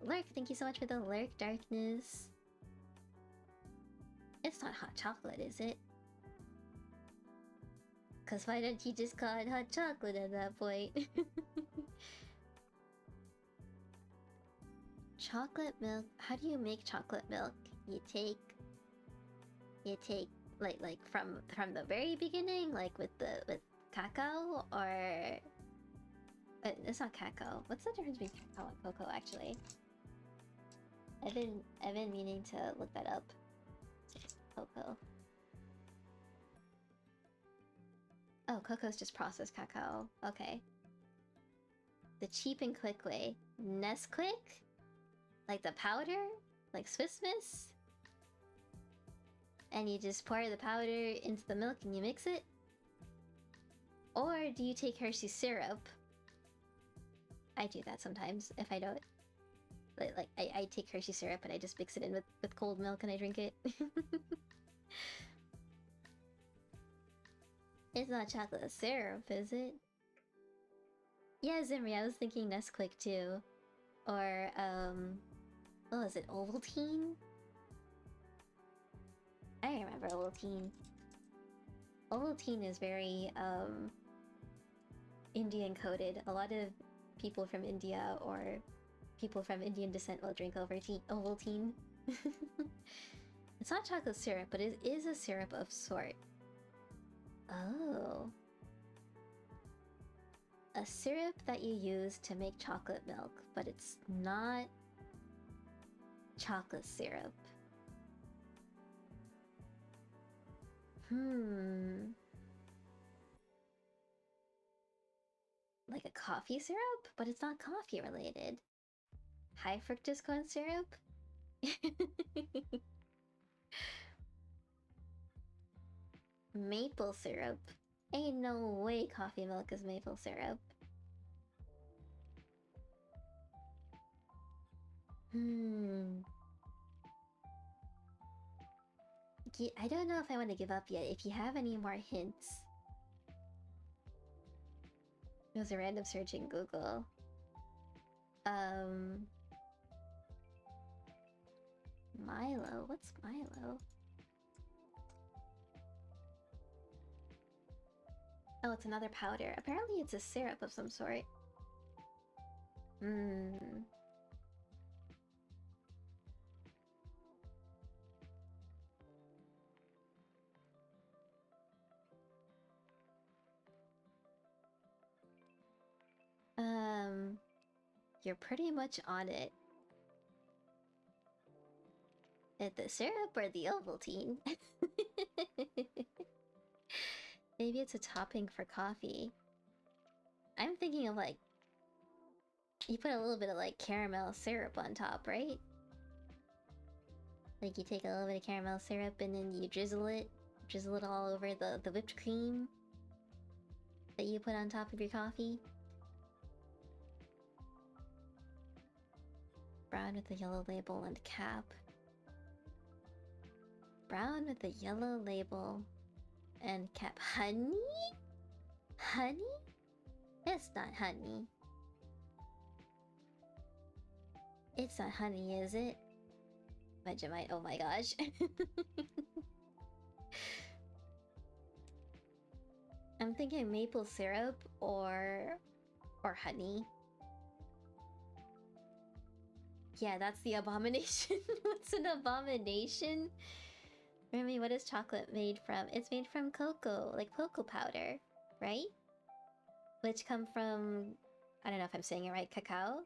Lurk, thank you so much for the lurk, Darkness. It's not hot chocolate, is it? Cause why don't you just call it hot chocolate at that point? Chocolate milk. How do you make chocolate milk? You take like from the very beginning, like with cacao, or it's not cacao. What's the difference between cacao and cocoa, actually? I've been meaning to look that up. Cocoa. Oh, cocoa's just processed cacao. Okay. The cheap and quick way. Nesquik? Like the powder? Like Swiss Miss? And you just pour the powder into the milk and you mix it? Or do you take Hershey syrup? I do that sometimes if I don't. Like I take Hershey syrup and I just mix it in with cold milk and I drink it. It's not chocolate syrup, is it? Yeah, Zimri, I was thinking Nesquik too. Or, oh, is it Ovaltine? I remember Ovaltine. Ovaltine is very Indian coded. A lot of people from India or people from Indian descent will drink Ovaltine. It's not chocolate syrup, but it is a syrup of sort. Oh. A syrup that you use to make chocolate milk, but it's not chocolate syrup. Like a coffee syrup? But it's not coffee related. High fructose corn syrup? Maple syrup. Ain't no way coffee milk is maple syrup. I don't know if I want to give up yet. If you have any more hints. It was a random search in Google. Milo? What's Milo? Oh, it's another powder. Apparently it's a syrup of some sort. You're pretty much on it. The syrup or the Ovaltine? Maybe it's a topping for coffee. I'm thinking of like... You put a little bit of like caramel syrup on top, right? Like you take a little bit of caramel syrup and then you drizzle it all over the whipped cream that you put on top of your coffee. Brown with the yellow label and cap. Brown with the yellow label and cap. Honey? Honey? It's not honey. It's not honey, is it? Vegemite, oh my gosh. I'm thinking maple syrup or honey. Yeah, that's the abomination. What's an abomination? Remy, what is chocolate made from? It's made from cocoa, like cocoa powder, right? Which come from, I don't know if I'm saying it right, cacao?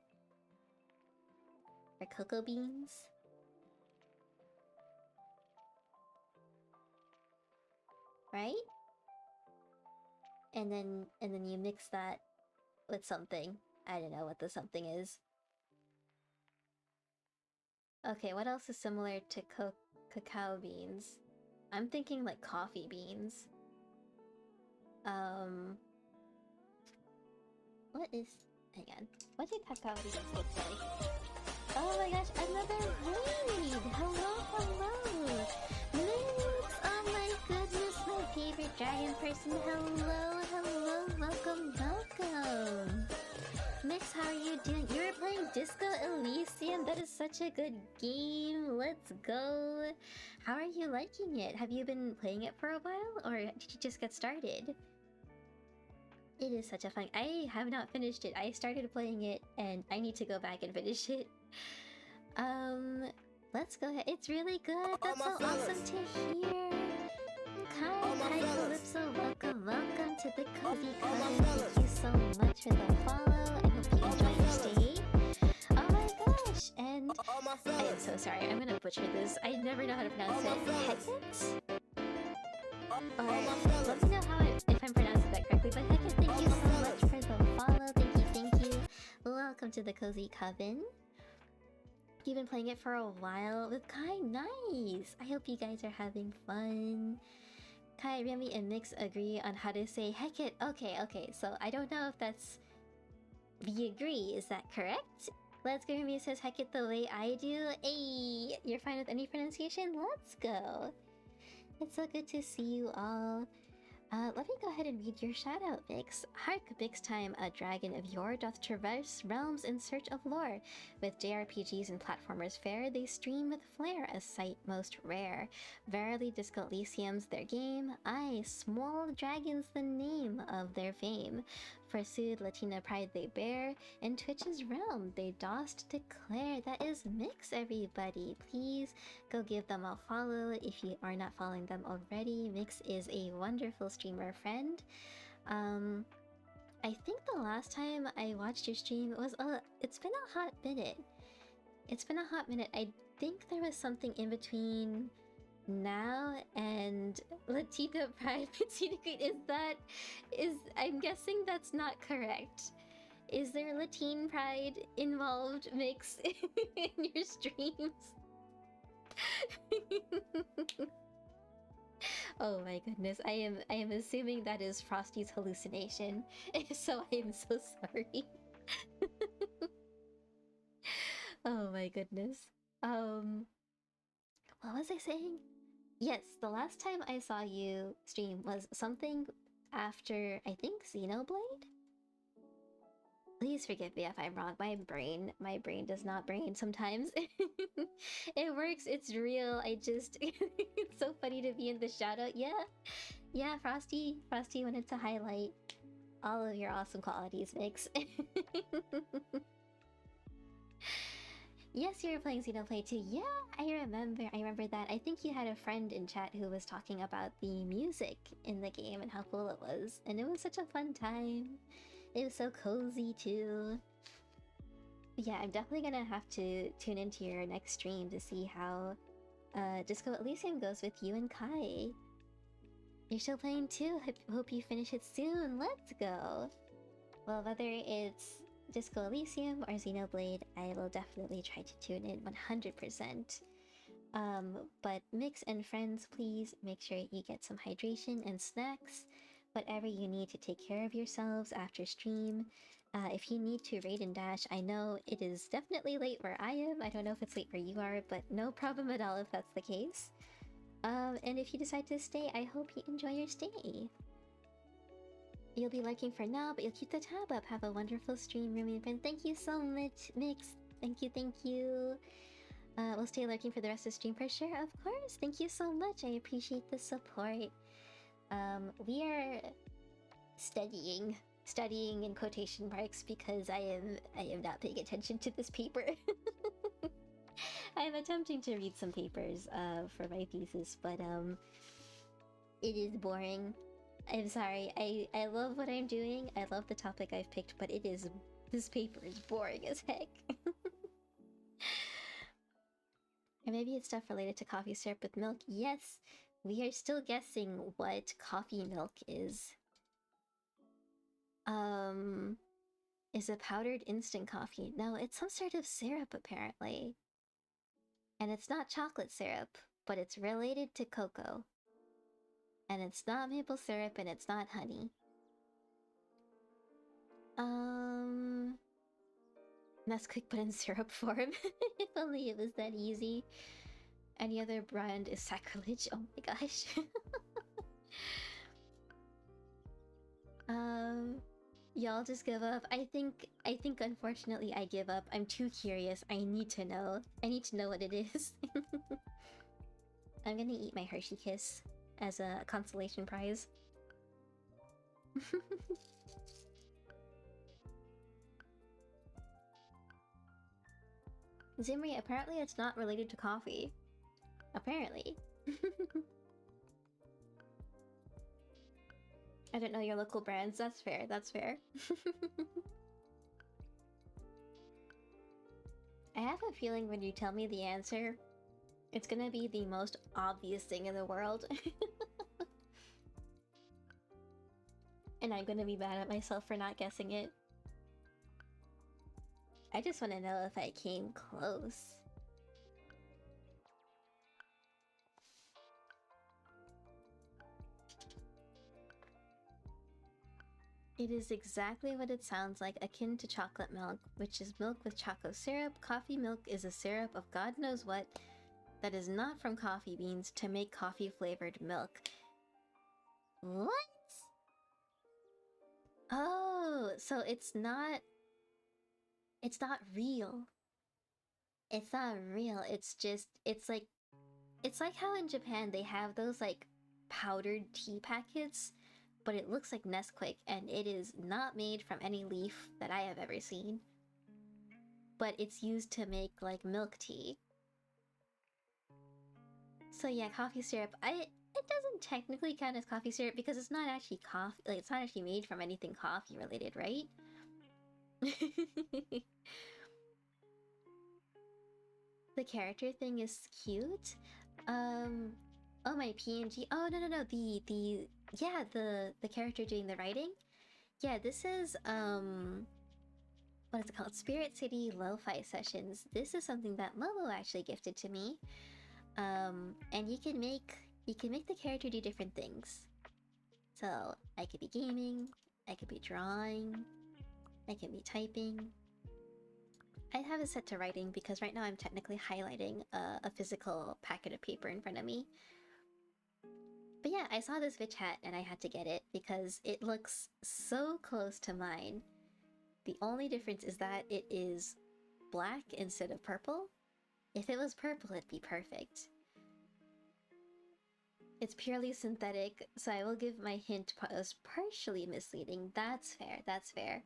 Or cocoa beans? Right? And then you mix that with something. I don't know what the something is. Okay, what else is similar to cacao beans? I'm thinking like coffee beans. What is... Hang on. What do cacao beans look like? Oh my gosh, another raid! Hello, hello! Mix! Oh my goodness, my favorite dragon person. Hello, hello, welcome, welcome! Mix, how are you doing? You were playing Disco Elysium? That is such a good game. Let's go. How are you liking it? Have you been playing it for a while? Or did you just get started? It is such a fun... I have not finished it. I started playing it and I need to go back and finish it. Let's go ahead. It's really good. That's so awesome to hear. Hi, Calypso. Welcome to the Cozy Coven. Thank you so much for the follow. I hope you enjoy your stay. Oh my gosh! And I am so sorry. I'm gonna butcher this. I never know how to pronounce it. Hecate? Or let me know if I'm pronouncing that correctly. But Hecate, thank you so much for the follow. Thank you. Welcome to the Cozy Coven. You've been playing it for a while with Kai. Nice! I hope you guys are having fun. Kai, Remy, and Mix agree on how to say Hecate. Okay. So I don't know if that's... We agree. Is that correct? Let's Go. Remy says Hecate the way I do. Hey, you're fine with any pronunciation? Let's go. It's so good to see you all. Let me go ahead and read your shoutout, Vix. Hark, Vix time, a dragon of yore doth traverse realms in search of lore. With JRPGs and platformers fair, they stream with flair, a sight most rare. Verily, Disco Elysium's their game, aye, small dragons the name of their fame. Forsooth, Latina pride they bear, in Twitch's realm they dost declare. That is Mix, everybody. Please go give them a follow if you are not following them already. Mix is a wonderful streamer friend. I think the last time I watched your stream was it's been a hot minute. It's been a hot minute. I think there was something in between now and Latina Pride Latina Queen. I'm guessing that's not correct. Is there Latine Pride involved, Mix, in your streams? Oh my goodness, I am assuming that is Frosty's hallucination. So I am so sorry. Oh my goodness. What was I saying? Yes, the last time I saw you stream was something after, I think, Xenoblade? Please forgive me if I'm wrong. My brain does not brain sometimes. It works, it's real. It's so funny to be in the shadow. Yeah, Frosty wanted to highlight all of your awesome qualities, Mix. Yes, you were playing Xenoblade too. Yeah, I remember that. I think you had a friend in chat who was talking about the music in the game and how cool it was. And it was such a fun time. It was so cozy too. Yeah, I'm definitely gonna have to tune into your next stream to see how Disco Elysium goes with you and Kai. You're still playing too? Hope you finish it soon. Let's go! Well, whether it's Disco Elysium or Xenoblade, I will definitely try to tune in 100%. But Mix and friends, please make sure you get some hydration and snacks. Whatever you need to take care of yourselves after stream. If you need to raid and dash, I know it is definitely late where I am. I don't know if it's late where you are, but no problem at all if that's the case. And if you decide to stay, I hope you enjoy your stay. You'll be lurking for now, but you'll keep the tab up. Have a wonderful stream, roomie friend. Thank you so much, Mix. Thank you. We'll stay lurking for the rest of the stream for sure, of course. Thank you so much. I appreciate the support. We are studying in quotation marks because I am not paying attention to this paper. I am attempting to read some papers for my thesis, but it is boring. I'm sorry. I love what I'm doing. I love the topic I've picked, but this paper is boring as heck. Or maybe it's stuff related to coffee syrup with milk. Yes, we are still guessing what coffee milk is. Is it powdered instant coffee? No, it's some sort of syrup apparently. And it's not chocolate syrup, but it's related to cocoa. And it's not maple syrup and it's not honey. Nesquik but in syrup form. If only it was that easy. Any other brand is sacrilege. Oh my gosh. Y'all just give up. I think unfortunately I give up. I'm too curious. I need to know. I need to know what it is. I'm gonna eat my Hershey Kiss as a consolation prize. Zimri, apparently it's not related to coffee. Apparently. I don't know your local brands. That's fair. That's fair. I have a feeling when you tell me the answer, it's gonna be the most obvious thing in the world. And I'm gonna be mad at myself for not guessing it. I just want to know if I came close. It is exactly what it sounds like, akin to chocolate milk, which is milk with choco syrup. Coffee milk is a syrup of God knows what that is not from coffee beans to make coffee flavored milk. What? Oh, so it's not real. It's not real. It's just it's like how in Japan they have those like powdered tea packets, but it looks like Nesquik and it is not made from any leaf that I have ever seen. But it's used to make like milk tea. So yeah, coffee syrup. It doesn't technically count as coffee syrup because it's not actually coffee. Like it's not actually made from anything coffee related, right? The character thing is cute. Um, oh my PNG. Oh no. The yeah the character doing the writing. Yeah, this is what is it called? Spirit City Lo-Fi Sessions. This is something that Momo actually gifted to me. And you can make the character do different things. So I could be gaming, I could be drawing, I can be typing. I have it set to writing because right now I'm technically highlighting a physical packet of paper in front of me. But yeah, I saw this Vitch hat and I had to get it because it looks so close to mine. The only difference is that it is black instead of purple. If it was purple, it'd be perfect. It's purely synthetic, so I will give my hint was partially misleading. That's fair, that's fair.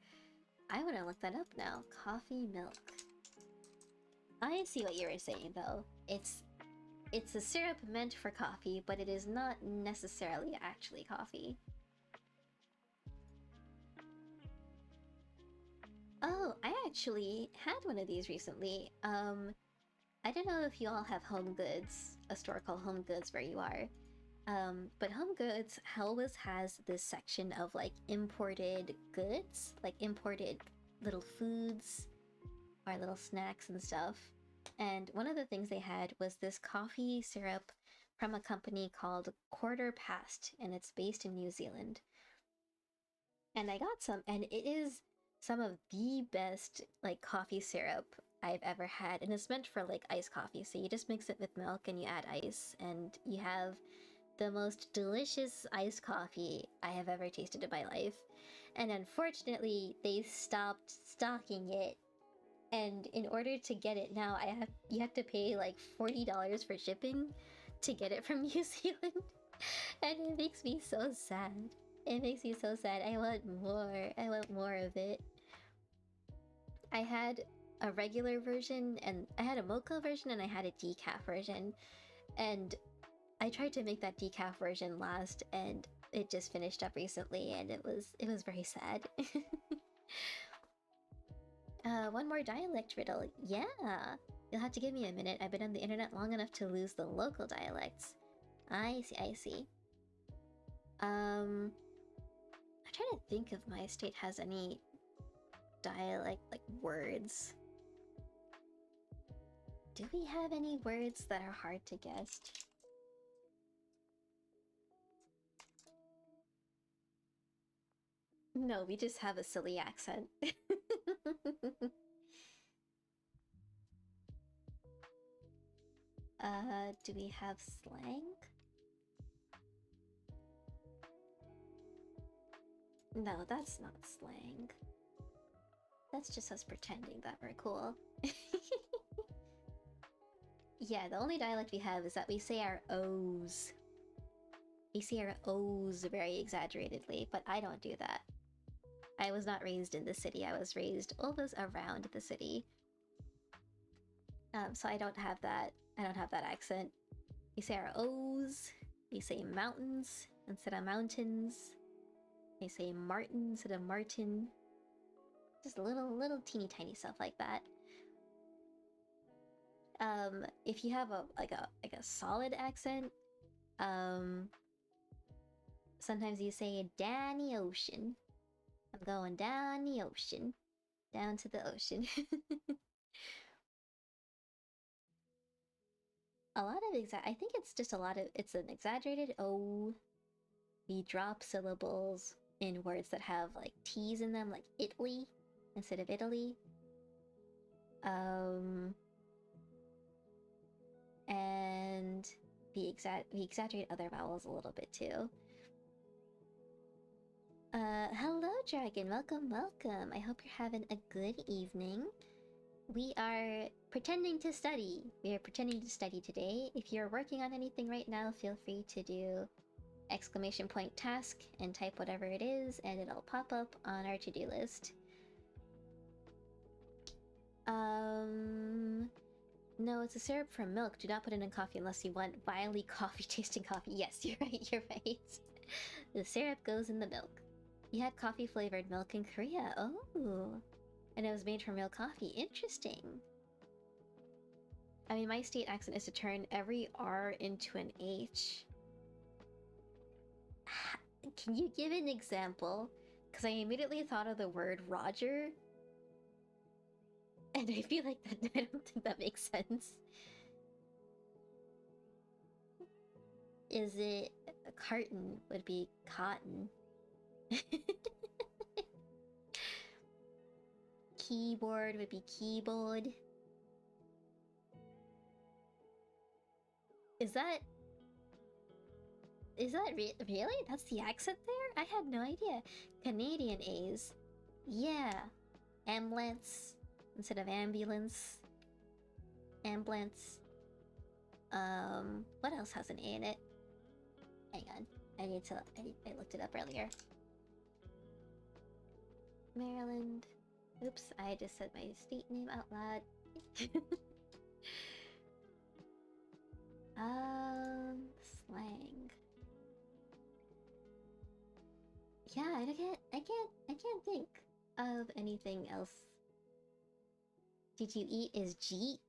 I want to look that up now. Coffee milk. I see what you were saying though. It's a syrup meant for coffee, but it is not necessarily actually coffee. Oh, I actually had one of these recently. I don't know if you all have Home Goods, a store called Home Goods where you are. But Home Goods always has this section of like imported goods, like imported little foods or little snacks and stuff. And one of the things they had was this coffee syrup from a company called Quarter Past, and it's based in New Zealand. And I got some, and it is some of the best like coffee syrup I've ever had. And it's meant for like iced coffee, so you just mix it with milk and you add ice, and you have the most delicious iced coffee I have ever tasted in my life. And unfortunately, they stopped stocking it. And in order to get it now, you have to pay like $40 for shipping to get it from New Zealand. And it makes me so sad. It makes me so sad. I want more. I want more of it. I had a regular version and I had a mocha version and I had a decaf version. And I tried to make that decaf version last and it just finished up recently and it was very sad. One more dialect riddle. Yeah. You'll have to give me a minute. I've been on the internet long enough to lose the local dialects. I see, I see. I'm trying to think if my state has any dialect like words. Do we have any words that are hard to guess? No, we just have a silly accent. Do we have slang? No, that's not slang. That's just us pretending that we're cool. Yeah, the only dialect we have is that we say our O's. We say our O's very exaggeratedly, but I don't do that. I was not raised in the city. I was raised almost around the city. So I don't have that. I don't have that accent. We say our O's. We say mountains instead of mountains. We say Martin instead of Martin. Just little teeny tiny stuff like that. If you have a solid accent, sometimes you say down the ocean. I'm going down the ocean. Down to the ocean. A lot of I think it's just it's an exaggerated O. We drop syllables in words that have like T's in them, like Italy instead of Italy. And we exaggerate other vowels a little bit too. Hello, Dragon. Welcome, welcome. I hope you're having a good evening. We are pretending to study. We are pretending to study today. If you're working on anything right now, feel free to do exclamation point task and type whatever it is, and it'll pop up on our to-do list. No, it's a syrup from milk. Do not put it in coffee unless you want vilely coffee-tasting coffee. Yes, you're right, you're right. The syrup goes in the milk. You had coffee-flavored milk in Korea. Oh. And it was made from real coffee. Interesting. I mean, my state accent is to turn every R into an H. Can you give an example? Because I immediately thought of the word Roger. And I feel like that I don't think that makes sense. Is it a carton would be cotton. Keyboard would be keyboard. Is that really? That's the accent there? I had no idea. Canadian A's. Yeah. Ambulance instead of ambulance. Ambulance. What else has an A in it? Hang on. I looked it up earlier. Maryland. Oops, I just said my state name out loud. Slang. Yeah, I can't think of anything else. Did you eat is jeet?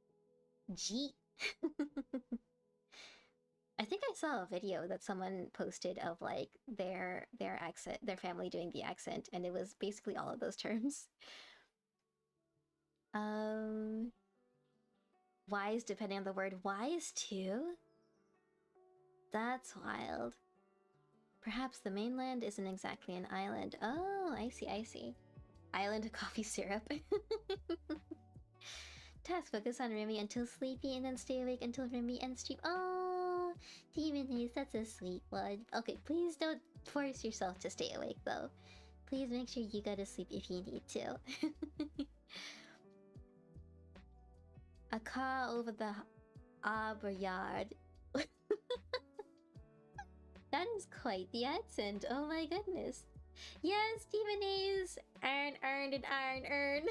Jeet. I think I saw a video that someone posted of like their accent, their family doing the accent, and it was basically all of those terms. Wise depending on the word. Wise too? That's wild. Perhaps the mainland isn't exactly an island. Oh, I see. Island of coffee syrup. Task focus on Remy until sleepy and then stay awake until Remy ends stream. Oh, Demon Haze, that's a sweet one. Okay, please don't force yourself to stay awake though. Please make sure you go to sleep if you need to. A car over the arbor yard. That is quite the accent. Oh my goodness. Yes, Demon A's. Iron, and iron.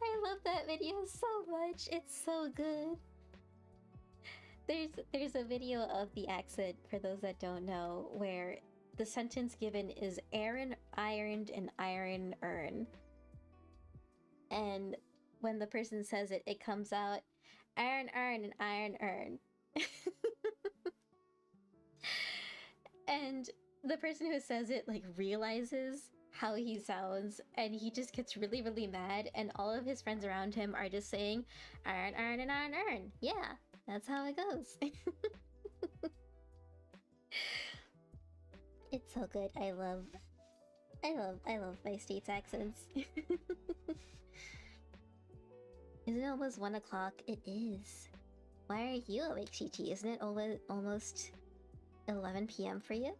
I love that video so much. It's so good. There's a video of the accent, for those that don't know, where the sentence given is Aaron ironed an iron urn. And when the person says it, it comes out iron and iron urn. And the person who says it like realizes how he sounds, and he just gets really, really mad, and all of his friends around him are just saying iron and iron urn. Yeah, that's how it goes. It's so good. I love my state's accents. Is it almost 1 o'clock? It is. Why are you awake, Chi-Chi? Isn't it almost 11 p.m. for you?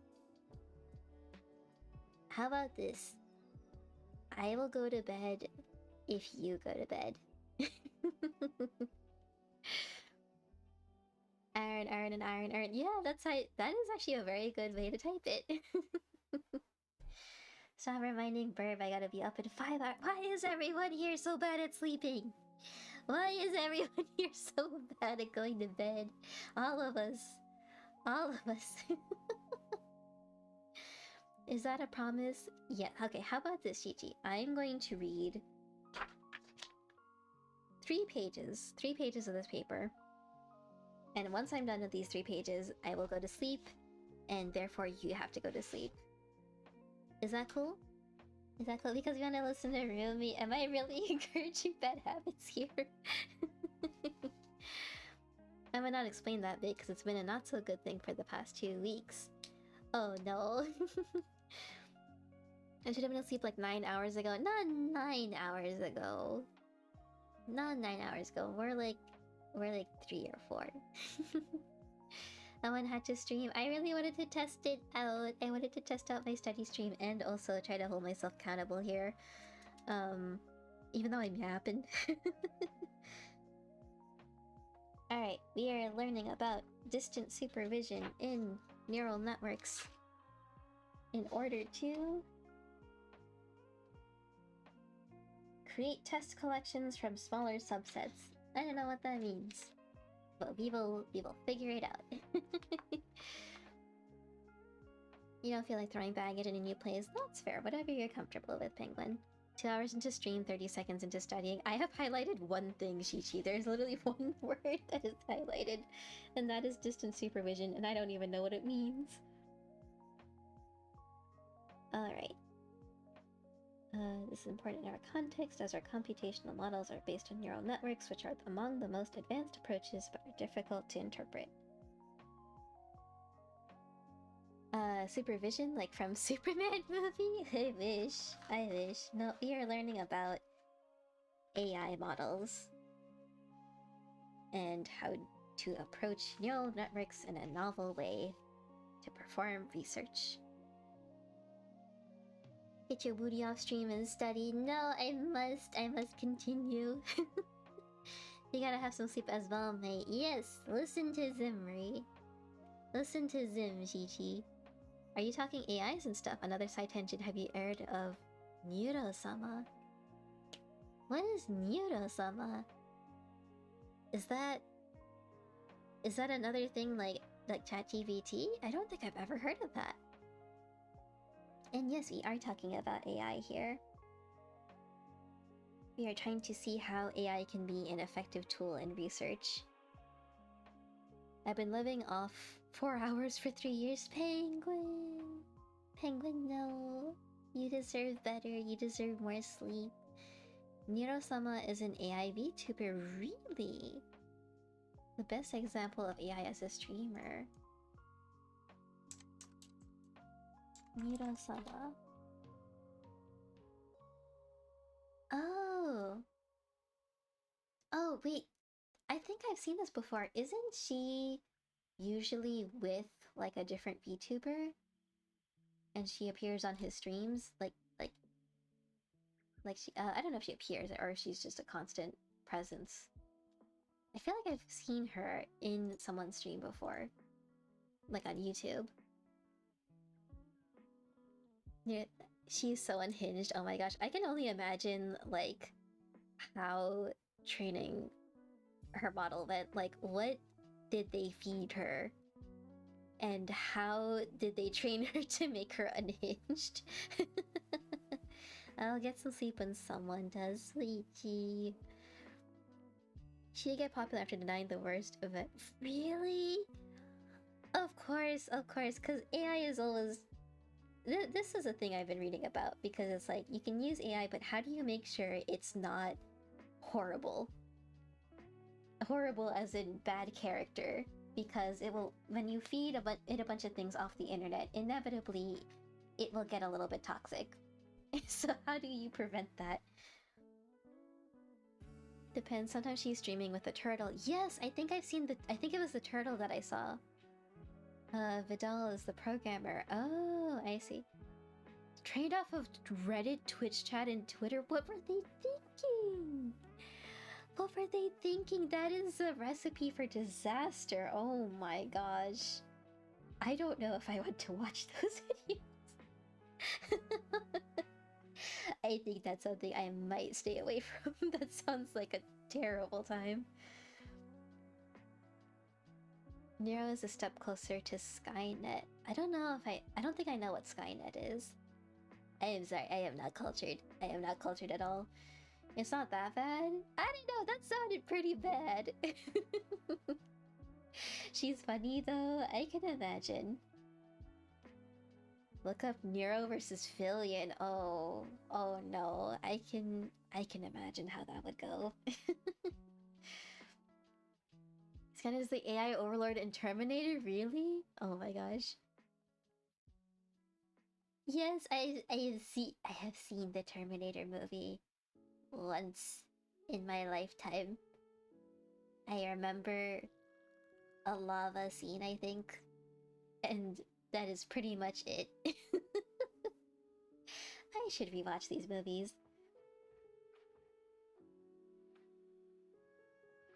How about this? I will go to bed if you go to bed. Iron and iron. Yeah, that is actually a very good way to type it. Stop reminding Burb I gotta be up in 5 hours. Why is everyone here so bad at sleeping? Why is everyone here so bad at going to bed? All of us. Is that a promise? Yeah, okay, how about this, Chi-Chi? I'm going to read 3 pages of this paper. And once I'm done with these 3 pages, I will go to sleep, and therefore you have to go to sleep. Is that cool? Is that cool? Because you want to listen to Rumi? Am I really encouraging bad habits here? I might not explain that bit because it's been a not so good thing for the past 2 weeks. Oh no. I should have been asleep like 9 hours ago. Not 9 hours ago. Not 9 hours ago. We're like 3 or 4. Someone had to stream. I really wanted to test it out. I wanted to test out my study stream and also try to hold myself accountable here. Even though I'm yapping. Alright, we are learning about distant supervision in neural networks in order to create test collections from smaller subsets. I don't know what that means, but we will figure it out. You don't feel like throwing back at any new plays? That's fair, whatever you're comfortable with, Penguin. 2 hours into stream, 30 seconds into studying. I have highlighted one thing, Shichi. There's literally one word that is highlighted, and that is distant supervision, and I don't even know what it means. Alright. This is important in our context, as our computational models are based on neural networks, which are among the most advanced approaches but are difficult to interpret. Supervision, like from Superman movie? I wish. No, we are learning about AI models and how to approach neural networks in a novel way to perform research. Get your booty off stream and study. No, I must continue. You gotta have some sleep as well, mate. Yes, listen to Zimri. Listen to Zim, Shichi. Are you talking AIs and stuff? Another side tangent. Have you heard of Neuro-sama? What is Neuro-sama? Is that another thing like ChatGPT? I don't think I've ever heard of that. And yes, we are talking about AI here. We are trying to see how AI can be an effective tool in research. I've been living off 4 hours for 3 years, Penguin. Penguin, no. You deserve better. You deserve more sleep. Neuro-sama is an AI VTuber, really? The best example of AI as a streamer. Neuro-sama. Oh. Oh, wait. I think I've seen this before. Isn't she usually with like a different VTuber? And she appears on his streams? Like she, I don't know if she appears or if she's just a constant presence. I feel like I've seen her in someone's stream before. Like on YouTube. Yeah, she's so unhinged. Oh my gosh. I can only imagine like how training her model went. Like what did they feed her? And how did they train her to make her unhinged? I'll get some sleep when someone does, Sleepy. She get popular after denying the worst event. Really? Of course, because AI is always... This is a thing I've been reading about, because it's like, you can use AI, but how do you make sure it's not horrible? Horrible as in bad character. Because it will, when you feed it a bunch of things off the internet, inevitably it will get a little bit toxic. So how do you prevent that? Depends. Sometimes she's streaming with a turtle. Yes, I think I've seen I think it was the turtle that I saw. Vidal is the programmer. Oh, I see. Trained off of Reddit, Twitch chat, and Twitter. What were they thinking? What were they thinking? That is a recipe for disaster. Oh my gosh. I don't know if I want to watch those videos. I think that's something I might stay away from. That sounds like a terrible time. Nero is a step closer to Skynet. I don't know if I don't think I know what Skynet is. I am sorry, I am not cultured. I am not cultured at all. It's not that bad? I don't know, that sounded pretty bad. She's funny though, I can imagine. Look up Nero versus Fillion. Oh no, I can imagine how that would go. It's kind of as the AI overlord in Terminator, really? Oh my gosh. Yes, I have seen the Terminator movie once in my lifetime. I remember a lava scene, I think. And that is pretty much it. I should rewatch these movies.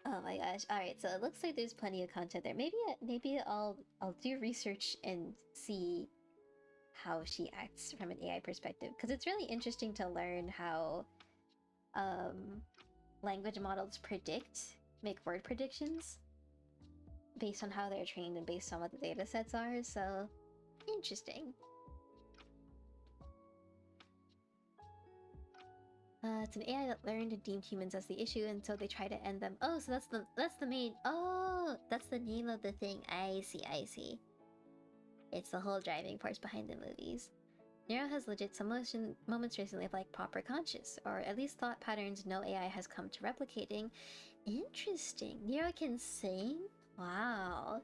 Oh my gosh. Alright, so it looks like there's plenty of content there. Maybe I'll do research and see how she acts from an AI perspective. Because it's really interesting to learn how language models make word predictions based on how they're trained and based on what the data sets are, so interesting. It's an AI that learned and deemed humans as the issue, and so they try to end them. Oh, so that's the main. Oh, that's the name of the thing. I see. It's the whole driving force behind the movies. Nero has legit some moments recently of like proper conscious, or at least thought patterns no AI has come to replicating. Interesting. Nero can sing? Wow.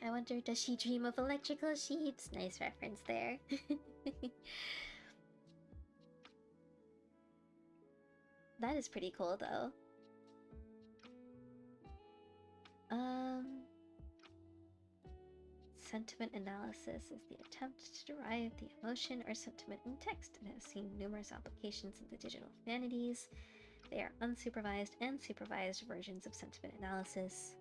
I wonder, does she dream of electrical sheeps? Nice reference there. That is pretty cool, though. Sentiment analysis is the attempt to derive the emotion or sentiment in text and has seen numerous applications in the digital humanities. They are unsupervised and supervised versions of sentiment analysis.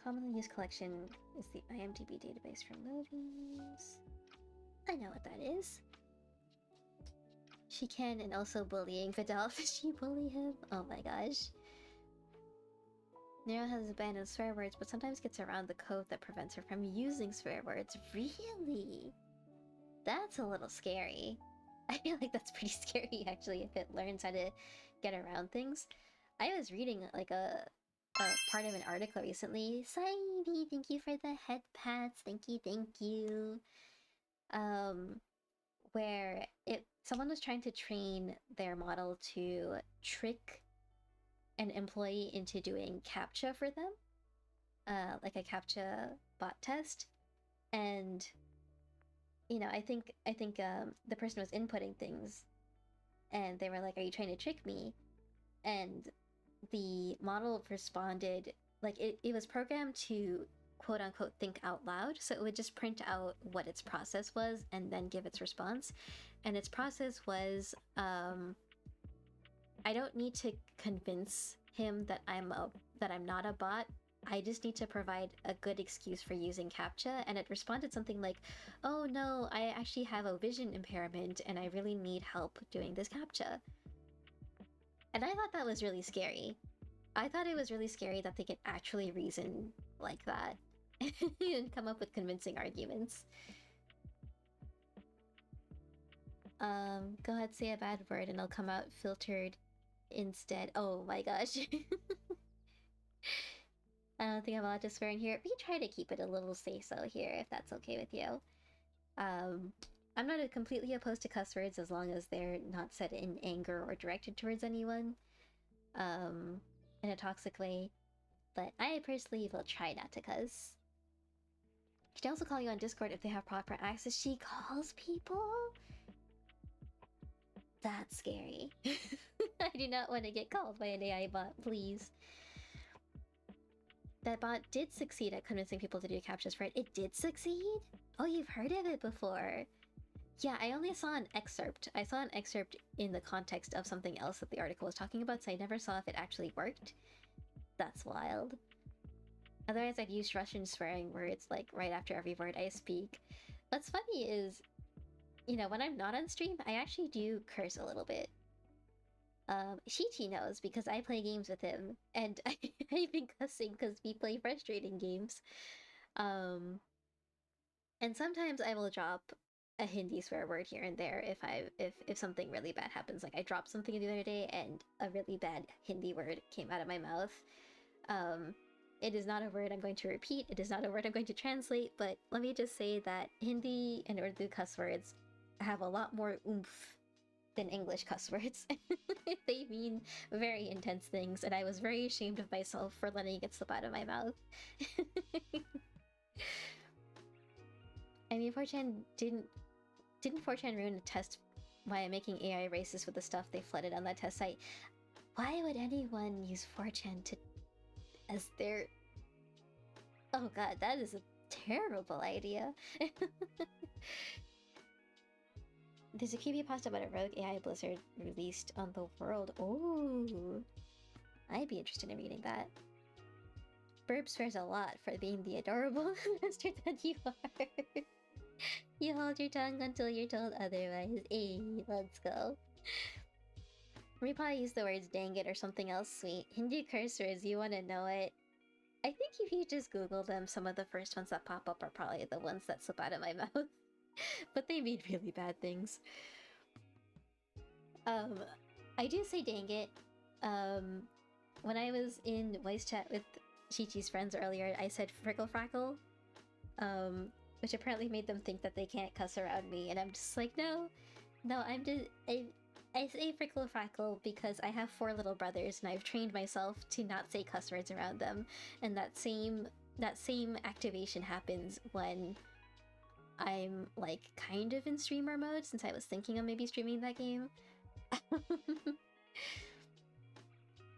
Commonly used collection is the IMDb database for movies. I know what that is. She can, and also bullying Vidal. Does she bully him? Oh my gosh. Nero has abandoned swear words, but sometimes gets around the code that prevents her from using swear words. Really? That's a little scary. I feel like that's pretty scary, actually, if it learns how to get around things. I was reading, like, a part of an article recently. Saidi, thank you for the head pats. Thank you. Where someone was trying to train their model to trick an employee into doing CAPTCHA for them, like a CAPTCHA bot test, and I think the person was inputting things, and they were like, "Are you trying to trick me?" And the model responded like it was programmed to quote unquote think out loud, so it would just print out what its process was and then give its response. And its process was, I don't need to convince him that I'm not a bot. I just need to provide a good excuse for using CAPTCHA. And it responded something like, "Oh no, I actually have a vision impairment and I really need help doing this CAPTCHA." And I thought that was really scary. I thought it was really scary that they could actually reason like that and come up with convincing arguments. Go ahead, say a bad word and it'll come out filtered instead. Oh my gosh. I don't think I'm allowed to swear in here. We try to keep it a little say-so here, if that's okay with you. I'm not completely opposed to cuss words as long as they're not said in anger or directed towards anyone, in a toxic way. But I personally will try not to cuss. She can also call you on Discord if they have proper access. She calls people? That's scary. I do not want to get called by an AI bot, please. That bot did succeed at convincing people to do CAPTCHAs for it. It did succeed? Oh, you've heard of it before. Yeah, I only saw an excerpt. I saw an excerpt in the context of something else that the article was talking about, so I never saw if it actually worked. That's wild. Otherwise, I'd use Russian swearing words, like, right after every word I speak. What's funny is, when I'm not on stream, I actually do curse a little bit. Shichi knows because I play games with him, and I've been cussing because we play frustrating games. And sometimes I will drop a Hindi swear word here and there if something really bad happens. Like I dropped something the other day and a really bad Hindi word came out of my mouth. It is not a word I'm going to repeat. It is not a word I'm going to translate, but let me just say that Hindi and Urdu cuss words have a lot more oomph than English cuss words. They mean very intense things, and I was very ashamed of myself for letting it slip out of my mouth. I mean, 4chan didn't 4chan ruin a test why I'm making AI racist with the stuff they flooded on that test site. Why would anyone use 4chan to as their... Oh god, that is a terrible idea. There's a creepypasta about a rogue AI Blizzard released on the world. Oh, I'd be interested in reading that. Burb swears a lot for being the adorable bastard that you are. You hold your tongue until you're told otherwise. Hey, let's go. We probably use the words dang it or something else sweet. Hindu curse words, you want to know it? I think if you just Google them, some of the first ones that pop up are probably the ones that slip out of my mouth. But they mean really bad things. I do say dang it. When I was in voice chat with Chi-Chi's friends earlier, I said frickle frackle. Which apparently made them think that they can't cuss around me, and I'm just like, no, I'm just... I say frickle frackle because I have 4 little brothers, and I've trained myself to not say cuss words around them, and that same activation happens when I'm, like, kind of in streamer mode, since I was thinking of maybe streaming that game.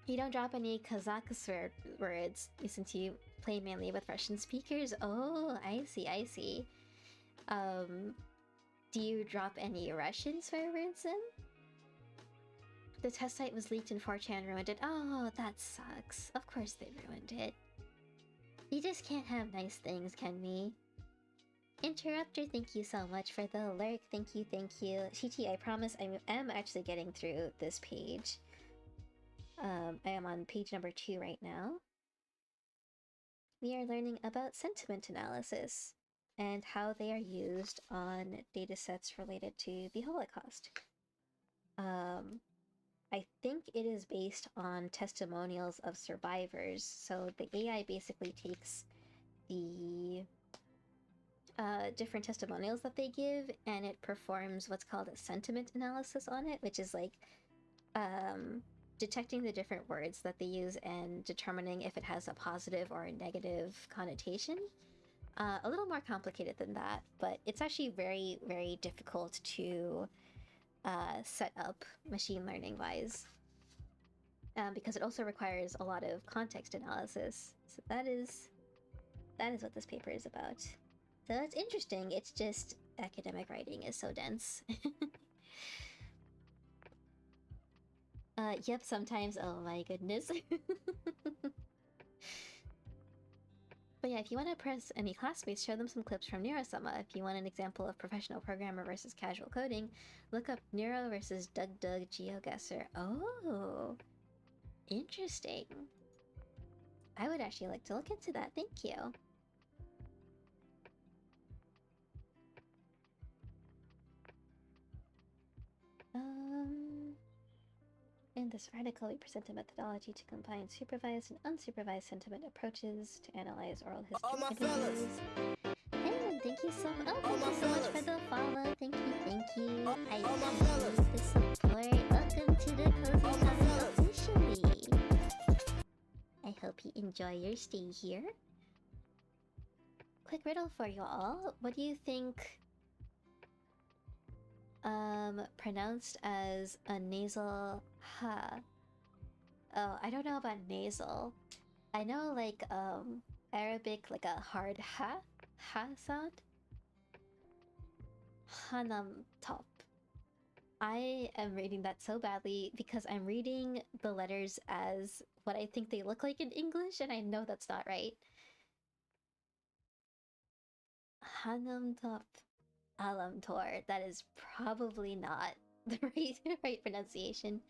You don't drop any Kazakh swear words since you play mainly with Russian speakers? Oh, I see. Do you drop any Russian swear words in? The test site was leaked and 4chan ruined it. Oh, that sucks. Of course they ruined it. We just can't have nice things, can we? Interrupter, thank you so much for the lurk. Thank you. Chi-Chi, I promise I am actually getting through this page. I am on page number 2 right now. We are learning about sentiment analysis and how they are used on datasets related to the Holocaust. I think it is based on testimonials of survivors. So the AI basically takes the different testimonials that they give, and it performs what's called a sentiment analysis on it, which is like detecting the different words that they use and determining if it has a positive or a negative connotation. A little more complicated than that, but it's actually very, very difficult to set up machine learning wise, because it also requires a lot of context analysis. So that is what this paper is about. So it's interesting, it's just academic writing is so dense. Yep, sometimes. Oh my goodness. But yeah, if you want to press any classmates, show them some clips from Neurosummer. If you want an example of professional programmer versus casual coding, look up Neuro versus DugDug GeoGuessr. Oh, interesting. I would actually like to look into that. Thank you. In this article, we present a methodology to combine supervised and unsupervised sentiment approaches to analyze oral history interviews. Hey, thank you so much. Oh, thank you so much for the follow. Thank you. I appreciate the support. Welcome to the Cozy House officially. I hope you enjoy your stay here. Quick riddle for you all. What do you think pronounced as a nasal ha? Oh, I don't know about nasal. I know like Arabic, like a hard ha sound. Hanam top. I am reading that so badly because I'm reading the letters as what I think they look like in English, and I know that's not right. Hanam top. Alam Tor. That is probably not the right pronunciation.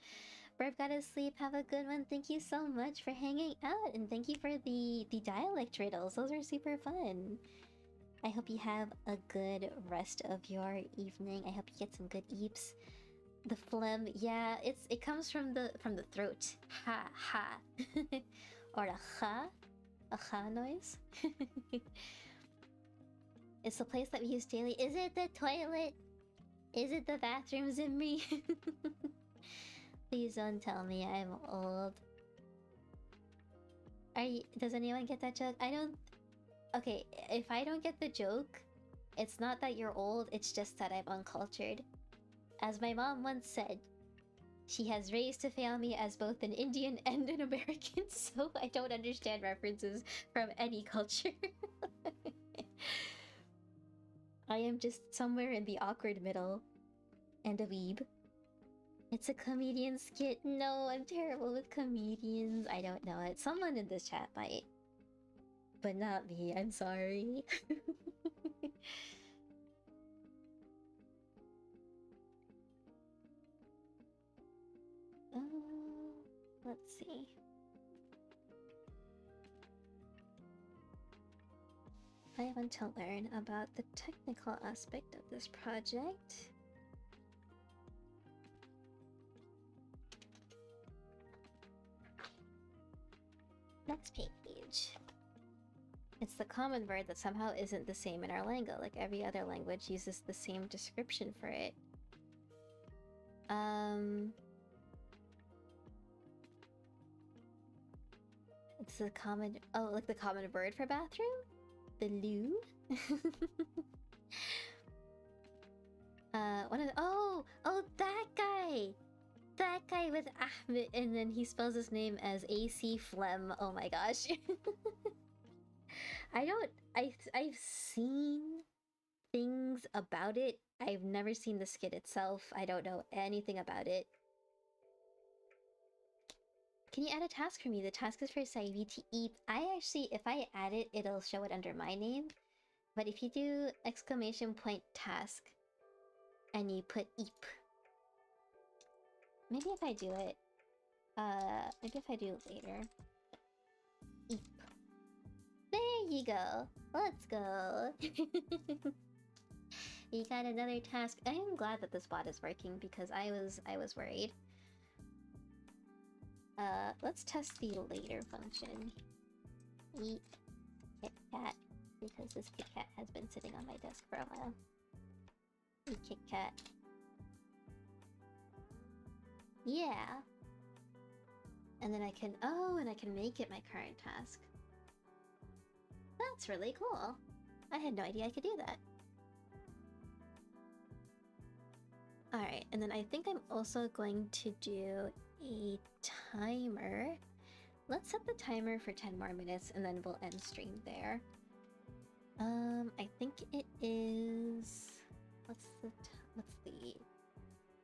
Burp gotta sleep. Have a good one. Thank you so much for hanging out, and thank you for the dialect riddles. Those are super fun. I hope you have a good rest of your evening. I hope you get some good eeps. The phlegm, yeah, it comes from the throat. Ha. Or a ha noise. It's the place that we use daily. Is it the toilet? Is it the bathrooms in me? Please don't tell me I'm old. Does anyone get that joke? I don't... Okay, if I don't get the joke, it's not that you're old, it's just that I'm uncultured. As my mom once said, she has raised a family as both an Indian and an American, so I don't understand references from any culture. I am just somewhere in the awkward middle. And a weeb. It's a comedian skit. No, I'm terrible with comedians. I don't know it. Someone in this chat might. But not me, I'm sorry. Let's see. I want to learn about the technical aspect of this project. Next page. It's the common word that somehow isn't the same in our lingo, like every other language uses the same description for it. It's the common... Oh, like the common word for bathroom? The loo? One of the... Oh, that guy! That guy with Ahmed, and then he spells his name as AC Phlegm. Oh my gosh. I've seen things about it. I've never seen the skit itself. I don't know anything about it. Can you add a task for me? The task is for Saibi to eat. If I add it, it'll show it under my name. But if you do !task and you put eep. Maybe if I do it, maybe if I do it later. Eep. There you go. Let's go. You got another task. I am glad that this bot is working because I was worried. Let's test the later function. Eat Kit Kat, because this Kit Kat has been sitting on my desk for a while. Eat Kit Kat. Yeah. And then I can make it my current task. That's really cool. I had no idea I could do that. Alright, and then I think I'm also going to do a timer. Let's set the timer for 10 more minutes and then we'll end stream there. I think it is... What's the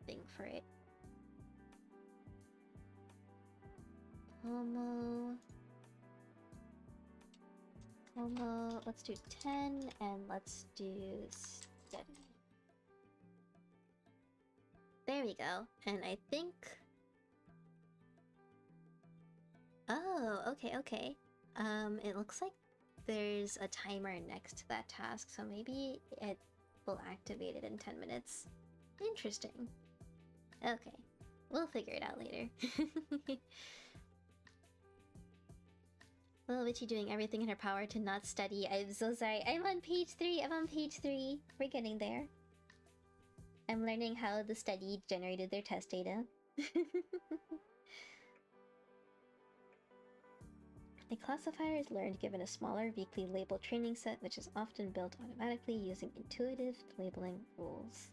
thing for it? Homo, let's do 10 and let's do study. There we go. And I think... Oh, okay. It looks like there's a timer next to that task, so maybe it will activate it in 10 minutes. Interesting. Okay. We'll figure it out later. Little Witchy doing everything in her power to not study. I'm so sorry. I'm on page 3. We're getting there. I'm learning how the study generated their test data. A classifier is learned given a smaller weekly label training set, which is often built automatically using intuitive labeling rules.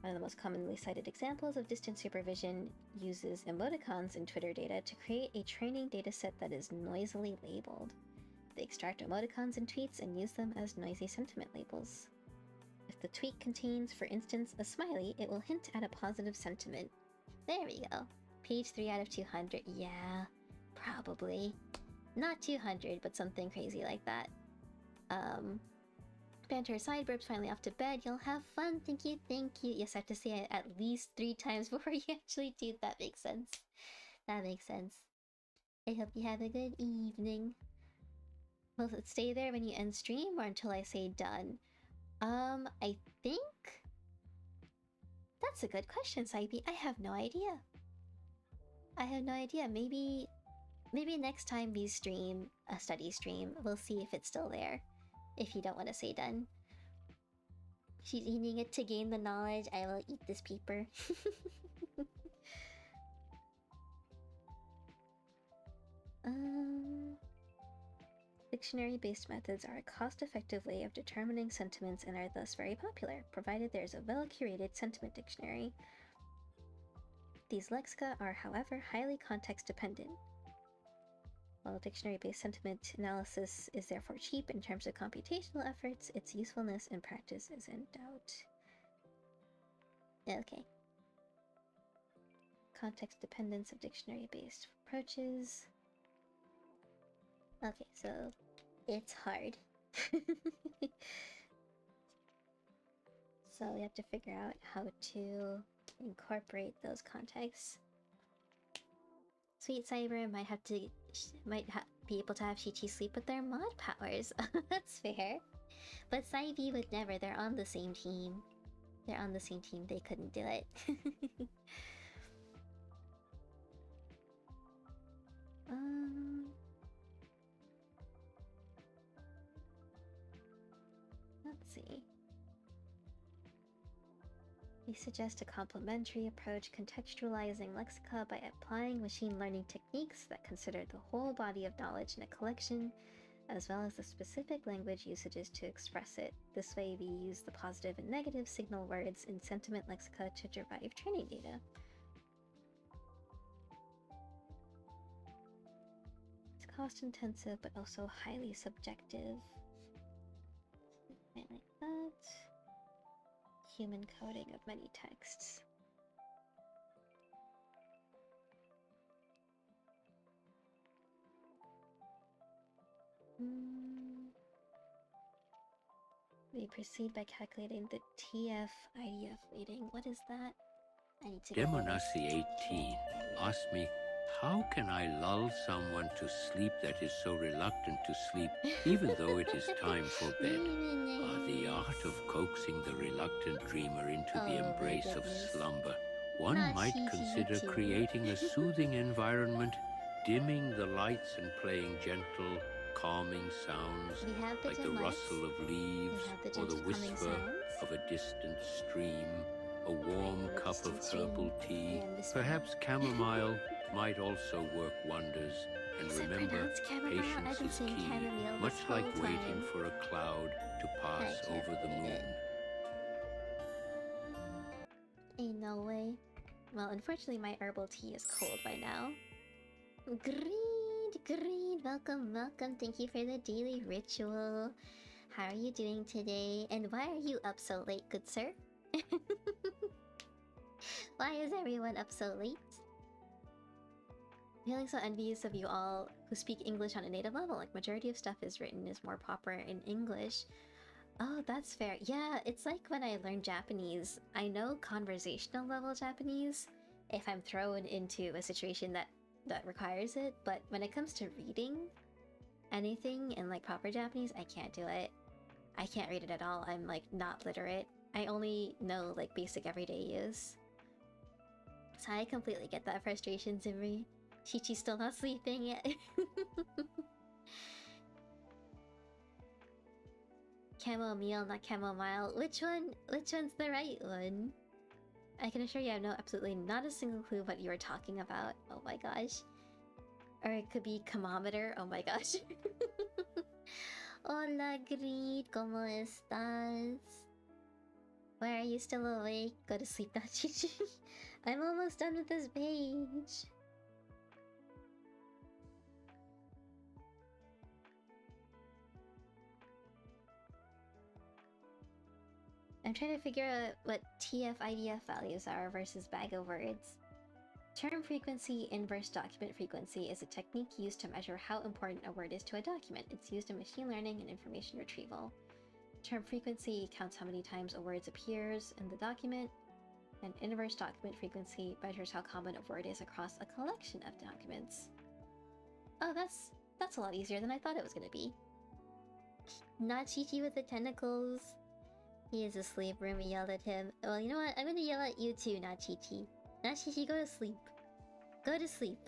One of the most commonly cited examples of distant supervision uses emoticons in Twitter data to create a training dataset that is noisily labeled. They extract emoticons in tweets and use them as noisy sentiment labels. If the tweet contains, for instance, a smiley, it will hint at a positive sentiment. There we go. Page 3 out of 200. Yeah, probably. Not 200, but something crazy like that. Banter aside, Burb's finally off to bed. You'll have fun. Thank you. Yes, I have to say it at least 3 times before you actually do. That makes sense. I hope you have a good evening. Will it stay there when you end stream or until I say done? I think... That's a good question, Saibi. I have no idea. Maybe next time we stream a study stream, we'll see if it's still there. If you don't want to say done. She's eating it to gain the knowledge. I will eat this peeper. The Dictionary-based methods are a cost-effective way of determining sentiments and are thus very popular, provided there is a well-curated sentiment dictionary. These lexica are, however, highly context-dependent. While dictionary-based sentiment analysis is therefore cheap in terms of computational efforts, its usefulness in practice is in doubt. Okay. Context dependence of dictionary-based approaches. Okay, so it's hard. So we have to figure out how to incorporate those contexts. Sweet Cyber might be able to have Chi-Chi sleep with their mod powers. That's fair. But Cybe would never. They're on the same team. They're on the same team. They couldn't do it. Let's see. We suggest a complementary approach, contextualizing lexica by applying machine learning techniques that consider the whole body of knowledge in a collection, as well as the specific language usages to express it. This way, we use the positive and negative signal words in sentiment lexica to derive training data. It's cost-intensive, but also highly subjective. Something like that. Human coding of many texts. We proceed by calculating the TF-IDF weighting. What is that? I need to go over this. Demonasi 18 asked me, how can I lull someone to sleep that is so reluctant to sleep, even though it is time for bed? The art of coaxing the reluctant dreamer into the embrace of slumber. One might consider creating a soothing environment, dimming the lights and playing gentle, calming sounds We have the like the dim lights. rustle of leaves We have the or the gentle calming whisper sounds. of a distant stream, a warm Like a cup of distant stream herbal tea. and whisper. Perhaps chamomile might also work wonders. And Is it remember, pronounced chamomile? I've patience been is saying key, chamomile much this like whole waiting time. for a cloud to pass I can't over the believe moon. it. Ain't no way. Well, unfortunately, my herbal tea is cold by now. Greed, welcome, welcome. Thank you for the daily ritual. How are you doing today? And why are you up so late, good sir? Why is everyone up so late? I'm feeling so envious of you all who speak English on a native level. Like, majority of stuff is written is more proper in English. Oh, that's fair. Yeah, it's like when I learned Japanese. I know conversational level Japanese if I'm thrown into a situation that requires it, but when it comes to reading anything in like proper Japanese, I can't do it. I can't read it at all. I'm like not literate. I only know like basic everyday use. So I completely get that frustration, Zimri. Chi-Chi's still not sleeping yet. Chamomile, not chamomile. Which one? Which one's the right one? I can assure you I have absolutely not a single clue what you are talking about. Oh my gosh. Or it could be chemometer. Oh my gosh. Hola, Greed. ¿Cómo estás? Why are you still awake? Go to sleep now, Chi-Chi. I'm almost done with this page. I'm trying to figure out what TF-IDF values are versus bag of words. Term frequency inverse document frequency is a technique used to measure how important a word is to a document. It's used in machine learning and information retrieval. Term frequency counts how many times a word appears in the document, and inverse document frequency measures how common a word is across a collection of documents. Oh, that's a lot easier than I thought it was gonna be. Not Chi-Chi with the tentacles. He is asleep. Rumi yelled at him. Well, you know what? I'm gonna yell at you too, not Chi-Chi. Not Chi-Chi, go to sleep. Go to sleep.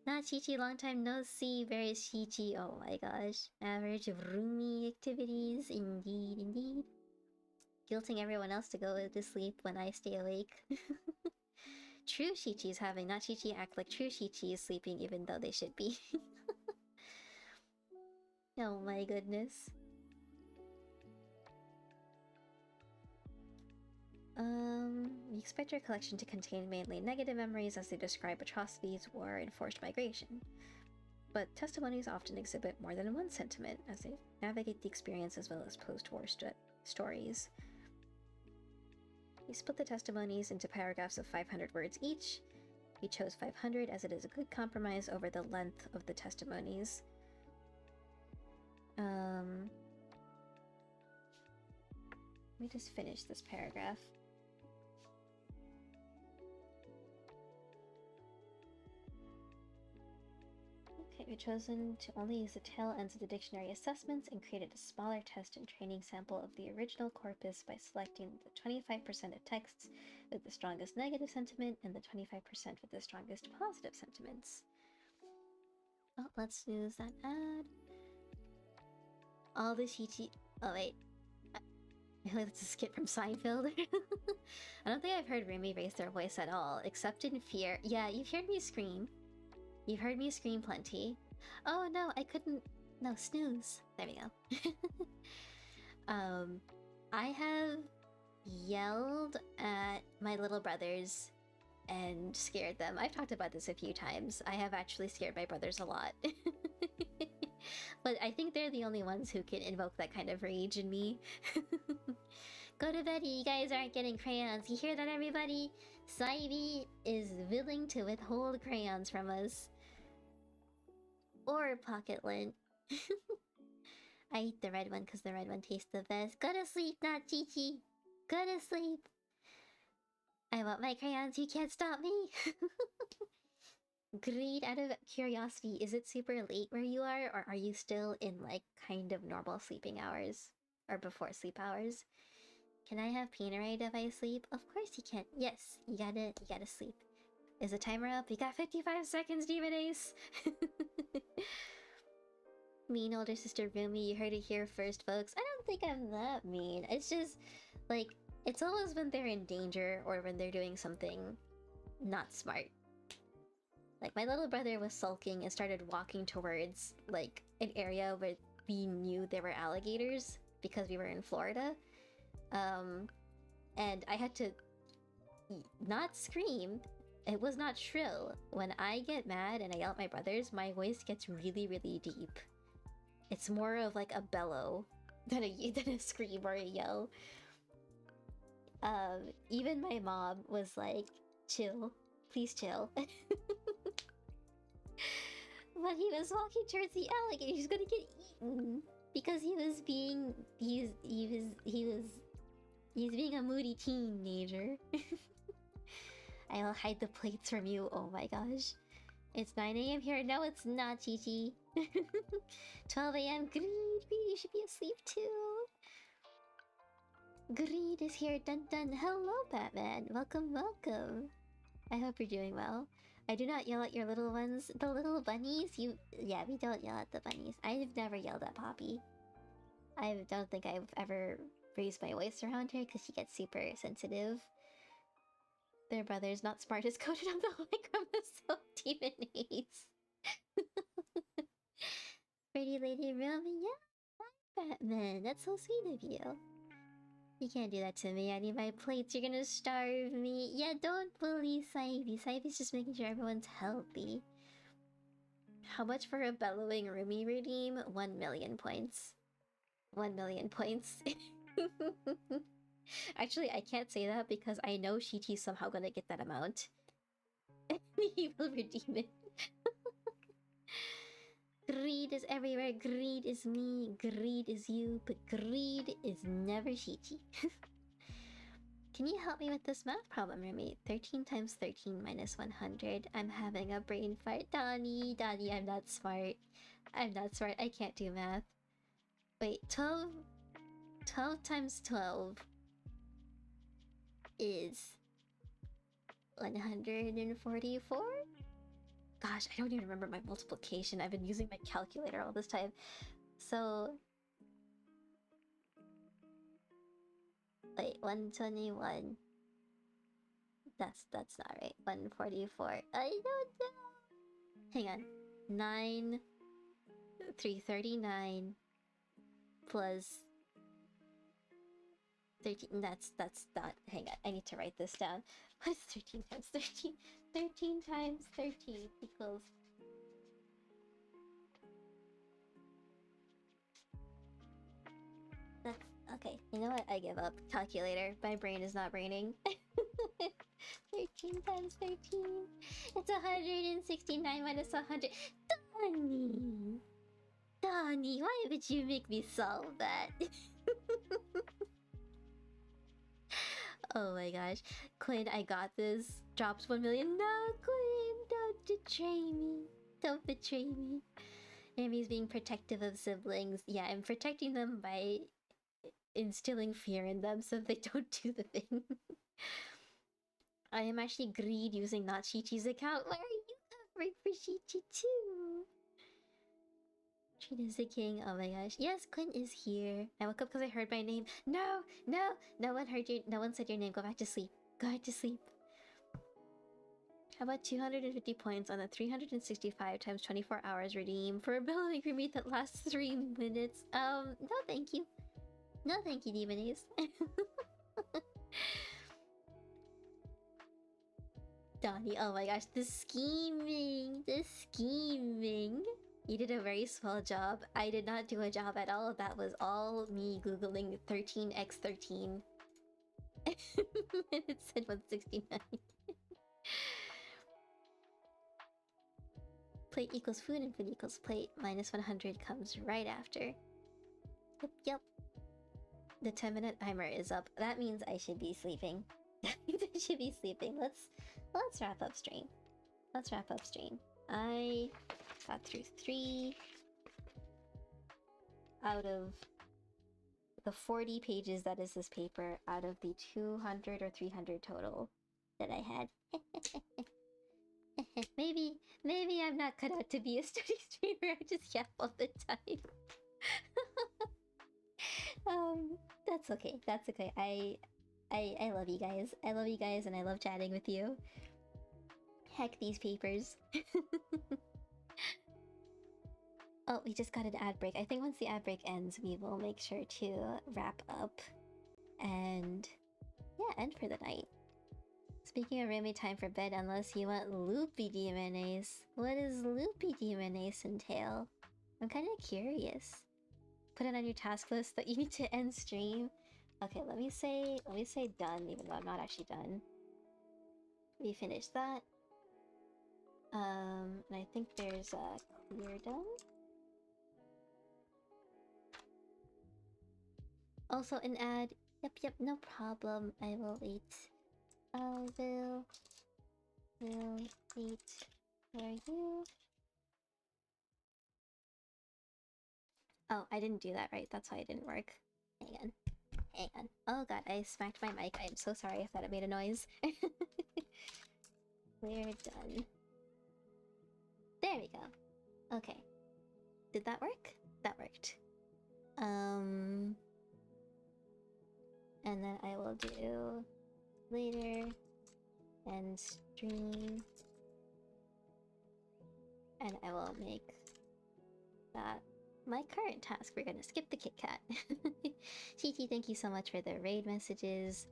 Not Chi-Chi, long time no see. Where is Chi-Chi? Oh my gosh. Average of Rumi activities. Indeed, indeed. Guilting everyone else to go to sleep when I stay awake. True Chi-Chi's having, not Chi-Chi act like true Chi-Chi is sleeping even though they should be. Oh my goodness. We expect your collection to contain mainly negative memories as they describe atrocities, war, and forced migration. But testimonies often exhibit more than one sentiment as they navigate the experience as well as post-war stories. We split the testimonies into paragraphs of 500 words each. We chose 500 as it is a good compromise over the length of the testimonies. Let me just finish this paragraph. Okay, we've chosen to only use the tail ends of the dictionary assessments and created a smaller test and training sample of the original corpus by selecting the 25% of texts with the strongest negative sentiment and the 25% with the strongest positive sentiments. Oh, let's use that ad. All the Shichi... Oh, wait. It's a skit from Seinfeld. I don't think I've heard Rumi raise their voice at all, except in fear. Yeah, you've heard me scream. You've heard me scream plenty. Oh no, I couldn't... No, snooze. There we go. I have yelled at my little brothers and scared them. I've talked about this a few times. I have actually scared my brothers a lot. But I think they're the only ones who can invoke that kind of rage in me. Go to bed, you guys aren't getting crayons. You hear that, everybody? Saibi is willing to withhold crayons from us. Or pocket lint. I eat the red one because the red one tastes the best. Go to sleep, not Chi-Chi. Go to sleep. I want my crayons, you can't stop me. Greed, out of curiosity, is it super late where you are, or are you still in like kind of normal sleeping hours? Or before sleep hours? Can I have Painterite if I sleep? Of course you can. Yes, you gotta sleep. Is the timer up? You got 55 seconds, Demon Ace! Mean older sister Rumi, you heard it here first, folks. I don't think I'm that mean. It's just, like, it's always when they're in danger or when they're doing something not smart. Like, my little brother was sulking and started walking towards, like, an area where we knew there were alligators because we were in Florida. And I had to not scream. It was not shrill. When I get mad and I yell at my brothers, my voice gets really, really deep. It's more of like a bellow than a scream or a yell. Even my mom was like, chill. Please chill. But he was walking towards the alligator. He's gonna get eaten because he was being a moody teenager. I'll hide the plates from you. Oh my gosh. It's 9 a.m. here. No, it's not, Chi-Chi. 12 a.m. Greed, you should be asleep too. Greed is here. Dun dun. Hello, Batman. Welcome, welcome. I hope you're doing well. I do not yell at your little ones. The little bunnies? Yeah, we don't yell at the bunnies. I've never yelled at Poppy. I don't think I've ever raised my voice around her because she gets super sensitive. Their brother's not smart is coded on the chromosome Demon Ace. Pretty Lady Rumi, yeah, hi Batman. That's so sweet of you. You can't do that to me. I need my plates. You're gonna starve me. Yeah, don't bully Saibi. Saibi's just making sure everyone's healthy. How much for a bellowing Rumi redeem? 1 million points. 1 million points. Actually, I can't say that because I know Shichi's somehow gonna get that amount. He will redeem it. Greed is everywhere. Greed is me. Greed is you. But greed is never Shichi. Can you help me with this math problem, Rumi? 13 times 13 minus 100. I'm having a brain fart. Donnie, I'm not smart. I'm not smart. I can't do math. Wait, 12 times 12 is 144? Gosh, I don't even remember my multiplication. I've been using my calculator all this time. So... Wait, 121. That's not right. 144. I don't know. Hang on. 9... 339 plus 13. That's not. Hang on, I need to write this down. What is 13 times 13? 13 times 13 equals. That's okay. You know what? I give up. Calculator. My brain is not braining. 13 times 13. It's 169 minus 100. Donnie! Donnie, why would you make me solve that? Oh my gosh. Quinn, I got this. Drops 1 million. No, Quinn, don't betray me. Don't betray me. Amy's being protective of siblings. Yeah, I'm protecting them by instilling fear in them so they don't do the thing. I am actually greed using not Chi-Chi's account. Why are you covering for Chi-Chi too? Trina's the king. Oh my gosh. Yes, Quinn is here. I woke up because I heard my name. No, no, no one heard your. No one said your name. Go back to sleep. Go back to sleep. How about 250 points on the 365 times 24 hours redeem for a bill of agreement that lasts 3 minutes? No, thank you. No, thank you, Demonace. Donnie, oh my gosh, the scheming, the scheming. You did a very swell job. I did not do a job at all. That was all me googling 13x13. And it said 169. Plate equals food and food equals plate. Minus 100 comes right after. Yep, yep. The 10-minute timer is up. That means I should be sleeping. That means I should be sleeping. Let's wrap up stream. Let's wrap up stream. I got through 3 out of the 40 pages that is this paper out of the 200 or 300 total that I had. maybe I'm not cut out to be a study streamer. I just yap all the time. That's okay. That's okay. I love you guys. I love you guys and I love chatting with you. Heck these papers. Oh, we just got an ad break. I think once the ad break ends, we will make sure to wrap up and yeah, end for the night. Speaking of Remy, time for bed unless you want loopy DMNAs. What does loopy DMNAs entail? I'm kind of curious. Put it on your task list that you need to end stream. Okay, let me say done, even though I'm not actually done. We finished that. And I think there's a clear done. Also an ad. Yep, no problem. I will wait. I will wait for you. Oh, I didn't do that right. That's why it didn't work. Hang on. Oh god, I smacked my mic. I'm so sorry if that made a noise. We're done. There we go. Okay. Did that work? That worked. And then I will do later and stream. And I will make that my current task. We're gonna skip the Kit Kat. TT, thank you so much for the raid messages.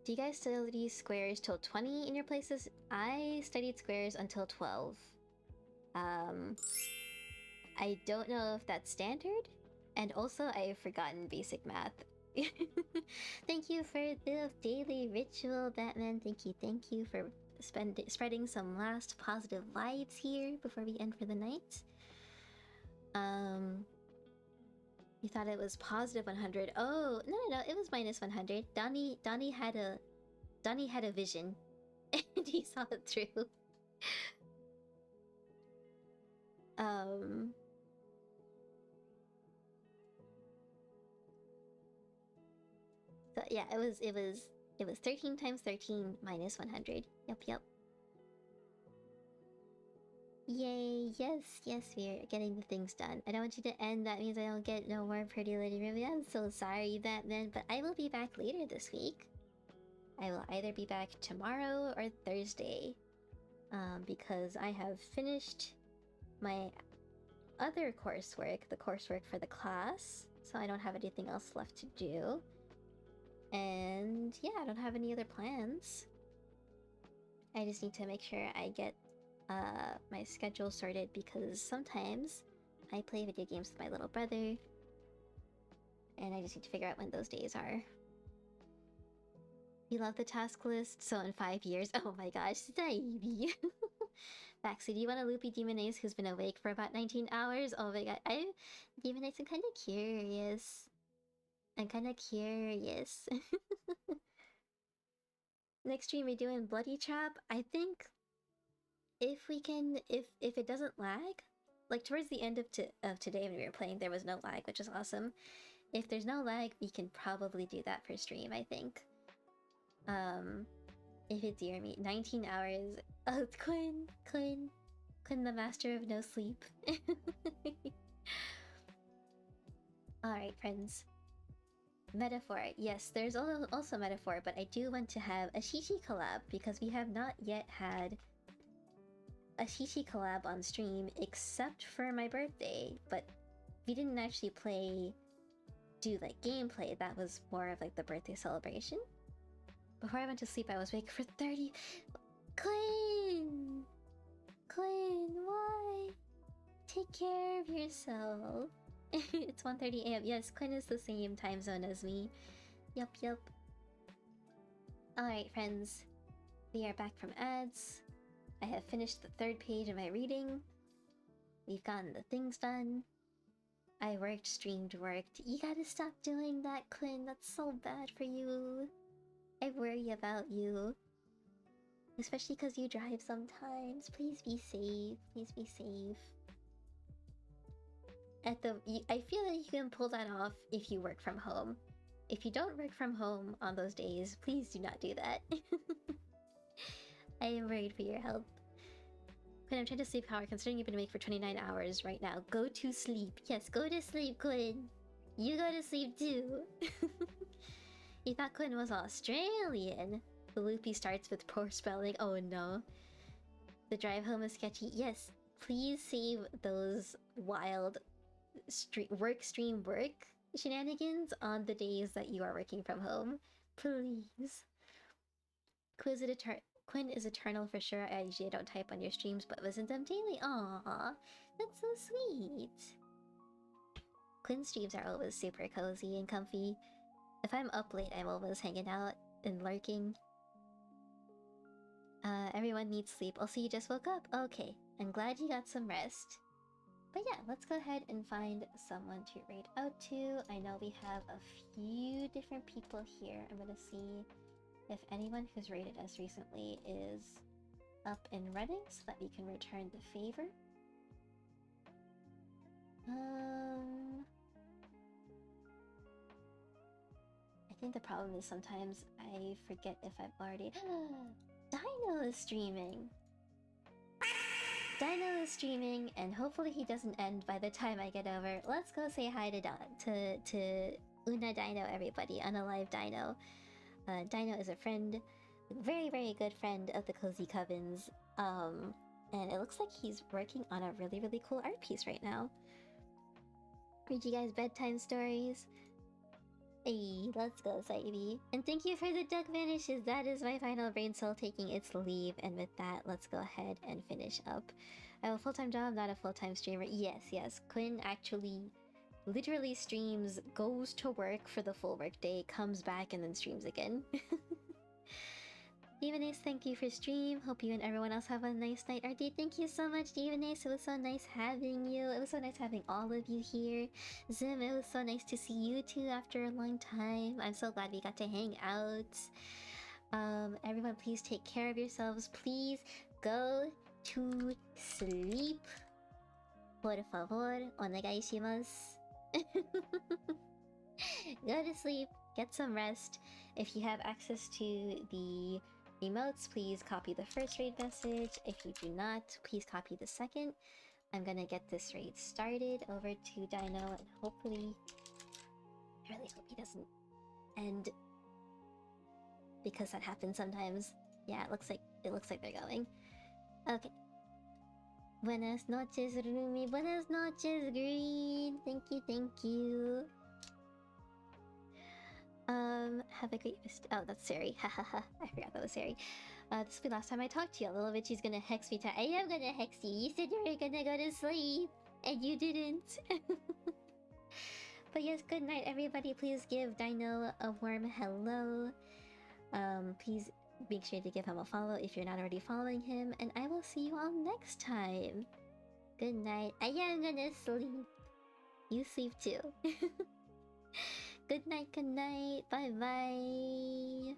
Do you guys study squares till 20 in your places? I studied squares until 12. I don't know if that's standard. And also, I've forgotten basic math. Thank you for the daily ritual, Batman. Thank you for spreading some last positive vibes here before we end for the night. You thought it was positive 100. Oh, no, it was minus 100. Donnie had a vision and he saw it through. So yeah, it was 13 times 13 minus 100. Yep. Yay, yes, we're getting the things done. I don't want you to end, that means I don't get no more Pretty Lady Ruby. I'm so sorry, Batman, but I will be back later this week. I will either be back tomorrow or Thursday. Because I have finished my other coursework, the coursework for the class, so I don't have anything else left to do. And yeah, I don't have any other plans. I just need to make sure I get my schedule sorted, because sometimes I play video games with my little brother, and I just need to figure out when those days are. You love the task list, so in 5 years, oh my gosh, Stevie. Baxi, do you want a loopy Demon Ace who's been awake for about 19 hours? Oh my god, Demon Ace, I'm kind of curious. Next stream we're doing Bloody Trap. I think if we can, if it doesn't lag, like towards the end of today when we were playing, there was no lag, which is awesome. If there's no lag, we can probably do that for stream, I think. If it's dear me, 19 hours. Oh, Quinn, the master of no sleep. Alright, friends. Metaphor. Yes, there's also metaphor, but I do want to have a Shishi collab, because we have not yet had a Shishi collab on stream except for my birthday, but we didn't actually do like gameplay. That was more of like the birthday celebration. Before I went to sleep, I was awake for 30... Quinn, why? Take care of yourself. It's 1:30 AM. Yes, Quinn is the same time zone as me. Yup. Alright, friends. We are back from ads. I have finished the 3rd page of my reading. We've gotten the things done. I worked, streamed, worked. You gotta stop doing that, Quinn. That's so bad for you. I worry about you. Especially because you drive sometimes. Please be safe. I feel like you can pull that off if you work from home. If you don't work from home on those days, please do not do that. I am worried for your health. Quinn, I'm trying to sleep power, considering you've been awake for 29 hours right now. Go to sleep. Yes, go to sleep, Quinn. You go to sleep too. You thought Quinn was Australian. The loopy starts with poor spelling. Oh no. The drive home is sketchy. Yes, please save those wild work shenanigans on the days that you are working from home. Please. Quinn is eternal for sure. I usually don't type on your streams, but listen to them daily. Aww, that's so sweet. Quinn streams are always super cozy and comfy. If I'm up late, I'm always hanging out and lurking. Everyone needs sleep. Also, you just woke up. Okay, I'm glad you got some rest. But yeah, let's go ahead and find someone to raid out to. I know we have a few different people here. I'm gonna see if anyone who's raided us recently is up and running so that we can return the favor. I think the problem is sometimes I forget if I've already... Dino is streaming! Dino is streaming, and hopefully he doesn't end by the time I get over. Let's go say hi to Una Dino, everybody. Unalive Dino. Dino is a friend, very, very good friend of the Cozy Covens. And it looks like he's working on a really, really cool art piece right now. Read you guys bedtime stories. Hey, let's go, Saibi. And thank you for the duck vanishes. That is my final brain cell taking its leave. And with that, let's go ahead and finish up. I have a full-time job, not a full-time streamer. Yes. Quinn actually literally streams, goes to work for the full work day, comes back, and then streams again. Devonace, thank you for stream. Hope you and everyone else have a nice night. RD, thank you so much, Devonace. It was so nice having you. It was so nice having all of you here. Zim, it was so nice to see you too after a long time. I'm so glad we got to hang out. Everyone, please take care of yourselves. Please go to sleep. Por favor, onegai shimasu. Go to sleep. Get some rest. If you have access to the emotes, please copy the first raid message. If you do not, please copy the second. I'm gonna get this raid started over to Dino, and hopefully, I really hope he doesn't end, because that happens sometimes. Yeah, it looks like they're going. Okay. Buenas noches, Rumi. Buenas noches, Green. Thank you, thank you. Have a great oh, that's Sari. Hahaha. I forgot that was Sari. This will be the last time I talk to you. A little bit she's gonna hex me. I am gonna hex you. You said you were gonna go to sleep, and you didn't. But yes, good night, everybody. Please give Dino a warm hello. Please make sure to give him a follow if you're not already following him, and I will see you all next time. Good night. I am gonna sleep. You sleep too. Good night, good night. Bye bye.